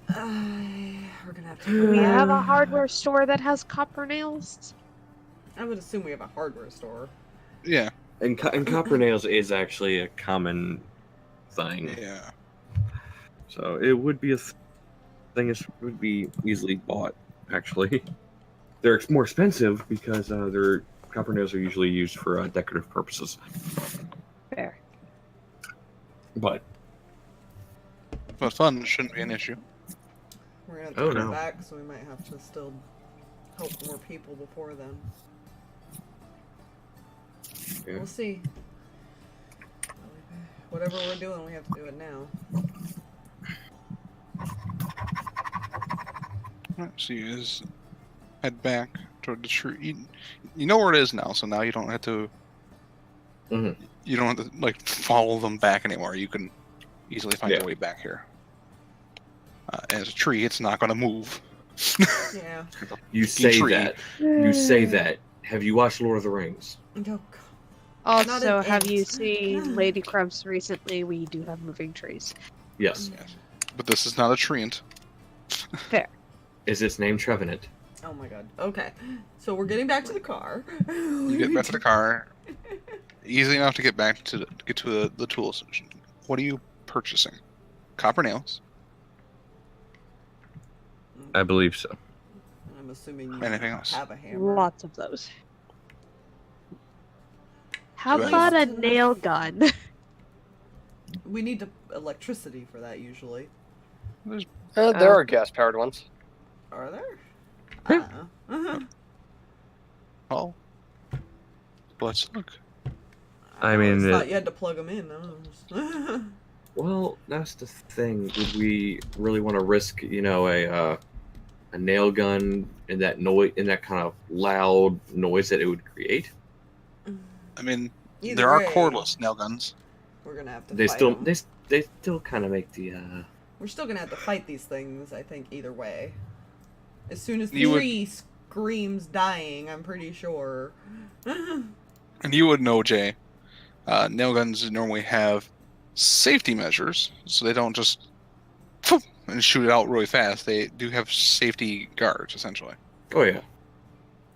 We're gonna have to. Do we have a hardware store that has copper nails? I would assume we have a hardware store. Yeah. And copper nails is actually a common thing. Yeah. So it would be a thing that would be easily bought, actually. They're more expensive because their copper nails are usually used for decorative purposes. Fair. But fun shouldn't be an issue. We're gonna have to Oh, come no. back, so we might have to still help more people before then. Yeah. We'll see. Whatever we're doing, we have to do it now. Alright, so you guys head back toward the tree. You know where it is now, so now you don't have to. Mhm. You don't have to like follow them back anymore. You can easily find Yeah. your way back here. As a tree, it's not going to move. Yeah. You say tree. that. You say that. Have you watched Lord of the Rings? Oh, God. Also, an have you ant. seen Lady Krabs recently? We do have moving trees. Yes. Yes. But this is not a treant. Fair. Is its name Trevenant? Oh my god. Okay. So we're getting back to the car. You get back to the car. Easy enough to get back to the tools. What are you purchasing? Copper nails. I believe so. I'm assuming you Anything else? have a hammer. Lots of those. How Right. about a nail gun? We need electricity for that usually. There are gas-powered ones. Are there? Yeah. Oh. Let's look. I mean, always thought you had to plug them in. Though. Well, that's the thing. Would we really want to risk, a nail gun and that noise, and that kind of loud noise that it would create? I mean, Either there are way, cordless nail guns. We're gonna have to. They fight still, 'em. they still kind of make the. We're still gonna have to fight these things. I think either way. As soon as the You would- tree screams dying, I'm pretty sure. And you would know, Jay. Nail guns normally have safety measures, so they don't just and shoot it out really fast. They do have safety guards, essentially. Oh yeah.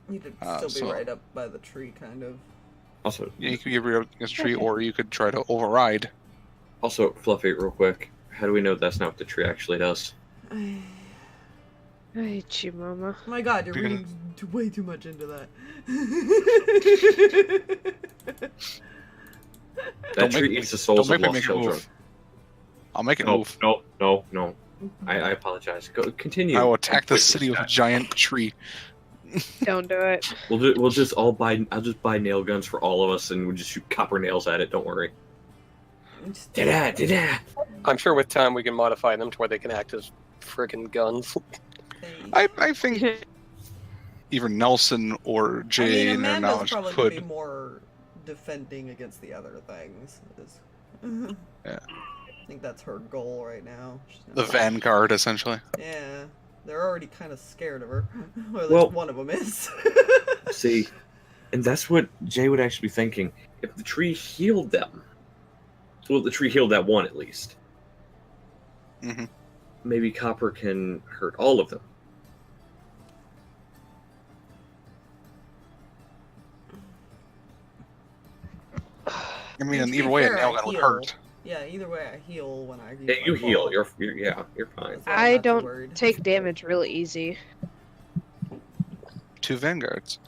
You could Uh, still be so- right up by the tree, kind of. Also, Yeah, you could get rid of against a tree, or you could try to override. Fluffy, real quick. How do we know that's not what the tree actually does? Oh Hey, Chimama. my god, you're Because- reading way too much into that. That Don't tree make- eats the souls Don't of make me lost make a children. move. I'll make it No, move. no. I apologize. Continue. I will attack the Wait, city with a giant tree. Don't do it. We'll just all buy. I'll just buy nail guns for all of us, and we'll just shoot copper nails at it. Don't worry. Da-da. I'm sure with time we can modify them to where they can act as friggin' guns. I think either Nelson or Jay in their Amanda's knowledge probably gonna be could. more defending against the other things. Yeah. I think that's her goal right now. She's The gonna- vanguard, essentially. Yeah, they're already kind of scared of her. Or at Well- least one of them is. See, and that's what Jay would actually be thinking. If the tree healed them, well, the tree healed that one at least. hmm Maybe copper can hurt all of them. I mean, To be either way, a fair, nail I gun would heal. hurt. Yeah, either way I heal when I use Yeah, you my heal. claw. You're fine. That's why I'm I not too don't worried. take damage real easy. 2 vanguards.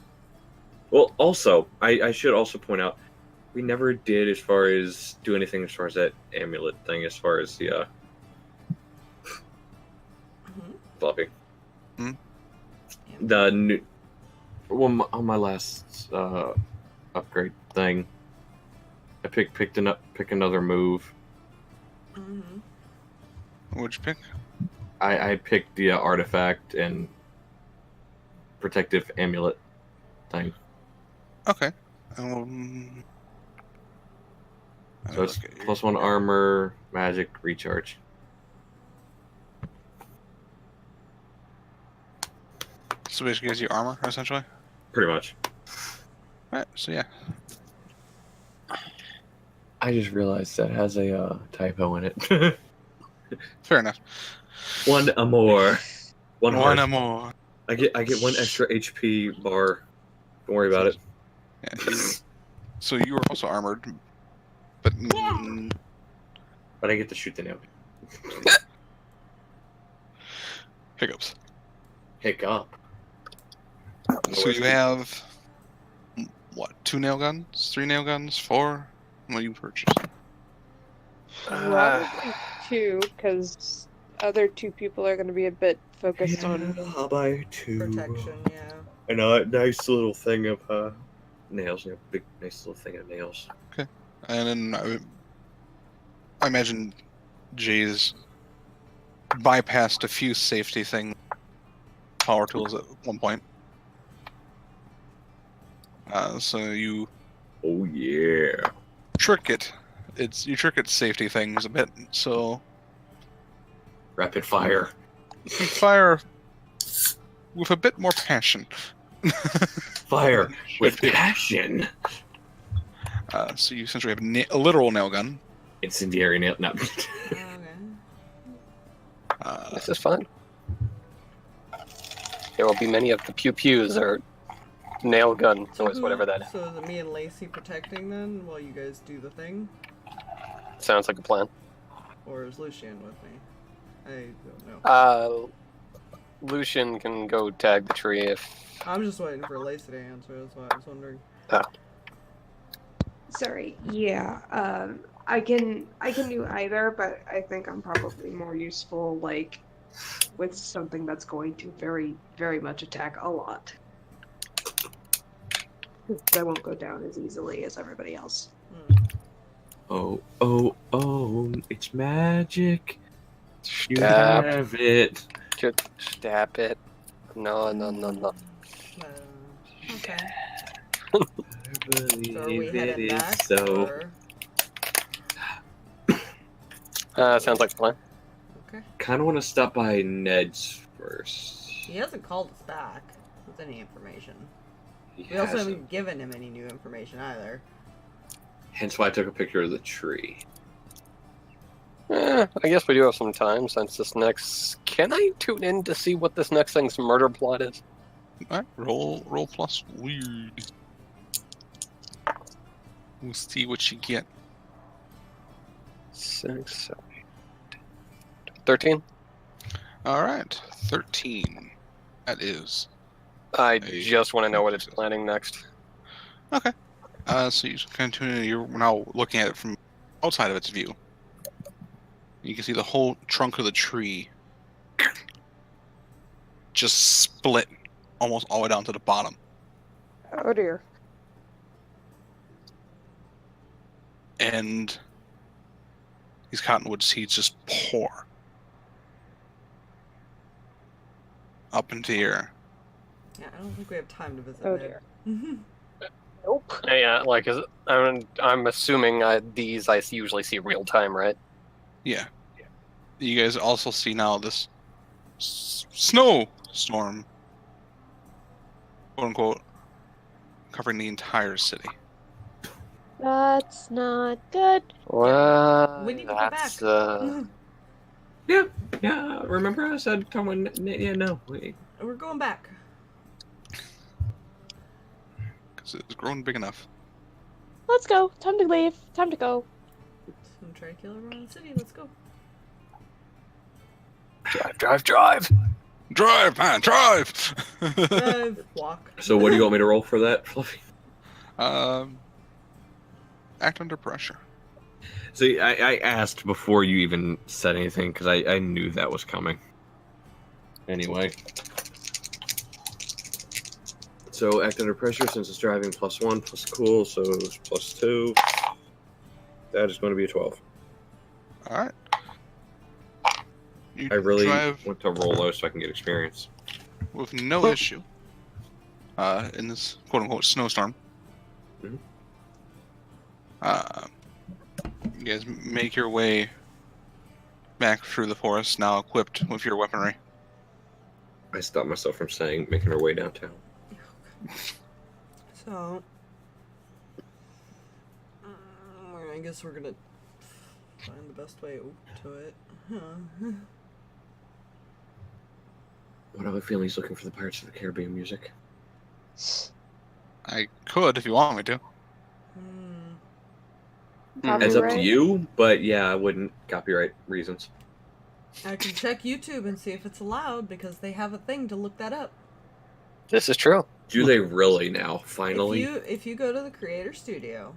Well, also, I should also point out, we never did as far as do anything as far as that amulet thing, as far as the Fluffy. Hmm? The new on my last upgrade thing, I pick another move. What'd you pick? I picked the artifact and protective amulet thing. Okay. So it's +1 armor, magic, recharge. So basically gives you armor, essentially? Pretty much. Right, so yeah. I just realized that has a typo in it. Fair enough. One more. One heart. more. I get 1 extra HP bar. Don't worry about it. Yeah, so you were also armored, but But I get to shoot the nail. hiccups. Hiccup. So you have what? 2 nail guns? 3 nail guns? 4? What do you purchase? Probably 2, because other 2 people are going to be a bit focused on. I'll buy 2. Protection, yeah. And a nice little thing of nails. Big, nice little thing of nails. Okay. And then I imagine Jay's bypassed a few safety things, power tools at one point. So you Oh yeah. trick it. You trick its safety things a bit. So Rapid fire. you fire with a bit more passion. Fire with passion. So you essentially have a literal nail gun. Incendiary nail. No. Okay. This is fun. There will be many of the pew-pews or nail gun noise, whatever that is. So is it me and Lacy protecting then while you guys do the thing? Sounds like a plan. Or is Lucien with me? I don't know. Lucien can go tag the tree if... I'm just waiting for Lacy to answer, that's why I was wondering. Sorry, yeah. I can do either, but I think I'm probably more useful, like, with something that's going to very, very much attack a lot. I won't go down as easily as everybody else. Oh, it's magic. You Stab. have it. Just stab it. No. Okay. I So are we believe it heading is back? so. Or... Sounds like a plan. Okay. Kind of want to stop by Ned's first. He hasn't called us back with any information. He We also hasn't. haven't given him any new information either. Hence why I took a picture of the tree. I guess we do have some time since this next... Can I tune in to see what this next thing's murder plot is? Alright, roll plus weird. We'll see what you get. 6, 7, 8, 13? Alright, 13. That is. I just want to know what it's planning next. Okay. So you kind of tune in. You're now looking at it from outside of its view. You can see the whole trunk of the tree just split almost all the way down to the bottom. Oh dear. And these cottonwood seeds just pour up into the air. Yeah, I don't think we have time to visit Oh Ned. dear. Nope. Yeah, like, I'm assuming these I usually see real time, right? Yeah. You guys also see now this snow storm, quote unquote, covering the entire city. That's not good. Well, We need to get back. that's, Yeah. Remember I said, "Come on." Yeah, no. Wait. We're going back. Because it's grown big enough. let's go. Time to leave. Time to go. Some try to kill everyone in the city. Let's go. Drive, drive! Drive, man, drive! Drive, walk. So what do you want me to roll for that, Fluffy? Act under pressure. See, I asked before you even said anything, because I knew that was coming. Anyway. So, act under pressure, since it's driving +1, plus cool, so it's +2. That is going to be a 12. Alright. I really drive want to roll low so I can get experience. with no issue in this quote-unquote snowstorm. Mhm. You guys make your way back through the forest, now equipped with your weaponry. I stopped myself from saying making our way downtown. So, I guess we're gonna find the best way to it. Huh. What other feeling he's looking for the Pirates of the Caribbean music? I could if you want me to. It's up to Copyright. you, but yeah, I wouldn't. Copyright reasons. I can check YouTube and see if it's allowed because they have a thing to look that up. This is true. Do they really now? Finally? If you go to the Creator Studio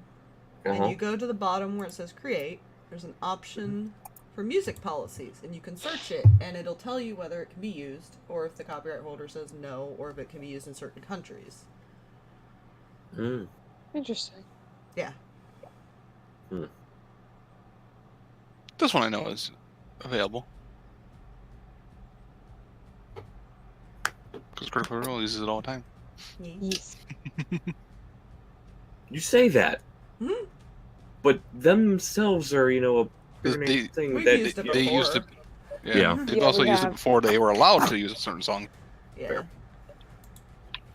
Uh-huh. and you go to the bottom where it says Create, there's an option for music policies, and you can search it, and it'll tell you whether it can be used, or if the copyright holder says no, or if it can be used in certain countries. Mm. Interesting. Yeah. This one I know is available. Because Critical Role uses it all the time. Yes. You say that, Hmm? but themselves are, a They- thing We've that used it They before. used it. Yeah. They've Yeah, also we used it have. before they were allowed to use a certain song. Yeah. Fair.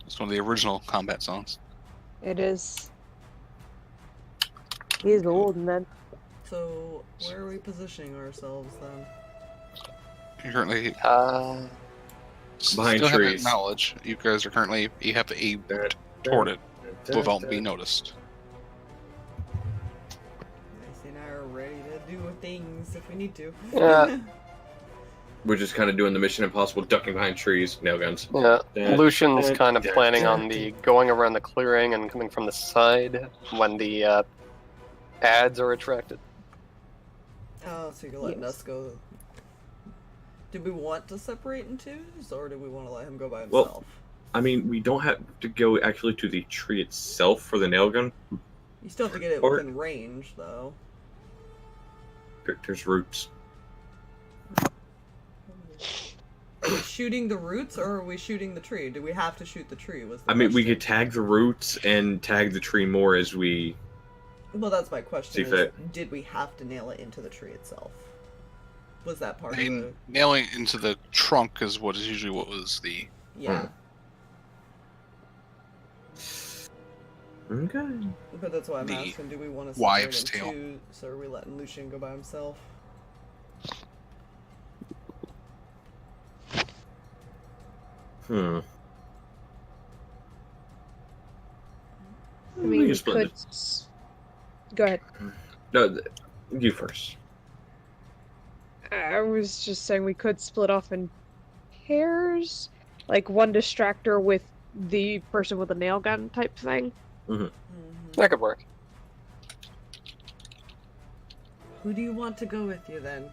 It's one of the original combat songs. It is. He's old, man. So, where are we positioning ourselves then? You're currently Behind still have trees. that knowledge. You guys are currently, you have to aim toward it without being noticed. Lacy and I are ready to do things if we need to. Yeah. We're just kind of doing the Mission Impossible, ducking behind trees, nail guns. Yeah. Dun, Lucian's dun, kind of dun, planning dun, on the going around the clearing and coming from the side when the ads are attracted. Oh, so you're letting Yes. us go. Do we want to separate in twos, or do we want to let him go by Well, himself? I mean, we don't have to go actually to the tree itself for the nail gun. You still have to get it or- within range, though. There's roots. Are we shooting the roots, or are we shooting the tree? Do we have to shoot the tree? Was the I mean, we question. could tag the roots and tag the tree more as we... Well, that's my question. See Is, fit. did we have to nail it into the tree itself? Was that part I of mean, the... nailing it into the trunk is what is usually what was the. Yeah. Okay. But that's why I'm The asking, do we want to wives' separate tale. in two, so are we letting Lucien go by himself? I mean, You we split could. it. Go ahead. No, you first. I was just saying we could split off in pairs, like one distractor with the person with a nail gun type thing. That could work. Who do you want to go with you then?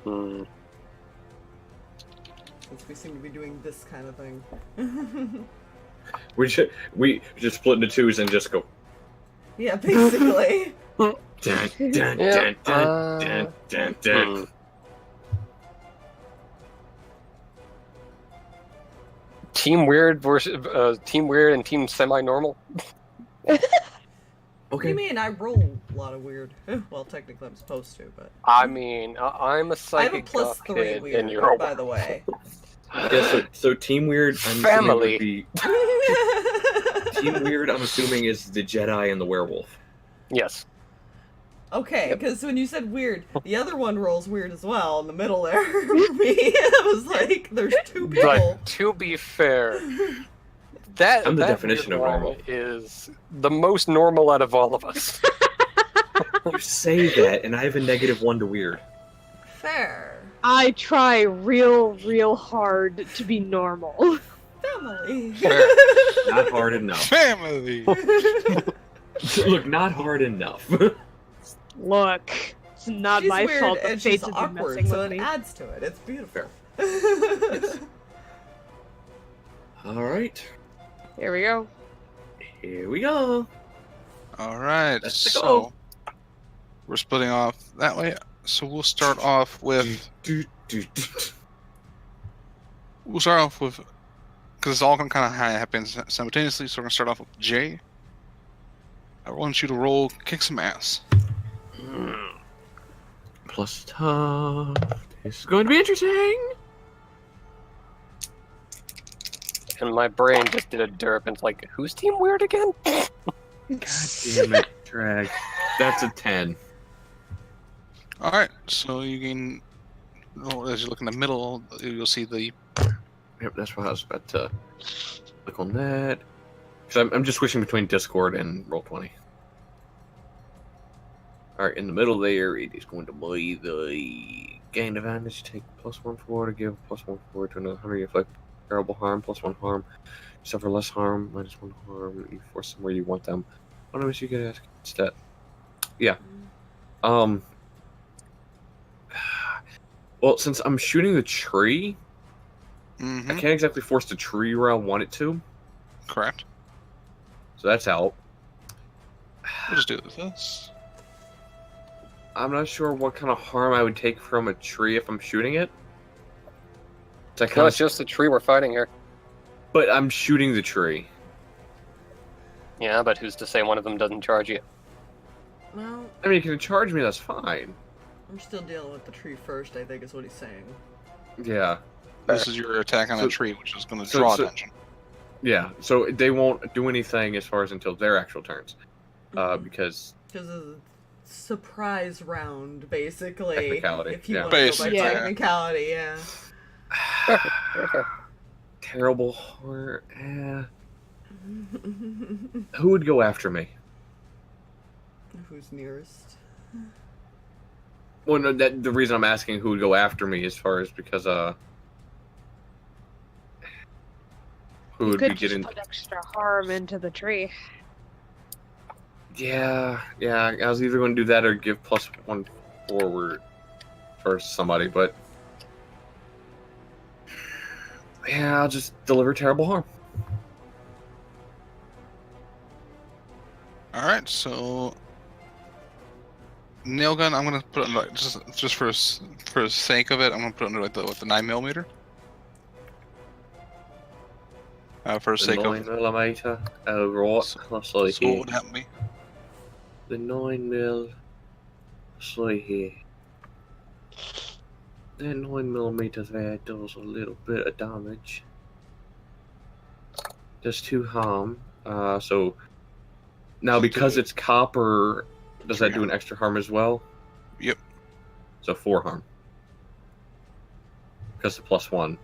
Hmm. Since we seem to be doing this kind of thing. We just split into twos and just go. Yeah, basically. Dun, dun, Yeah, dun, dun, dun, dun, dun. Hmm. Team Weird versus Team Weird and Team Semi-Normal. What do Okay. you mean? I roll a lot of weird. Well, technically I'm supposed to, but... I mean, I'm a I have a psychic plus goth 3 kid, weird, and you're a by the way. Yeah, so Team Weird, I'm Family. assuming would be Team Weird. I'm assuming is the Jedi and the werewolf. Yes. Okay, Yep. because when you said weird, the other one rolls weird as well in the middle there. For me, I was like, there's two people. But to be fair, I'm the that definition of weird normal. one is the most normal out of all of us. You say that, and I have a -1 to weird. Fair. I try real hard to be normal. Family. Fair. Not hard enough. Family. Look, not hard enough. Look, it's not She's my weird fault and that she's Fate's been awkward, messing so with it me. adds to it. It's beautiful. All right, Here we go. here we go. All right. Let's So go. we're splitting off that way. So we'll start off with. We'll start off with, because it's all going to kind of happen simultaneously. So we're going to start off with Jay. I want you to roll, kick some ass. Plus tough. This is going to be interesting. And my brain just did a derp and it's like, who's team weird again? God damn it, drag. That's a 10. All right. So you gain. As you look in the middle, you'll see the. Yep, that's what I was about to click on that. So I'm just switching between Discord and Roll20. Alright, in the middle there, it is going to be the gain advantage. Take +1 forward to give +1 forward to another hunter. You inflict terrible harm, +1 harm. You suffer less harm, -1 harm. You force them where you want them. Oh no, you get ask instead. Yeah. Well, since I'm shooting the tree, Mm-hmm. I can't exactly force the tree where I want it to. Correct. So that's out. We'll just do this. I'm not sure what kind of harm I would take from a tree if I'm shooting it. So I No, kinda, it's just the tree we're fighting here. but I'm shooting the tree. Yeah, but who's to say one of them doesn't charge you? Well, I mean, you can charge me, that's fine. I'm still dealing with the tree first, I think is what he's saying. Yeah. This is your attack on So- a tree, which is going to so- draw so- attention. Yeah, so they won't do anything as far as until their actual turns. Because Because of the surprise round, basically. Technicality, If you yeah. want to go by Basically, yeah. technicality, yeah. Okay. terrible harm. Who would go after me? Who's nearest? Well, no, the reason I'm asking who would go after me as far as because who You would be could just getting. put extra harm into the tree. Yeah, I was either going to do that or give +1 forward for somebody, but yeah, I'll just deliver terrible harm. All right, so nail gun. I'm going to put it under, just for the sake of it. I'm going to put it under like the 9mm. For the sake of 9mm. Oh, right. Let's see so what here. would happen be? The 9mm. Let's see here. That 9mm there does a little bit of damage. Does 2 harm. So now because it's copper, does that do an extra harm as well? Yep. So 4 harm. Because the +1,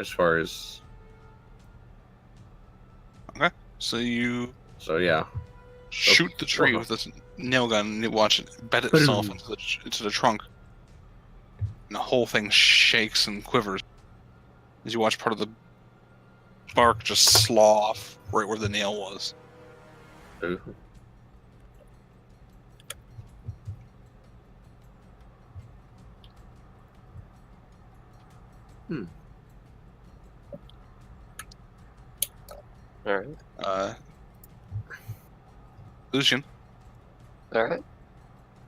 as far as. So you So yeah. shoot the tree with this nail gun, and you watch it bed itself into the trunk. And the whole thing shakes and quivers as you watch part of the bark just slaw off right where the nail was. Ooh. Alright. Lucien. Alright.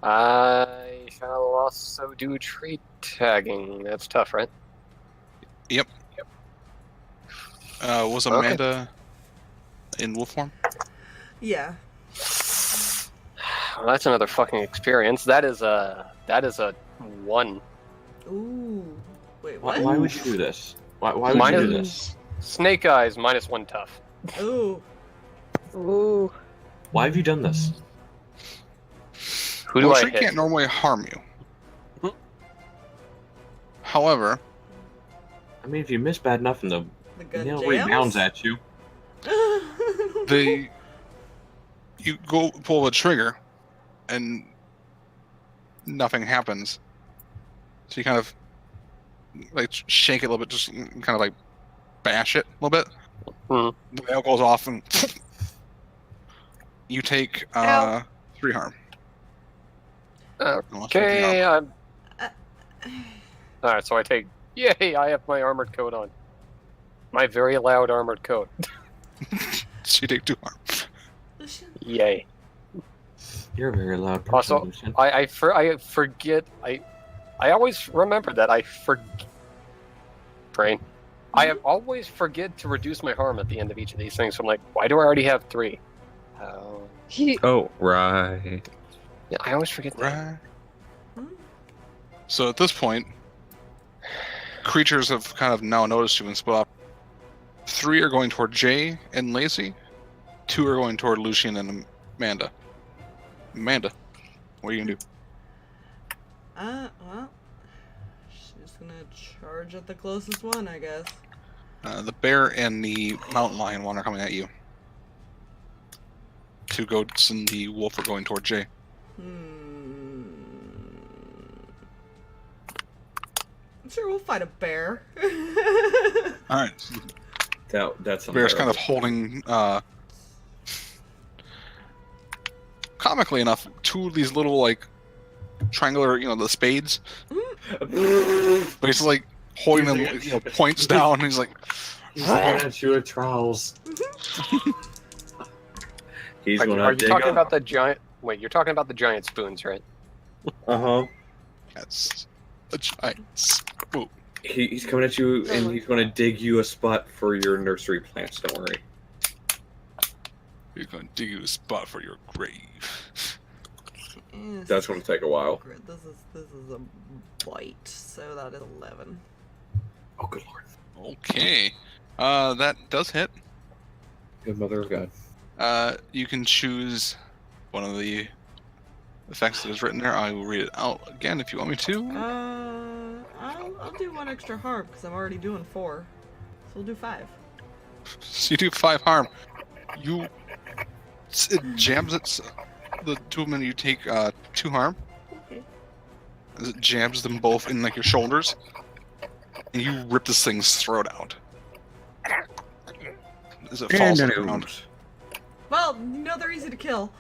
I shall also do tree tagging. That's tough, right? Was Okay. Amanda in wolf form? Yeah. Well, that's another fucking experience. That is a 1. Ooh. Wait, what? Why would you do this? Why would Mine you do is- this? Snake eyes -1 tough. Ooh. Ooh. Why have you done this? Who do Well, a I tree hit? can't normally harm you. Mhm. However, I mean, if you miss bad enough and the The gun nail really jams? bounds at you. You go pull the trigger, and nothing happens. So you kind of like shake it a little bit, just kind of like bash it a little bit. Mhm. The nail goes off, and you take Ow. 3 harm. Okay, I'm... Alright, so I take... Yay, I have my armored coat on. My very loud armored coat. So you take 2 harm. Yay. You're a very loud person, Also, Lucien. I forget... I always remember that. Brain. I have always forget to reduce my harm at the end of each of these things. So I'm like, why do I already have 3? Oh. Oh, right. Yeah, I always forget that. Right. So at this point, creatures have kind of now noticed you and split up. 3 are going toward Jay and Lacy. 2 are going toward Lucien and Amanda. Amanda, what are you gonna do? Well, she's gonna charge at the closest one, I guess. The bear and the mountain lion one are coming at you. 2 goats and the wolf are going toward Jay. I'm sure we'll fight a bear. All right. That's The bear's kind of holding. Comically enough, 2 of these little like triangular, the spades. But he's like holding them, points down. And he's like, He's looking at you at trials. He's Are gonna you dig talking up. about the giant... Wait, you're talking about the giant spoons, right? Uh-huh. that's a giant spoon. He's coming at you, and he's gonna dig you a spot for your nursery plants, don't worry. You're going to dig you a spot for your grave. Yes. That's gonna take a while. This is a bite, so that is 11. Oh, good lord. Okay. That does hit. Good mother of God. You can choose one of the effects that is written there. I will read it out again if you want me to. I'll do 1 extra harm because I'm already doing 4, so we'll do 5. So you do 5 harm. It jams the 2 of them, and you take 2 harm. Okay. As it jams them both in like your shoulders, and you rip this thing's throat out. As it falls on the ground. Well, they're easy to kill.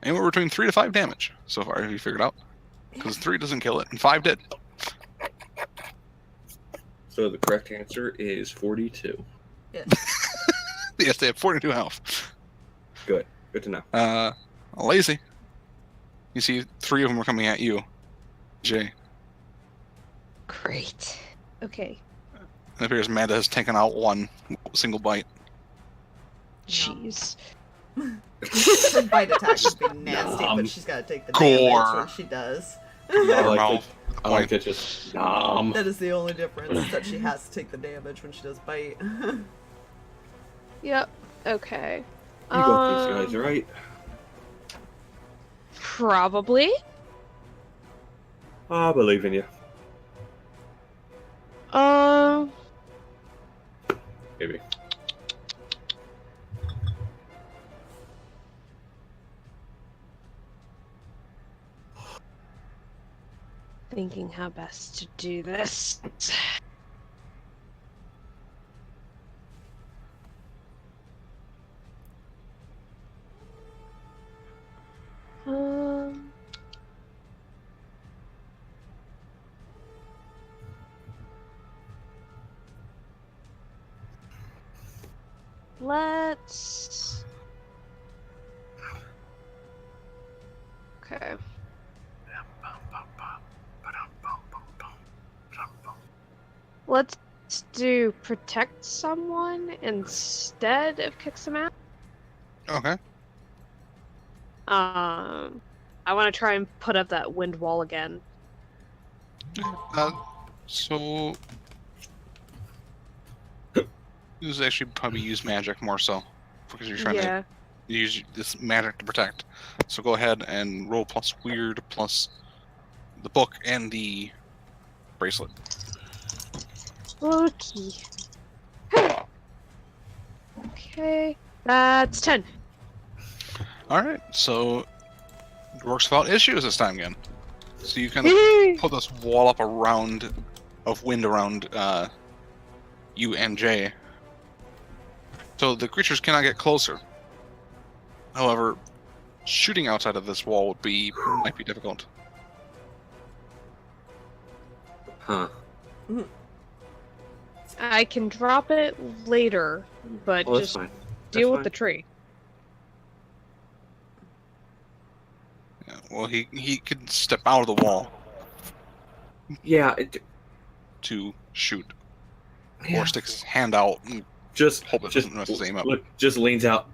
Anywhere between 3 to 5 damage so far. Have you figured out? Because 3 doesn't kill it, and 5 did. So the correct answer is 42. Yes. Yes, they have 42 health. Good to know. Lazy. You see 3 of them are coming at you, Jay. Great. Okay. It appears Amanda has taken out 1 single bite. Jeez. Her bite attack would be nasty, but she's got to take the Gore. damage when she does. I like to just nom. That is the only difference, is that she has to take the damage when she does bite. Yep. Okay. You got these guys, right? Probably. I believe in you. Maybe. Thinking how best to do this. Let's... Okay. Let's do protect someone instead of kick some ass. Okay. I want to try and put up that wind wall again. So this is actually probably use magic more so because you're trying to use this magic to protect. So go ahead and roll plus weird plus the book and the bracelet. Okay. Hey. Okay, that's 10. Alright, so it works without issues this time again. So you kind of put this wall up of wind around you and Jay. So the creatures cannot get closer. However, shooting outside of this wall might be difficult. Huh. I can drop it later, but Well, that's just fine. deal That's with the tree. Yeah, well, he could step out of the wall Yeah, to shoot, yeah. or stick his hand out and just hope it doesn't mess his aim up. look, just leans out.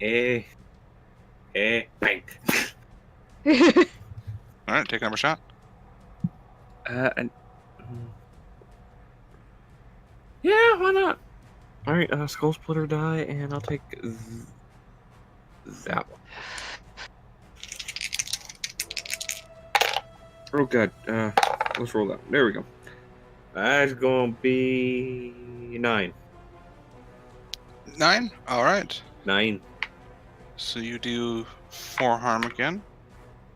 Bang. Alright, take another shot. And yeah, why not? All right, skull splitter die, and I'll take that one. Oh god, let's roll that. There we go. That's gonna be 9. 9? Alright. 9. So you do 4 harm again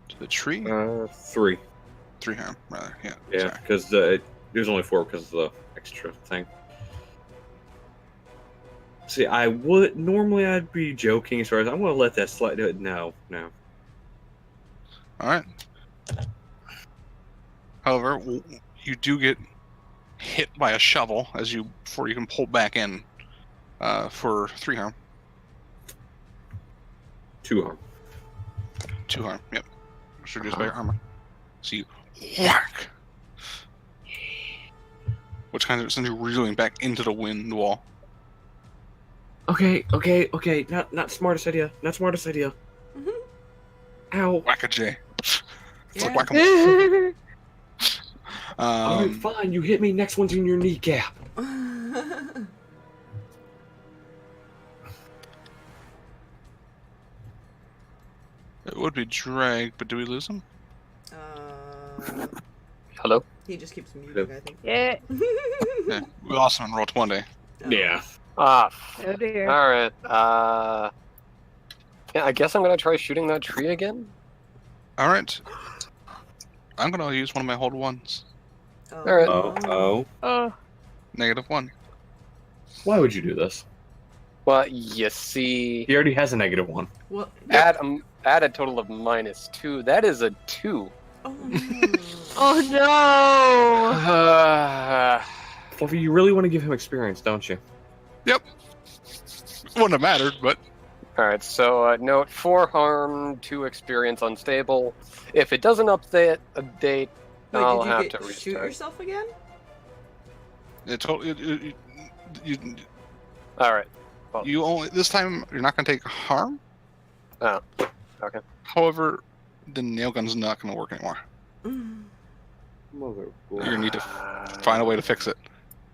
to the tree. 3. 3 harm, rather. Yeah. Yeah, Sorry. because there's only 4 because of the extra thing. See, normally I'd be joking as far as I'm gonna let that slide. No. Alright. However, you do get hit by a shovel before you can pull back in for 3 harm. 2 harm. 2 harm, yep. It's reduced by your armor. So you whack! Which kind of sends you reeling back into the wind wall. Okay. Not smartest idea. Mm-hmm. Ow. Whack a J. It's like Yeah. whack-a-mole. Alright, fine. You hit me. Next one's in your kneecap. It would be drag, but do we lose him? Hello? He just keeps muting, I think. Yeah. Yeah, we lost him on roll 20. Oh. Yeah. Ah. Oh dear. Alright, yeah, I guess I'm gonna try shooting that tree again. Alright. I'm gonna use one of my hold ones. Alright. Oh. -1. Why would you do this? Well, you see, He already has a -1. What? add a total of -2. That is a 2. Oh no. Oh no! Fluffy, you really want to give him experience, don't you? Yep. Wouldn't have mattered, but Alright, so note 4 harm, 2 experience unstable. If it doesn't update, Wait, I'll did you have get to shoot restart. yourself again? Alright. you only this time you're not gonna take harm. Oh, okay. However, the nail gun's not gonna work anymore. Mother. You're gonna need to find a way to fix it.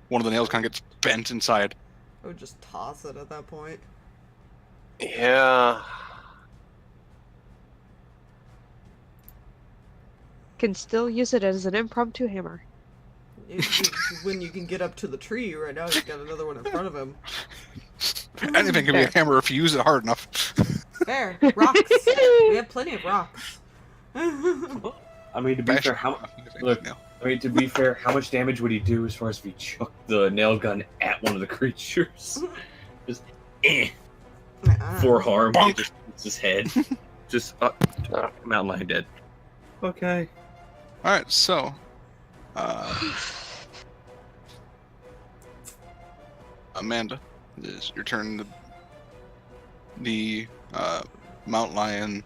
One of the nails kind of gets bent inside. I would just toss it at that point. Yeah. Can still use it as an impromptu hammer. When you can get up to the tree right now, he's got another one in front of him. Anything can be a hammer if you use it hard enough. Fair. Rocks. We have plenty of rocks. I mean, to be fair, look, No. to be fair, how much damage would he do as far as if he chucked the nail gun at one of the creatures? Just 4 harm. Bonk. It just hits his head. Just mountain lion dead. Okay. Alright, so Amanda, it is your turn. The mountain lion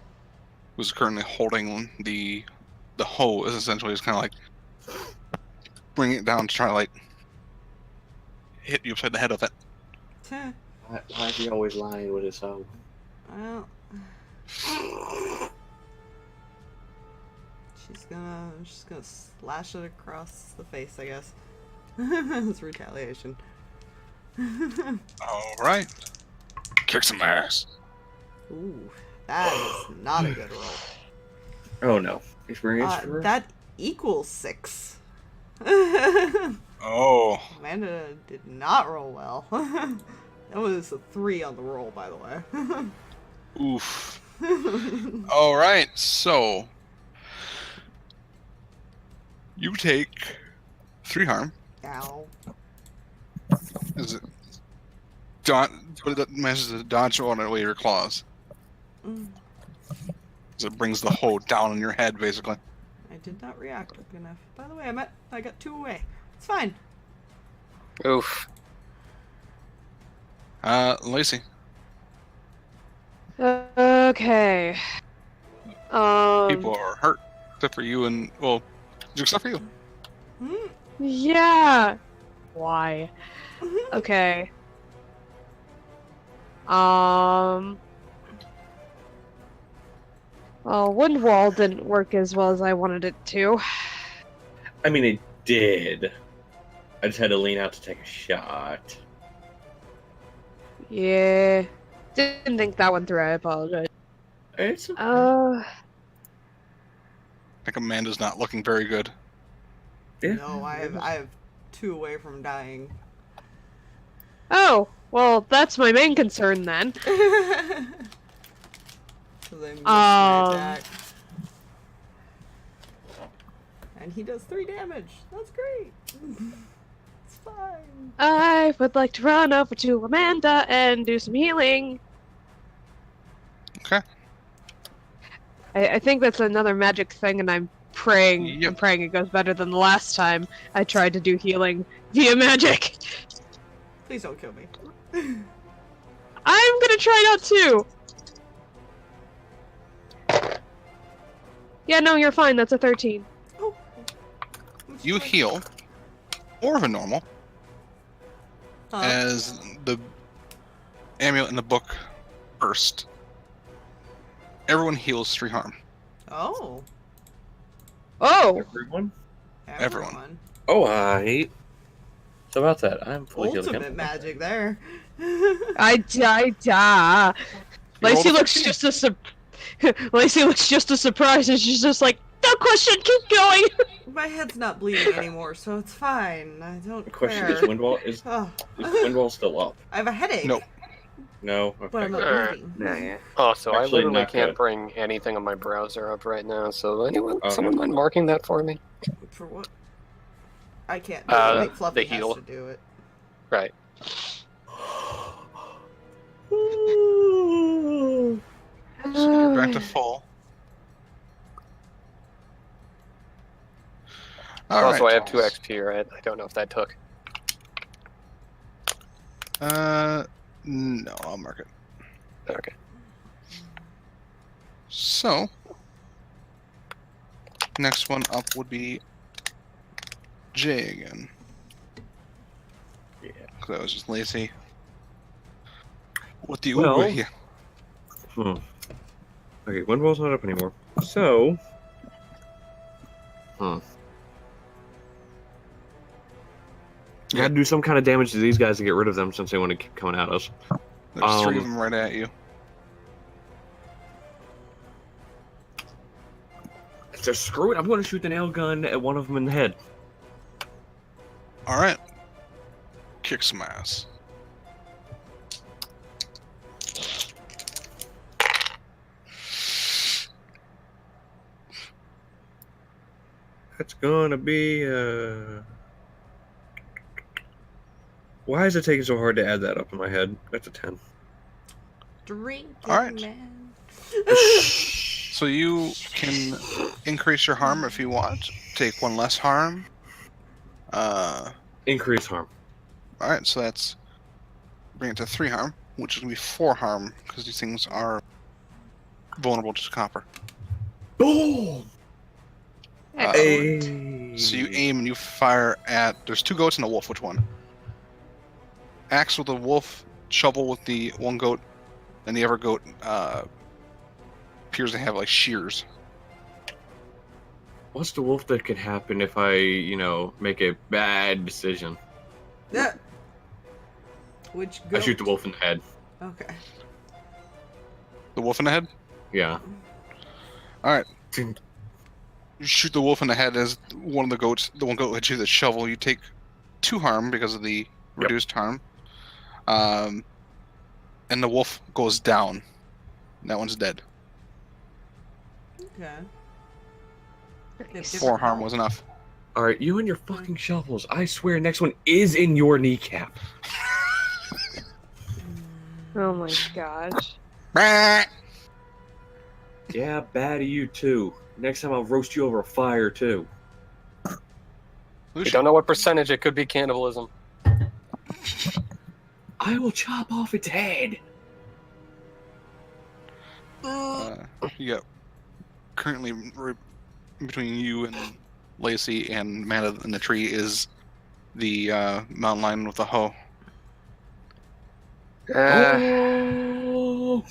who's currently holding the hoe is essentially just kind of like bringing it down to try to like hit you upside the head of it. Why is he always lying with his hoe? Well, she's gonna slash it across the face, I guess. It's retaliation. Alright. Kick some ass. Ooh, that is not a good roll. Oh no. Experience for That equals 6. Oh. Amanda did not roll well. That was a 3 on the roll, by the way. Oof. All right, so you take 3 harm. Ow. Is it but it manages to dodge one away your claws? Mm. So it brings the hoe down on your head, basically. I did not react quick enough. By the way, I got 2 away. It's fine. Oof. Lacy. Okay. People are hurt, except for you and except for you. Yeah. Why? Okay. Well, wind wall didn't work as well as I wanted it to. I mean, it did. I just had to lean out to take a shot. Yeah. Didn't think that one through. I apologize. It's I think Amanda's not looking very good. yeah. No, I have 2 away from dying. Oh, well, that's my main concern then. Because I missed my attack. And he does 3 damage. That's great. It's fine. I would like to run over to Amanda and do some healing. Okay. I think that's another magic thing, and I'm praying. Yep. I'm praying it goes better than the last time I tried to do healing via magic. Please don't kill me. I'm gonna try it out too. Yeah, no, you're fine. That's a 13. Oh. You heal more of a normal as the amulet in the book burst. Everyone heals 3 harm. Oh. Oh, Everyone? Everyone. Oh, I. So about that, I'm fully healed Ultimate again. magic there. I. Lacy rolled a looks 13. just as Lacy looks just as surprised, and she's just like, "No question, keep going." My head's not bleeding anymore, so it's fine. I don't The question care. is, is Oh. Windwall still up? I have a headache. Nope. No. But I'm Okay. not bleeding. Yeah. Oh, so I Actually, literally not can't good. bring anything on my browser up right now. So Okay. someone mind marking that for me? For what? I can't do it. Like, Fluffy the heal. has to do it. Right. So you're back to full. Also, Alright. I have 2 XP, right? I don't know if that took. No, I'll mark it. Okay. So, next one up would be Jay again. Yeah. Because that was just Lacy. What do you Well- agree? Okay, Windwall's not up anymore. So. Gotta do some kind of damage to these guys to get rid of them since they want to keep coming at us. There's 3 of them right at you. So screw it, I'm going to shoot the nail gun at one of them in the head. Alright. Kick some ass. That's gonna be, Why is it taking so hard to add that up in my head? That's a 10. Drink. Alright. Man. So you can increase your harm if you want. Take 1 less harm. Increase harm. Alright, so that's bring it to 3 harm, which is going to be 4 harm, because these things are vulnerable to copper. Boom! Hey. So you aim and you fire at... There's 2 goats and a wolf. Which one? Axe with the wolf, shovel with the one goat, and the other goat appears to have, like, shears. What's the wolf that could happen if I, make a bad decision? Yeah. Which I goat? shoot the wolf in the head. Okay. The wolf in the head? Yeah. Alright. You shoot the wolf in the head as one of the goats, the one goat hits you with a shovel. You take 2 harm because of the reduced harm. and the wolf goes down. That one's dead. Okay. Nice. 4 harm was enough. All right, you and your fucking shovels. I swear, next one is in your kneecap. Oh my gosh. Yeah, bad of you too. Next time I'll roast you over a fire too. We don't know what percentage it could be cannibalism. I will chop off its head. You got currently between you and Lacy and Amanda in the tree is the mountain lion with the hoe. Oh.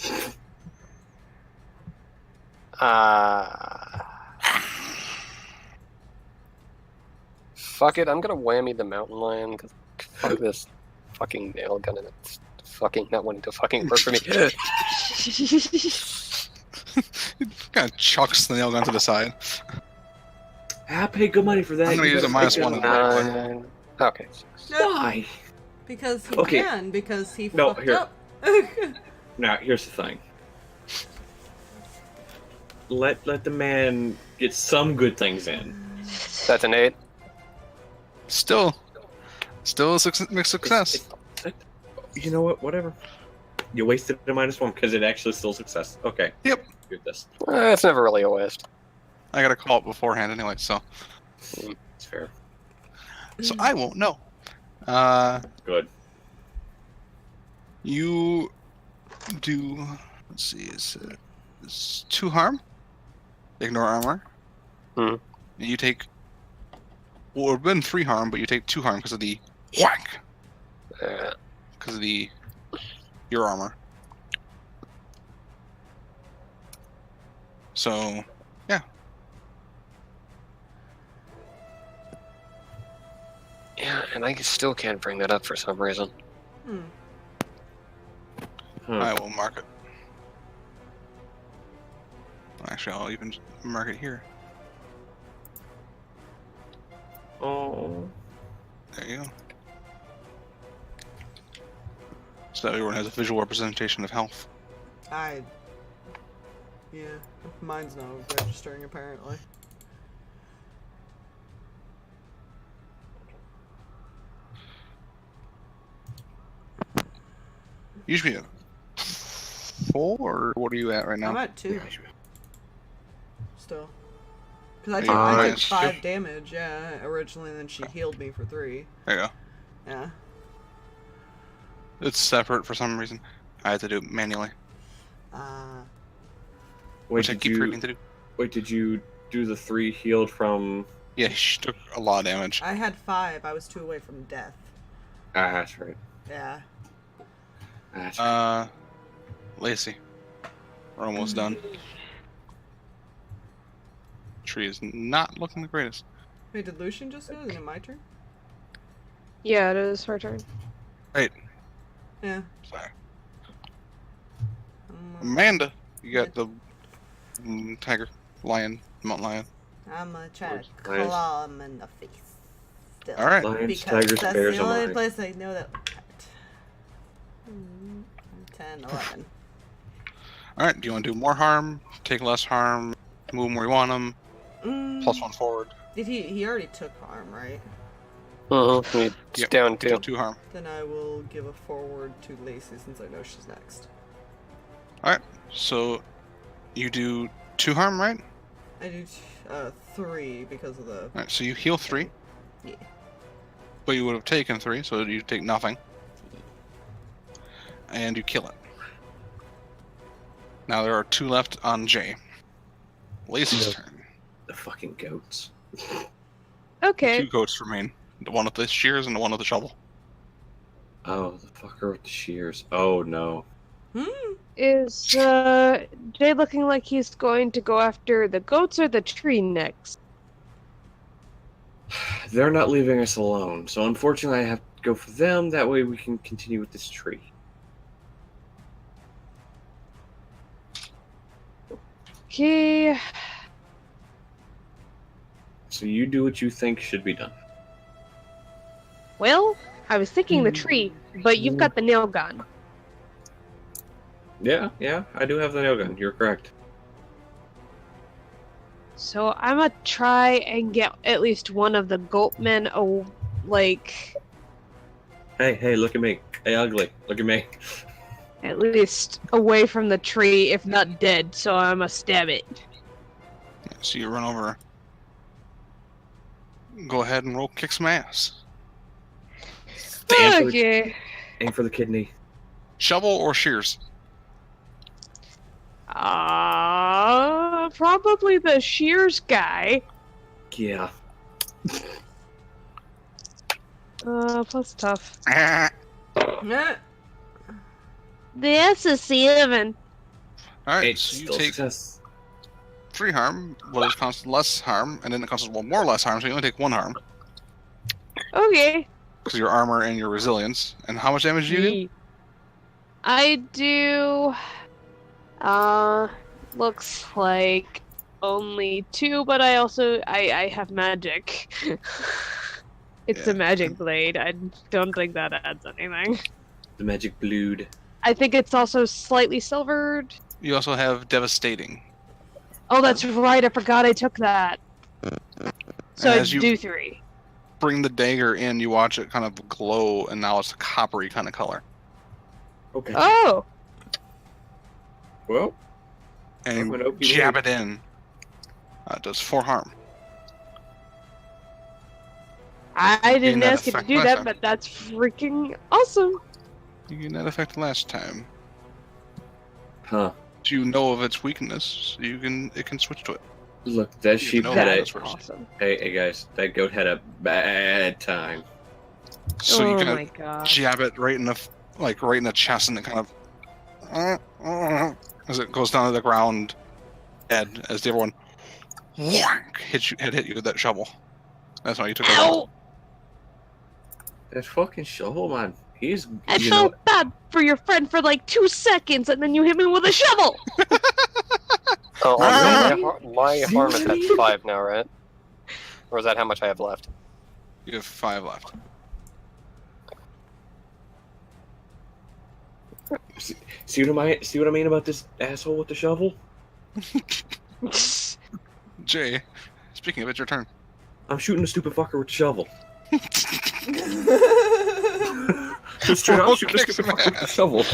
Fuck it, I'm gonna whammy the mountain lion, because fuck this fucking nail gun and it's fucking not wanting to fucking work for me. Kind of chucks the nail gun to the side. I paid good money for that. I'm gonna You use a better take -1 that. Okay. Why? Because he Okay. can, because he No, fucked here. up. Now, here's the thing. Let the man get some good things in. That's an 8. Still a mixed success. You know what? Whatever. You wasted a -1 because it actually still success. Okay. Yep. Do this. It's never really a waste. I gotta call it beforehand anyway, so It's fair. I won't know. Good. You do. Let's see. It's 2 harm. Ignore armor. Hmm. And you take. Well, it would have been 3 harm, but you take 2 harm because of the whack. Because of your armor. So, yeah. Yeah, and I still can't bring that up for some reason. I will mark it. Actually, I'll even mark it here. Oh. There you go. So that everyone has a visual representation of health. Yeah, mine's not registering apparently. You should be at 4, or what are you at right now? I'm at 2. Still. Because Yeah, I took nice. 5 damage, yeah, originally, and then she healed me for 3. There you go. Yeah. It's separate for some reason. I had to do it manually, which I keep forgetting to do. Wait, did you do the 3 healed from? Yeah, she took a lot of damage. I had 5. I was 2 away from death. Ah, that's right. Yeah. That's right. Lacy. We're almost done. Tree is not looking the greatest. Wait, did Lucien just go? Is it my turn? Yeah, it is her turn. Right. Yeah. Sorry. Amanda, you got the tiger, lion, mountain lion. I'm gonna try to Nice. claw him in the face. Still. All right. Lions, Because tigers, that's bears, the and only lions. place I know that. 10, 11. All right. Do you want to do more harm? Take less harm? Move them where you want them? +1 forward. Did he already took harm, right? It's Yep. down 2. 2 harm. Then I will give a forward to Lacy since I know she's next. All right. So you do 2 harm, right? I do 3 because of the. All right. So you heal 3. Yeah. But you would have taken 3, so you take nothing. And you kill it. Now there are 2 left on Jay. Lacy's turn. The fucking goats. Okay. 2 goats remain. The one with the shears and the one with the shovel. Oh, the fucker with the shears. Oh no. Is Jay looking like he's going to go after the goats or the tree next? They're not leaving us alone, so unfortunately I have to go for them. That way we can continue with this tree. Okay. So you do what you think should be done. Well, I was thinking the tree, but you've got the nail gun. Yeah, I do have the nail gun. You're correct. So I'm gonna try and get at least one of the Gulpmen, Hey, look at me. Hey, ugly. Look at me. at least away from the tree, if not dead. So I'm gonna stab it. So you run over. Go ahead and roll kick some ass. Okay. Aim for the kidney. Shovel or shears? Probably the shears guy. Yeah. Plus tough. Nah. This is 7. Alright, It's so you still take success. 3 harm, what is counts less harm, and then it counts as 1 more less harm, so you only take 1 harm. Okay. Because your armor and your resilience. And how much damage do you do? I do. Looks like only 2, but I also I have magic. It's a Yeah. magic blade. I don't think that adds anything. The magic blood. I think it's also slightly silvered. You also have devastating. Oh, that's right. I forgot I took that. So I As you do 3. bring the dagger in, you watch it kind of glow, and now it's a coppery kind of color. Okay. Oh. Well, And I'm an you OP jab blade. it in. It does 4 harm. I didn't that ask you to effect do last that, time. but that's freaking awesome. You gained that effect last time. huh. Do you know of its weakness? So it can switch to it. Look, that sheep know had that a... is first. Awesome. Hey, guys. That goat had a bad time. So you oh can my god. jab it right in the right in the chest, and it kind of as it goes down to the ground, dead. As the other one hit you with that shovel. That's why you took it out. Ow! That fucking shovel, man. He's, I you felt know... bad for your friend for like 2 seconds, and then you hit me with a shovel. Oh, Really? my harm is at Seriously? 5 now, right? Or is that how much I have left? You have 5 left. See what I mean about this asshole with the shovel? Jay, speaking of it, your turn. I'm shooting the stupid fucker with the shovel. Just straight Roll up shooting the kick stupid some fucker with the ass. shovel.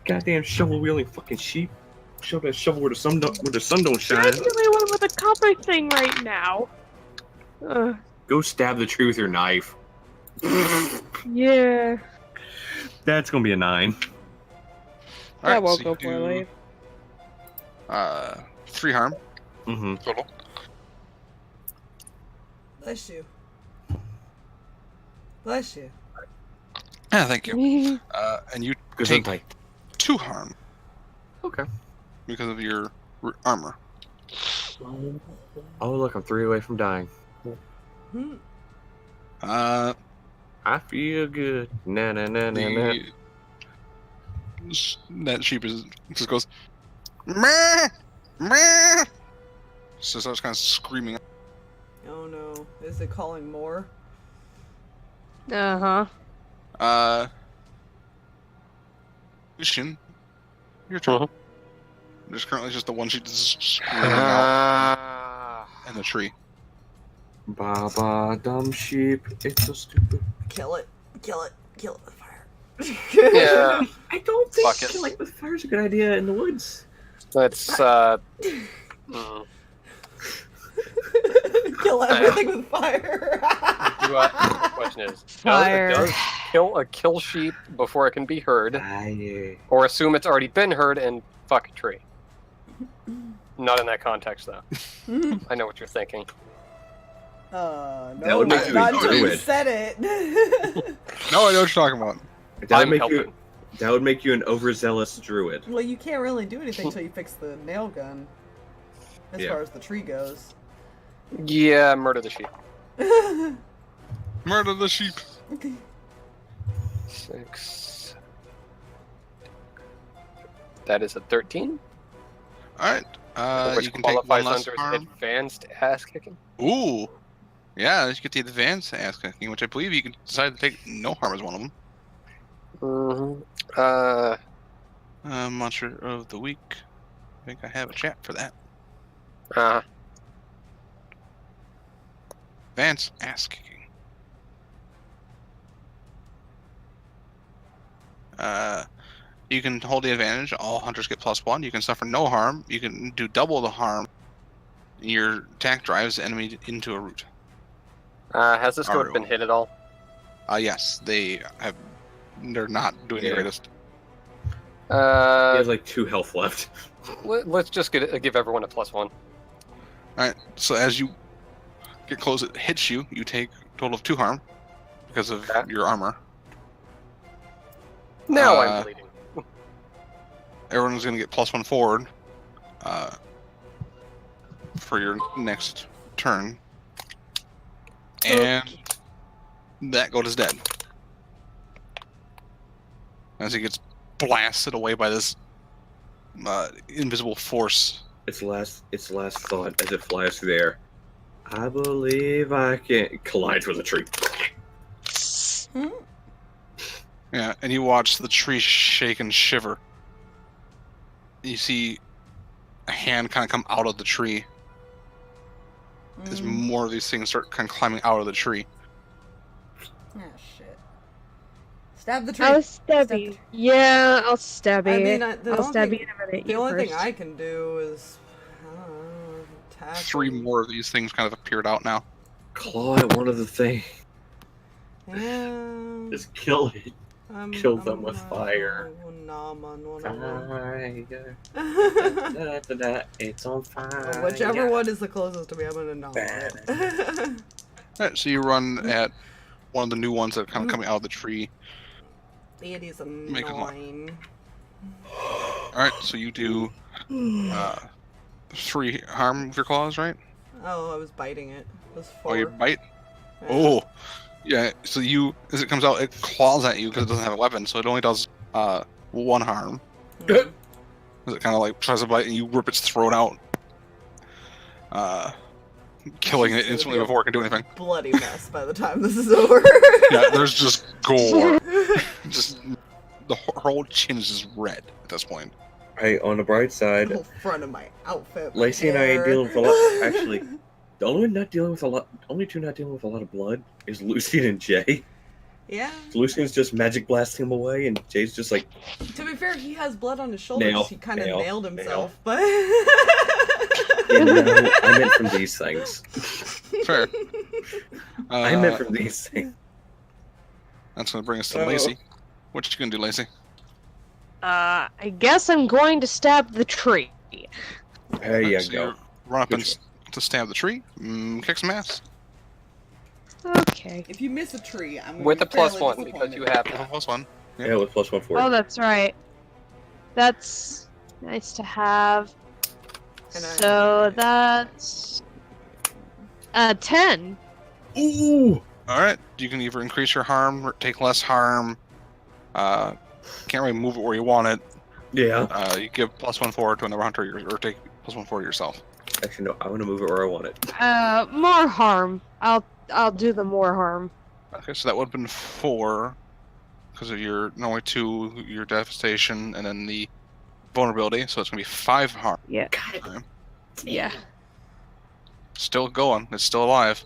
Goddamn shovel wielding fucking sheep. Shove that shovel where the sun don't shine. I'm the only one with a copper thing right now. Go stab the tree with your knife. Yeah. That's gonna be a 9. That Alright, won't so go you poorly. do 3 harm Mm-hmm. total. Bless you. Bless you. Yeah, thank you. And you Good take fight. 2 harm Okay. because of your armor. Oh look, I'm 3 away from dying. Hmm. I feel good. Na na na na na. That sheep just goes meh, meh. So starts kind of screaming. Oh no. Is it calling more? Uh-huh. Lucien, your turn. Uh-huh. There's currently just the one sheep that's screaming out in the tree. Ba ba dumb sheep. It's so stupid. Kill it. Kill it. Kill it with fire. Yeah, I don't think Fuck it. killing with fire is a good idea in the woods. let's, Kill everything with fire. the question is, Fire. does kill a kill sheep before it can be heard, or assume it's already been heard and fuck a tree? Not in that context, though. I know what you're thinking. No, That would make you not a until you druid. said it. No, I know what you're talking about. That would I'm make helping. you. That would make you an overzealous druid. Well, you can't really do anything until you fix the nail gun. As Yeah. far as the tree goes. Yeah, murder the sheep. Murder the sheep. 6. That is a 13, Alright. which You can take 1 qualifies less under harm. advanced ass kicking. Ooh. Yeah, you get the advanced ass kicking, which I believe you can decide to take no harm as one of them. Mm-hmm. Monster of the week. I think I have a chat for that. Advanced ass kicking. You can hold the advantage. All hunters get +1. You can suffer no harm. You can do double the harm. Your attack drives the enemy into a route. Has this code been hit at all? Yes, they have. They're not doing the greatest. He has like 2 health left. Let's just give everyone a +1. Alright, so as you get close, it hits you. You take a total of 2 harm because of your armor. Now I'm bleeding. Everyone's going to get +1 forward for your next turn. And that goat is dead. As he gets blasted away by this invisible force. Its last thought as it flies through the air. I believe I can. Collides with a tree. Yeah, and you watch the tree shake and shiver. You see a hand kind of come out of the tree. As more of these things start kind of climbing out of the tree. Ah, shit. Stab the tree. I'll stab you. Yeah, I'll stab you. I mean, I'll stab you in a minute. The only thing I can do is attack. 3 more of these things kind of appeared out now. Claw at one of the things. Yeah. Just kill it. Kill them with fire. Fire. It's on fire. Whichever one is the closest to me, I'm gonna nom. Alright, so you run at one of the new ones that are kind of coming out of the tree. It is annoying. Alright, so you do 3 harm with your claws, right? Oh, I was biting it. It was 4. Oh, you bite? Yeah. Oh! Yeah, so you, as it comes out, it claws at you because it doesn't have a weapon, so it only does 1 harm. As it kind of like tries to bite and you rip its throat out. Killing it instantly before it can do anything. Bloody mess by the time this is over. Yeah, there's just gore. Just her whole chin is just red at this point. Hey, on the bright side, The whole front of my outfit. Lacy and I ain't dealing with a lot. Actually, the only two not dealing with a lot of blood is Lucien and Jay. Yeah. Lucien's just magic blasting him away, and Jay's just like. To be fair, he has blood on his shoulders. He kind of nailed himself, but. Yeah, no, I meant from these things. Fair. I meant from these things. That's gonna bring us to Lacy. What you gonna do, Lacy? I guess I'm going to stab the tree. There you So go. you run up and to stab the tree. Kick some ass. Okay. If you miss a tree, I'm gonna With be a +1 fairly because you disappointed. have that. +1. Yeah, with +1 for Oh, it. that's right. That's nice to have. And So that's 10. Ooh! Alright, you can either increase your harm or take less harm. Can't really move it where you want it. Yeah. You give +1 forward to another hunter or take +1 forward yourself. Actually, no. I want to move it where I want it. More harm. I'll do the more harm. Okay, so that would have been 4 because of your normally 2, your devastation, and then the vulnerability. So it's gonna be 5 harm. Yeah. Okay. Yeah. Still going. It's still alive.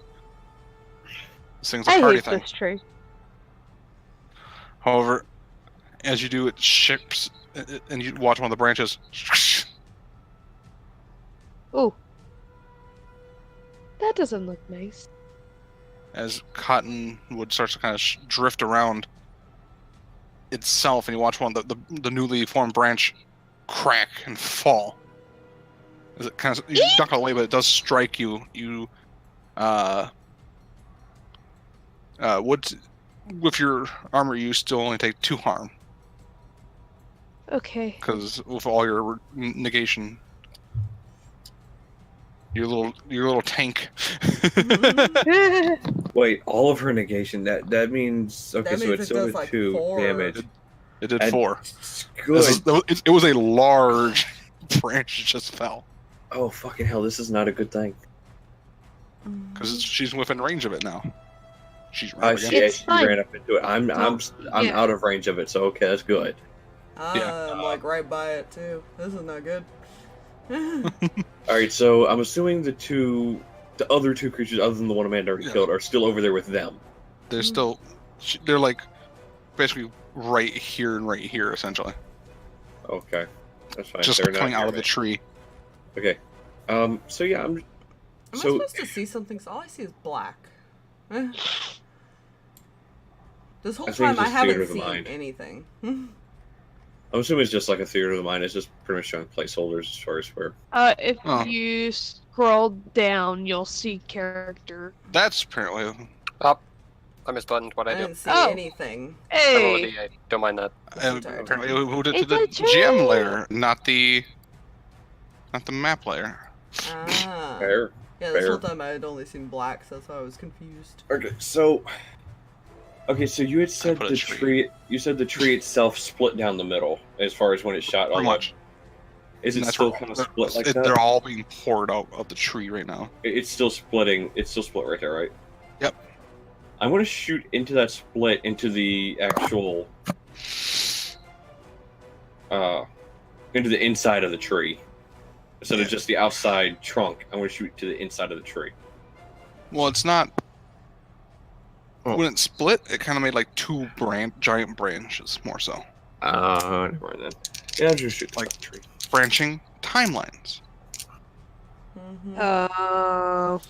This thing's a I party hate thing. this tree. However, as you do, it ships, and you watch one of the branches. Ooh. That doesn't look nice. As cottonwood starts to kind of drift around itself, and you watch one of the newly formed branch crack and fall. As it kind of you duck away, but it does strike you. You with your armor, you still only take 2 harm Okay. because with all your negation, your little tank. Wait, all of her negation. That means okay. That So means it's it does, only like, 2 4. damage. It did And 4. Good. It was a large branch that just fell Oh fucking hell! This is not a good thing. because she's within range of it now. She's right against it. It's She fine. ran up into it. I'm Yeah. out of range of it. So okay, that's good. I'm like right by it too. This is not good. Alright, so I'm assuming the other two creatures, other than the one Amanda already killed, are still over there with them. They're still, they're like basically right here and right here, essentially. Okay, that's fine. Just They're coming not out near of the me. tree. Okay, so yeah, Am I supposed to see something? So all I see is black. This whole I think time it's I just theater haven't of the seen mind. anything. I'm assuming it's just like a theater of the mind. It's just pretty much showing placeholders as far as where. If Oh. you scroll down, you'll see character. That's apparently. Oh, I misbuttoned what I I do. didn't see Oh. anything. I rolled a Hey! D8. Don't mind that. Apparently, we moved it to It's the a GM tree! layer, not the map layer. Ah. Fair. Yeah, this Fair. whole time I had only seen black, so that's why I was confused. Okay, so you had said put a the tree. tree. You said the tree itself split down the middle as far as when it shot. Pretty much. Is it And that's still where kind of split like it- that? They're all being poured out of the tree right now. It's still splitting. It's still split right there, right? Yep. I'm going to shoot into that split into the actual, into the inside of the tree, instead of just the outside trunk. I'm going to shoot to the inside of the tree. Well, it's not. Oh. When it split, it kind of made like two giant branches, more so. Never mind then. Yeah, I'll just shoot Like- the tree. Branching timelines. Oh.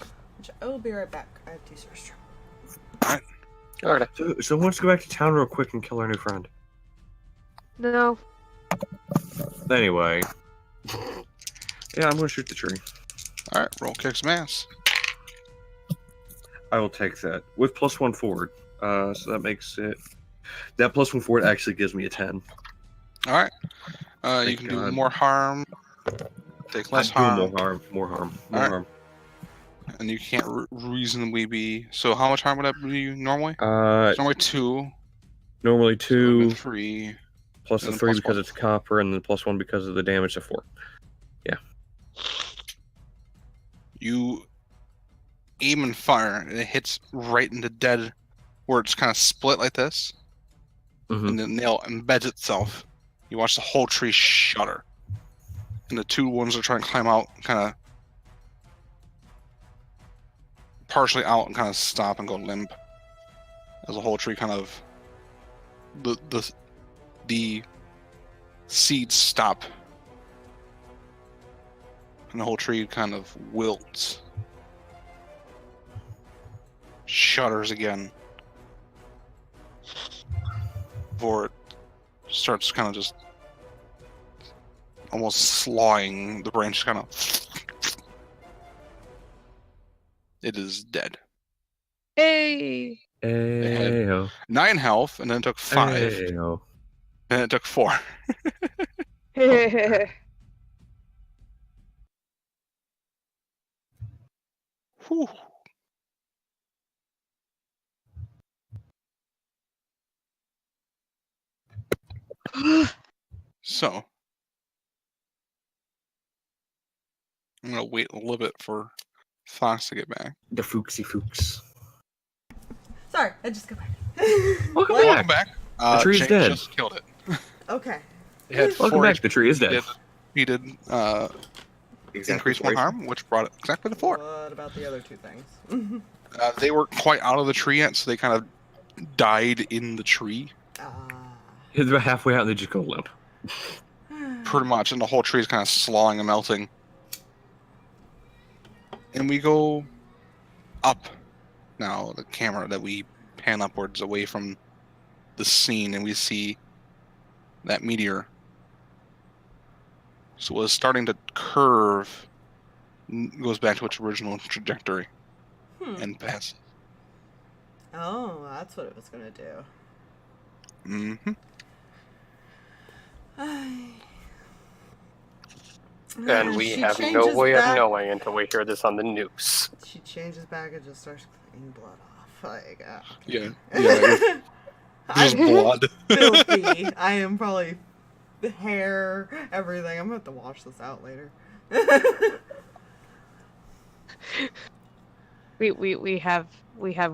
I will be right back. I have to use the restroom. Alright. So let's go back to town real quick and kill our new friend. No. Anyway. Yeah, I'm going to shoot the tree. Alright, roll kick some ass. I will take that. With +1 forward. So that makes it... That +1 forward actually gives me a 10. Alright. You Thank can God. do more harm, take less I'm harm, doing more harm. Alright. Harm. and you can't reasonably be. So, how much harm would that be normally? Uh, It's normally 2. normally So it would've 2, been 3. plus the and then 3 plus because 1. it's copper, and then +1 because of the damage to 4. You aim and fire, and it hits right into dead, where it's kind of split like this, Mhm. and the nail embeds itself. You watch the whole tree shudder, and the two ones that are trying to climb out kind of partially out and kind of stop and go limp, as the whole tree kind of the seeds stop, and the whole tree kind of wilts. Shudders again before it starts kind of just almost slawing the branch, kind of. It is dead. Hey! Ayo. 9 health, and then it took 5, Ayo. and it took 4. Whew. So, I'm gonna wait a little bit for Fox to get back. The Fuchsy Fuchs. Sorry, I just got back. Welcome What? Welcome back. The tree's Jake dead. just killed it. Okay. It had Welcome 4 back. The tree is dead. He did increase 1 harm, which brought it exactly to 4. What about the other 2 things? They weren't quite out of the tree yet, so they kind of died in the tree, They're about halfway out and they just go limp. pretty much, and the whole tree is kind of slawing and melting. And we go up now, the camera that we pan upwards away from the scene, and we see that meteor. So it was starting to curve, goes back to its original trajectory, and passes. Oh, that's what it was gonna do. Mm-hmm. And we She have no changes way back- of knowing until we hear this on the news. She changes back and just starts cleaning blood off. Like, Yeah. Yeah. Just I'm blood. filthy. I am probably the hair, everything. I'm gonna have to wash this out later. We have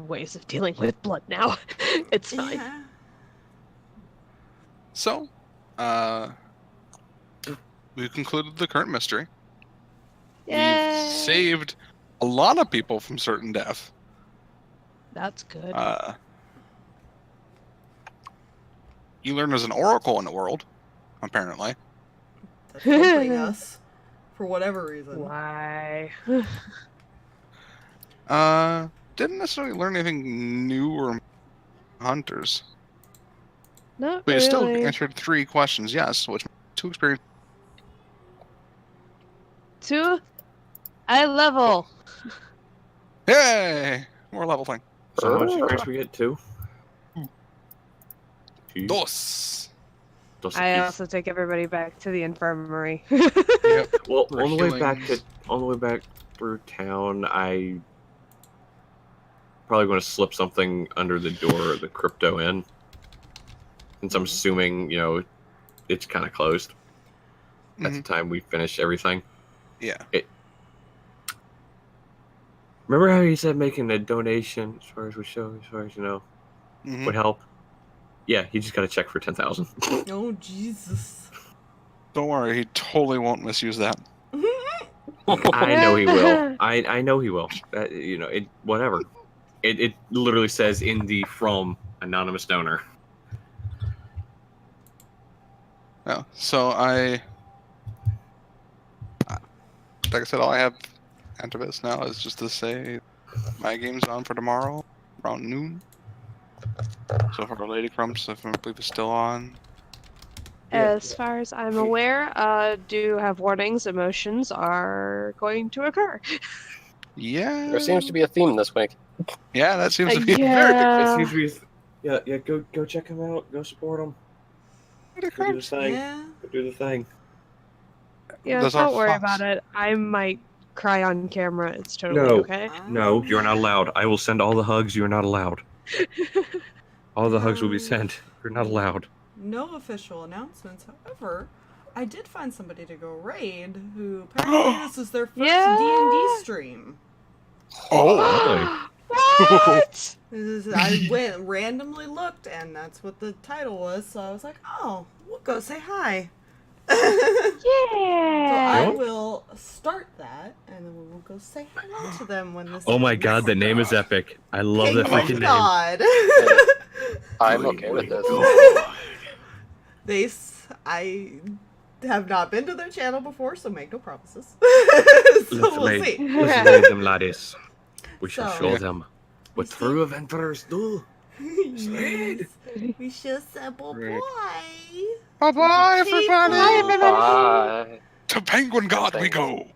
ways of dealing with blood now. It's fine. Yeah. So, we've concluded the current mystery. Yay. We've saved a lot of people from certain death. That's good. You learn there's an oracle in the world, apparently. That's helping us for whatever reason. Why? Didn't necessarily learn anything new or hunters. Not But you really. still answered 3 questions, yes, which 2 experience. 2. I level. Yay! More level thing. So how much experience we get? 2? 2. Dos. Dos I apiece. also take everybody back to the infirmary. Yep. Well, For on the way back healing. through town, I probably going to slip something under the door of the crypto inn, since I'm assuming it's kind of closed at the time we finish everything. Yeah. Remember how he said making a donation, as far as would help? Yeah, he just got a check for 10,000. Oh, Jesus. Don't worry, he totally won't misuse that. I know he will. I know he will. Whatever. It literally says in the from anonymous donor. Yeah. So like I said, all I have after this now is just to say my game's on for tomorrow around noon. So for Lady Crumps, I believe it's still on. As far as I'm aware, do have warnings. Emotions are going to occur. Yeah. There seems to be a theme this week. Yeah, that seems to be Yeah. It seems to be. Yeah. Go check him out. Go support him. Lady Go do the Crumps. thing. Yeah. Go do the thing. Yeah, Does our don't worry fox- about it. I might cry on camera. It's totally No. okay. No, you're not allowed. I will send all the hugs. You're not allowed. All the hugs will be sent. You're not allowed. No official announcements. However, I did find somebody to go raid who apparently this is their first Yeah. D&D stream. Oh, What? I went randomly looked and that's what the title was, so I was like, oh, we'll go say hi. So I Yeah. will start that and then we will go say hello to them when this Oh my ends. god, the name is epic. I love that Penguin freaking name. God. I'm okay with this. I have not been to their channel before, so make no promises. So we'll see. Let's raid them, laddies. We shall So- show them what true adventurers do. Yes. We shall sample Right. boy. bye-bye, everybody. Bye, everybody. Bye. To Penguin God we Thanks. go.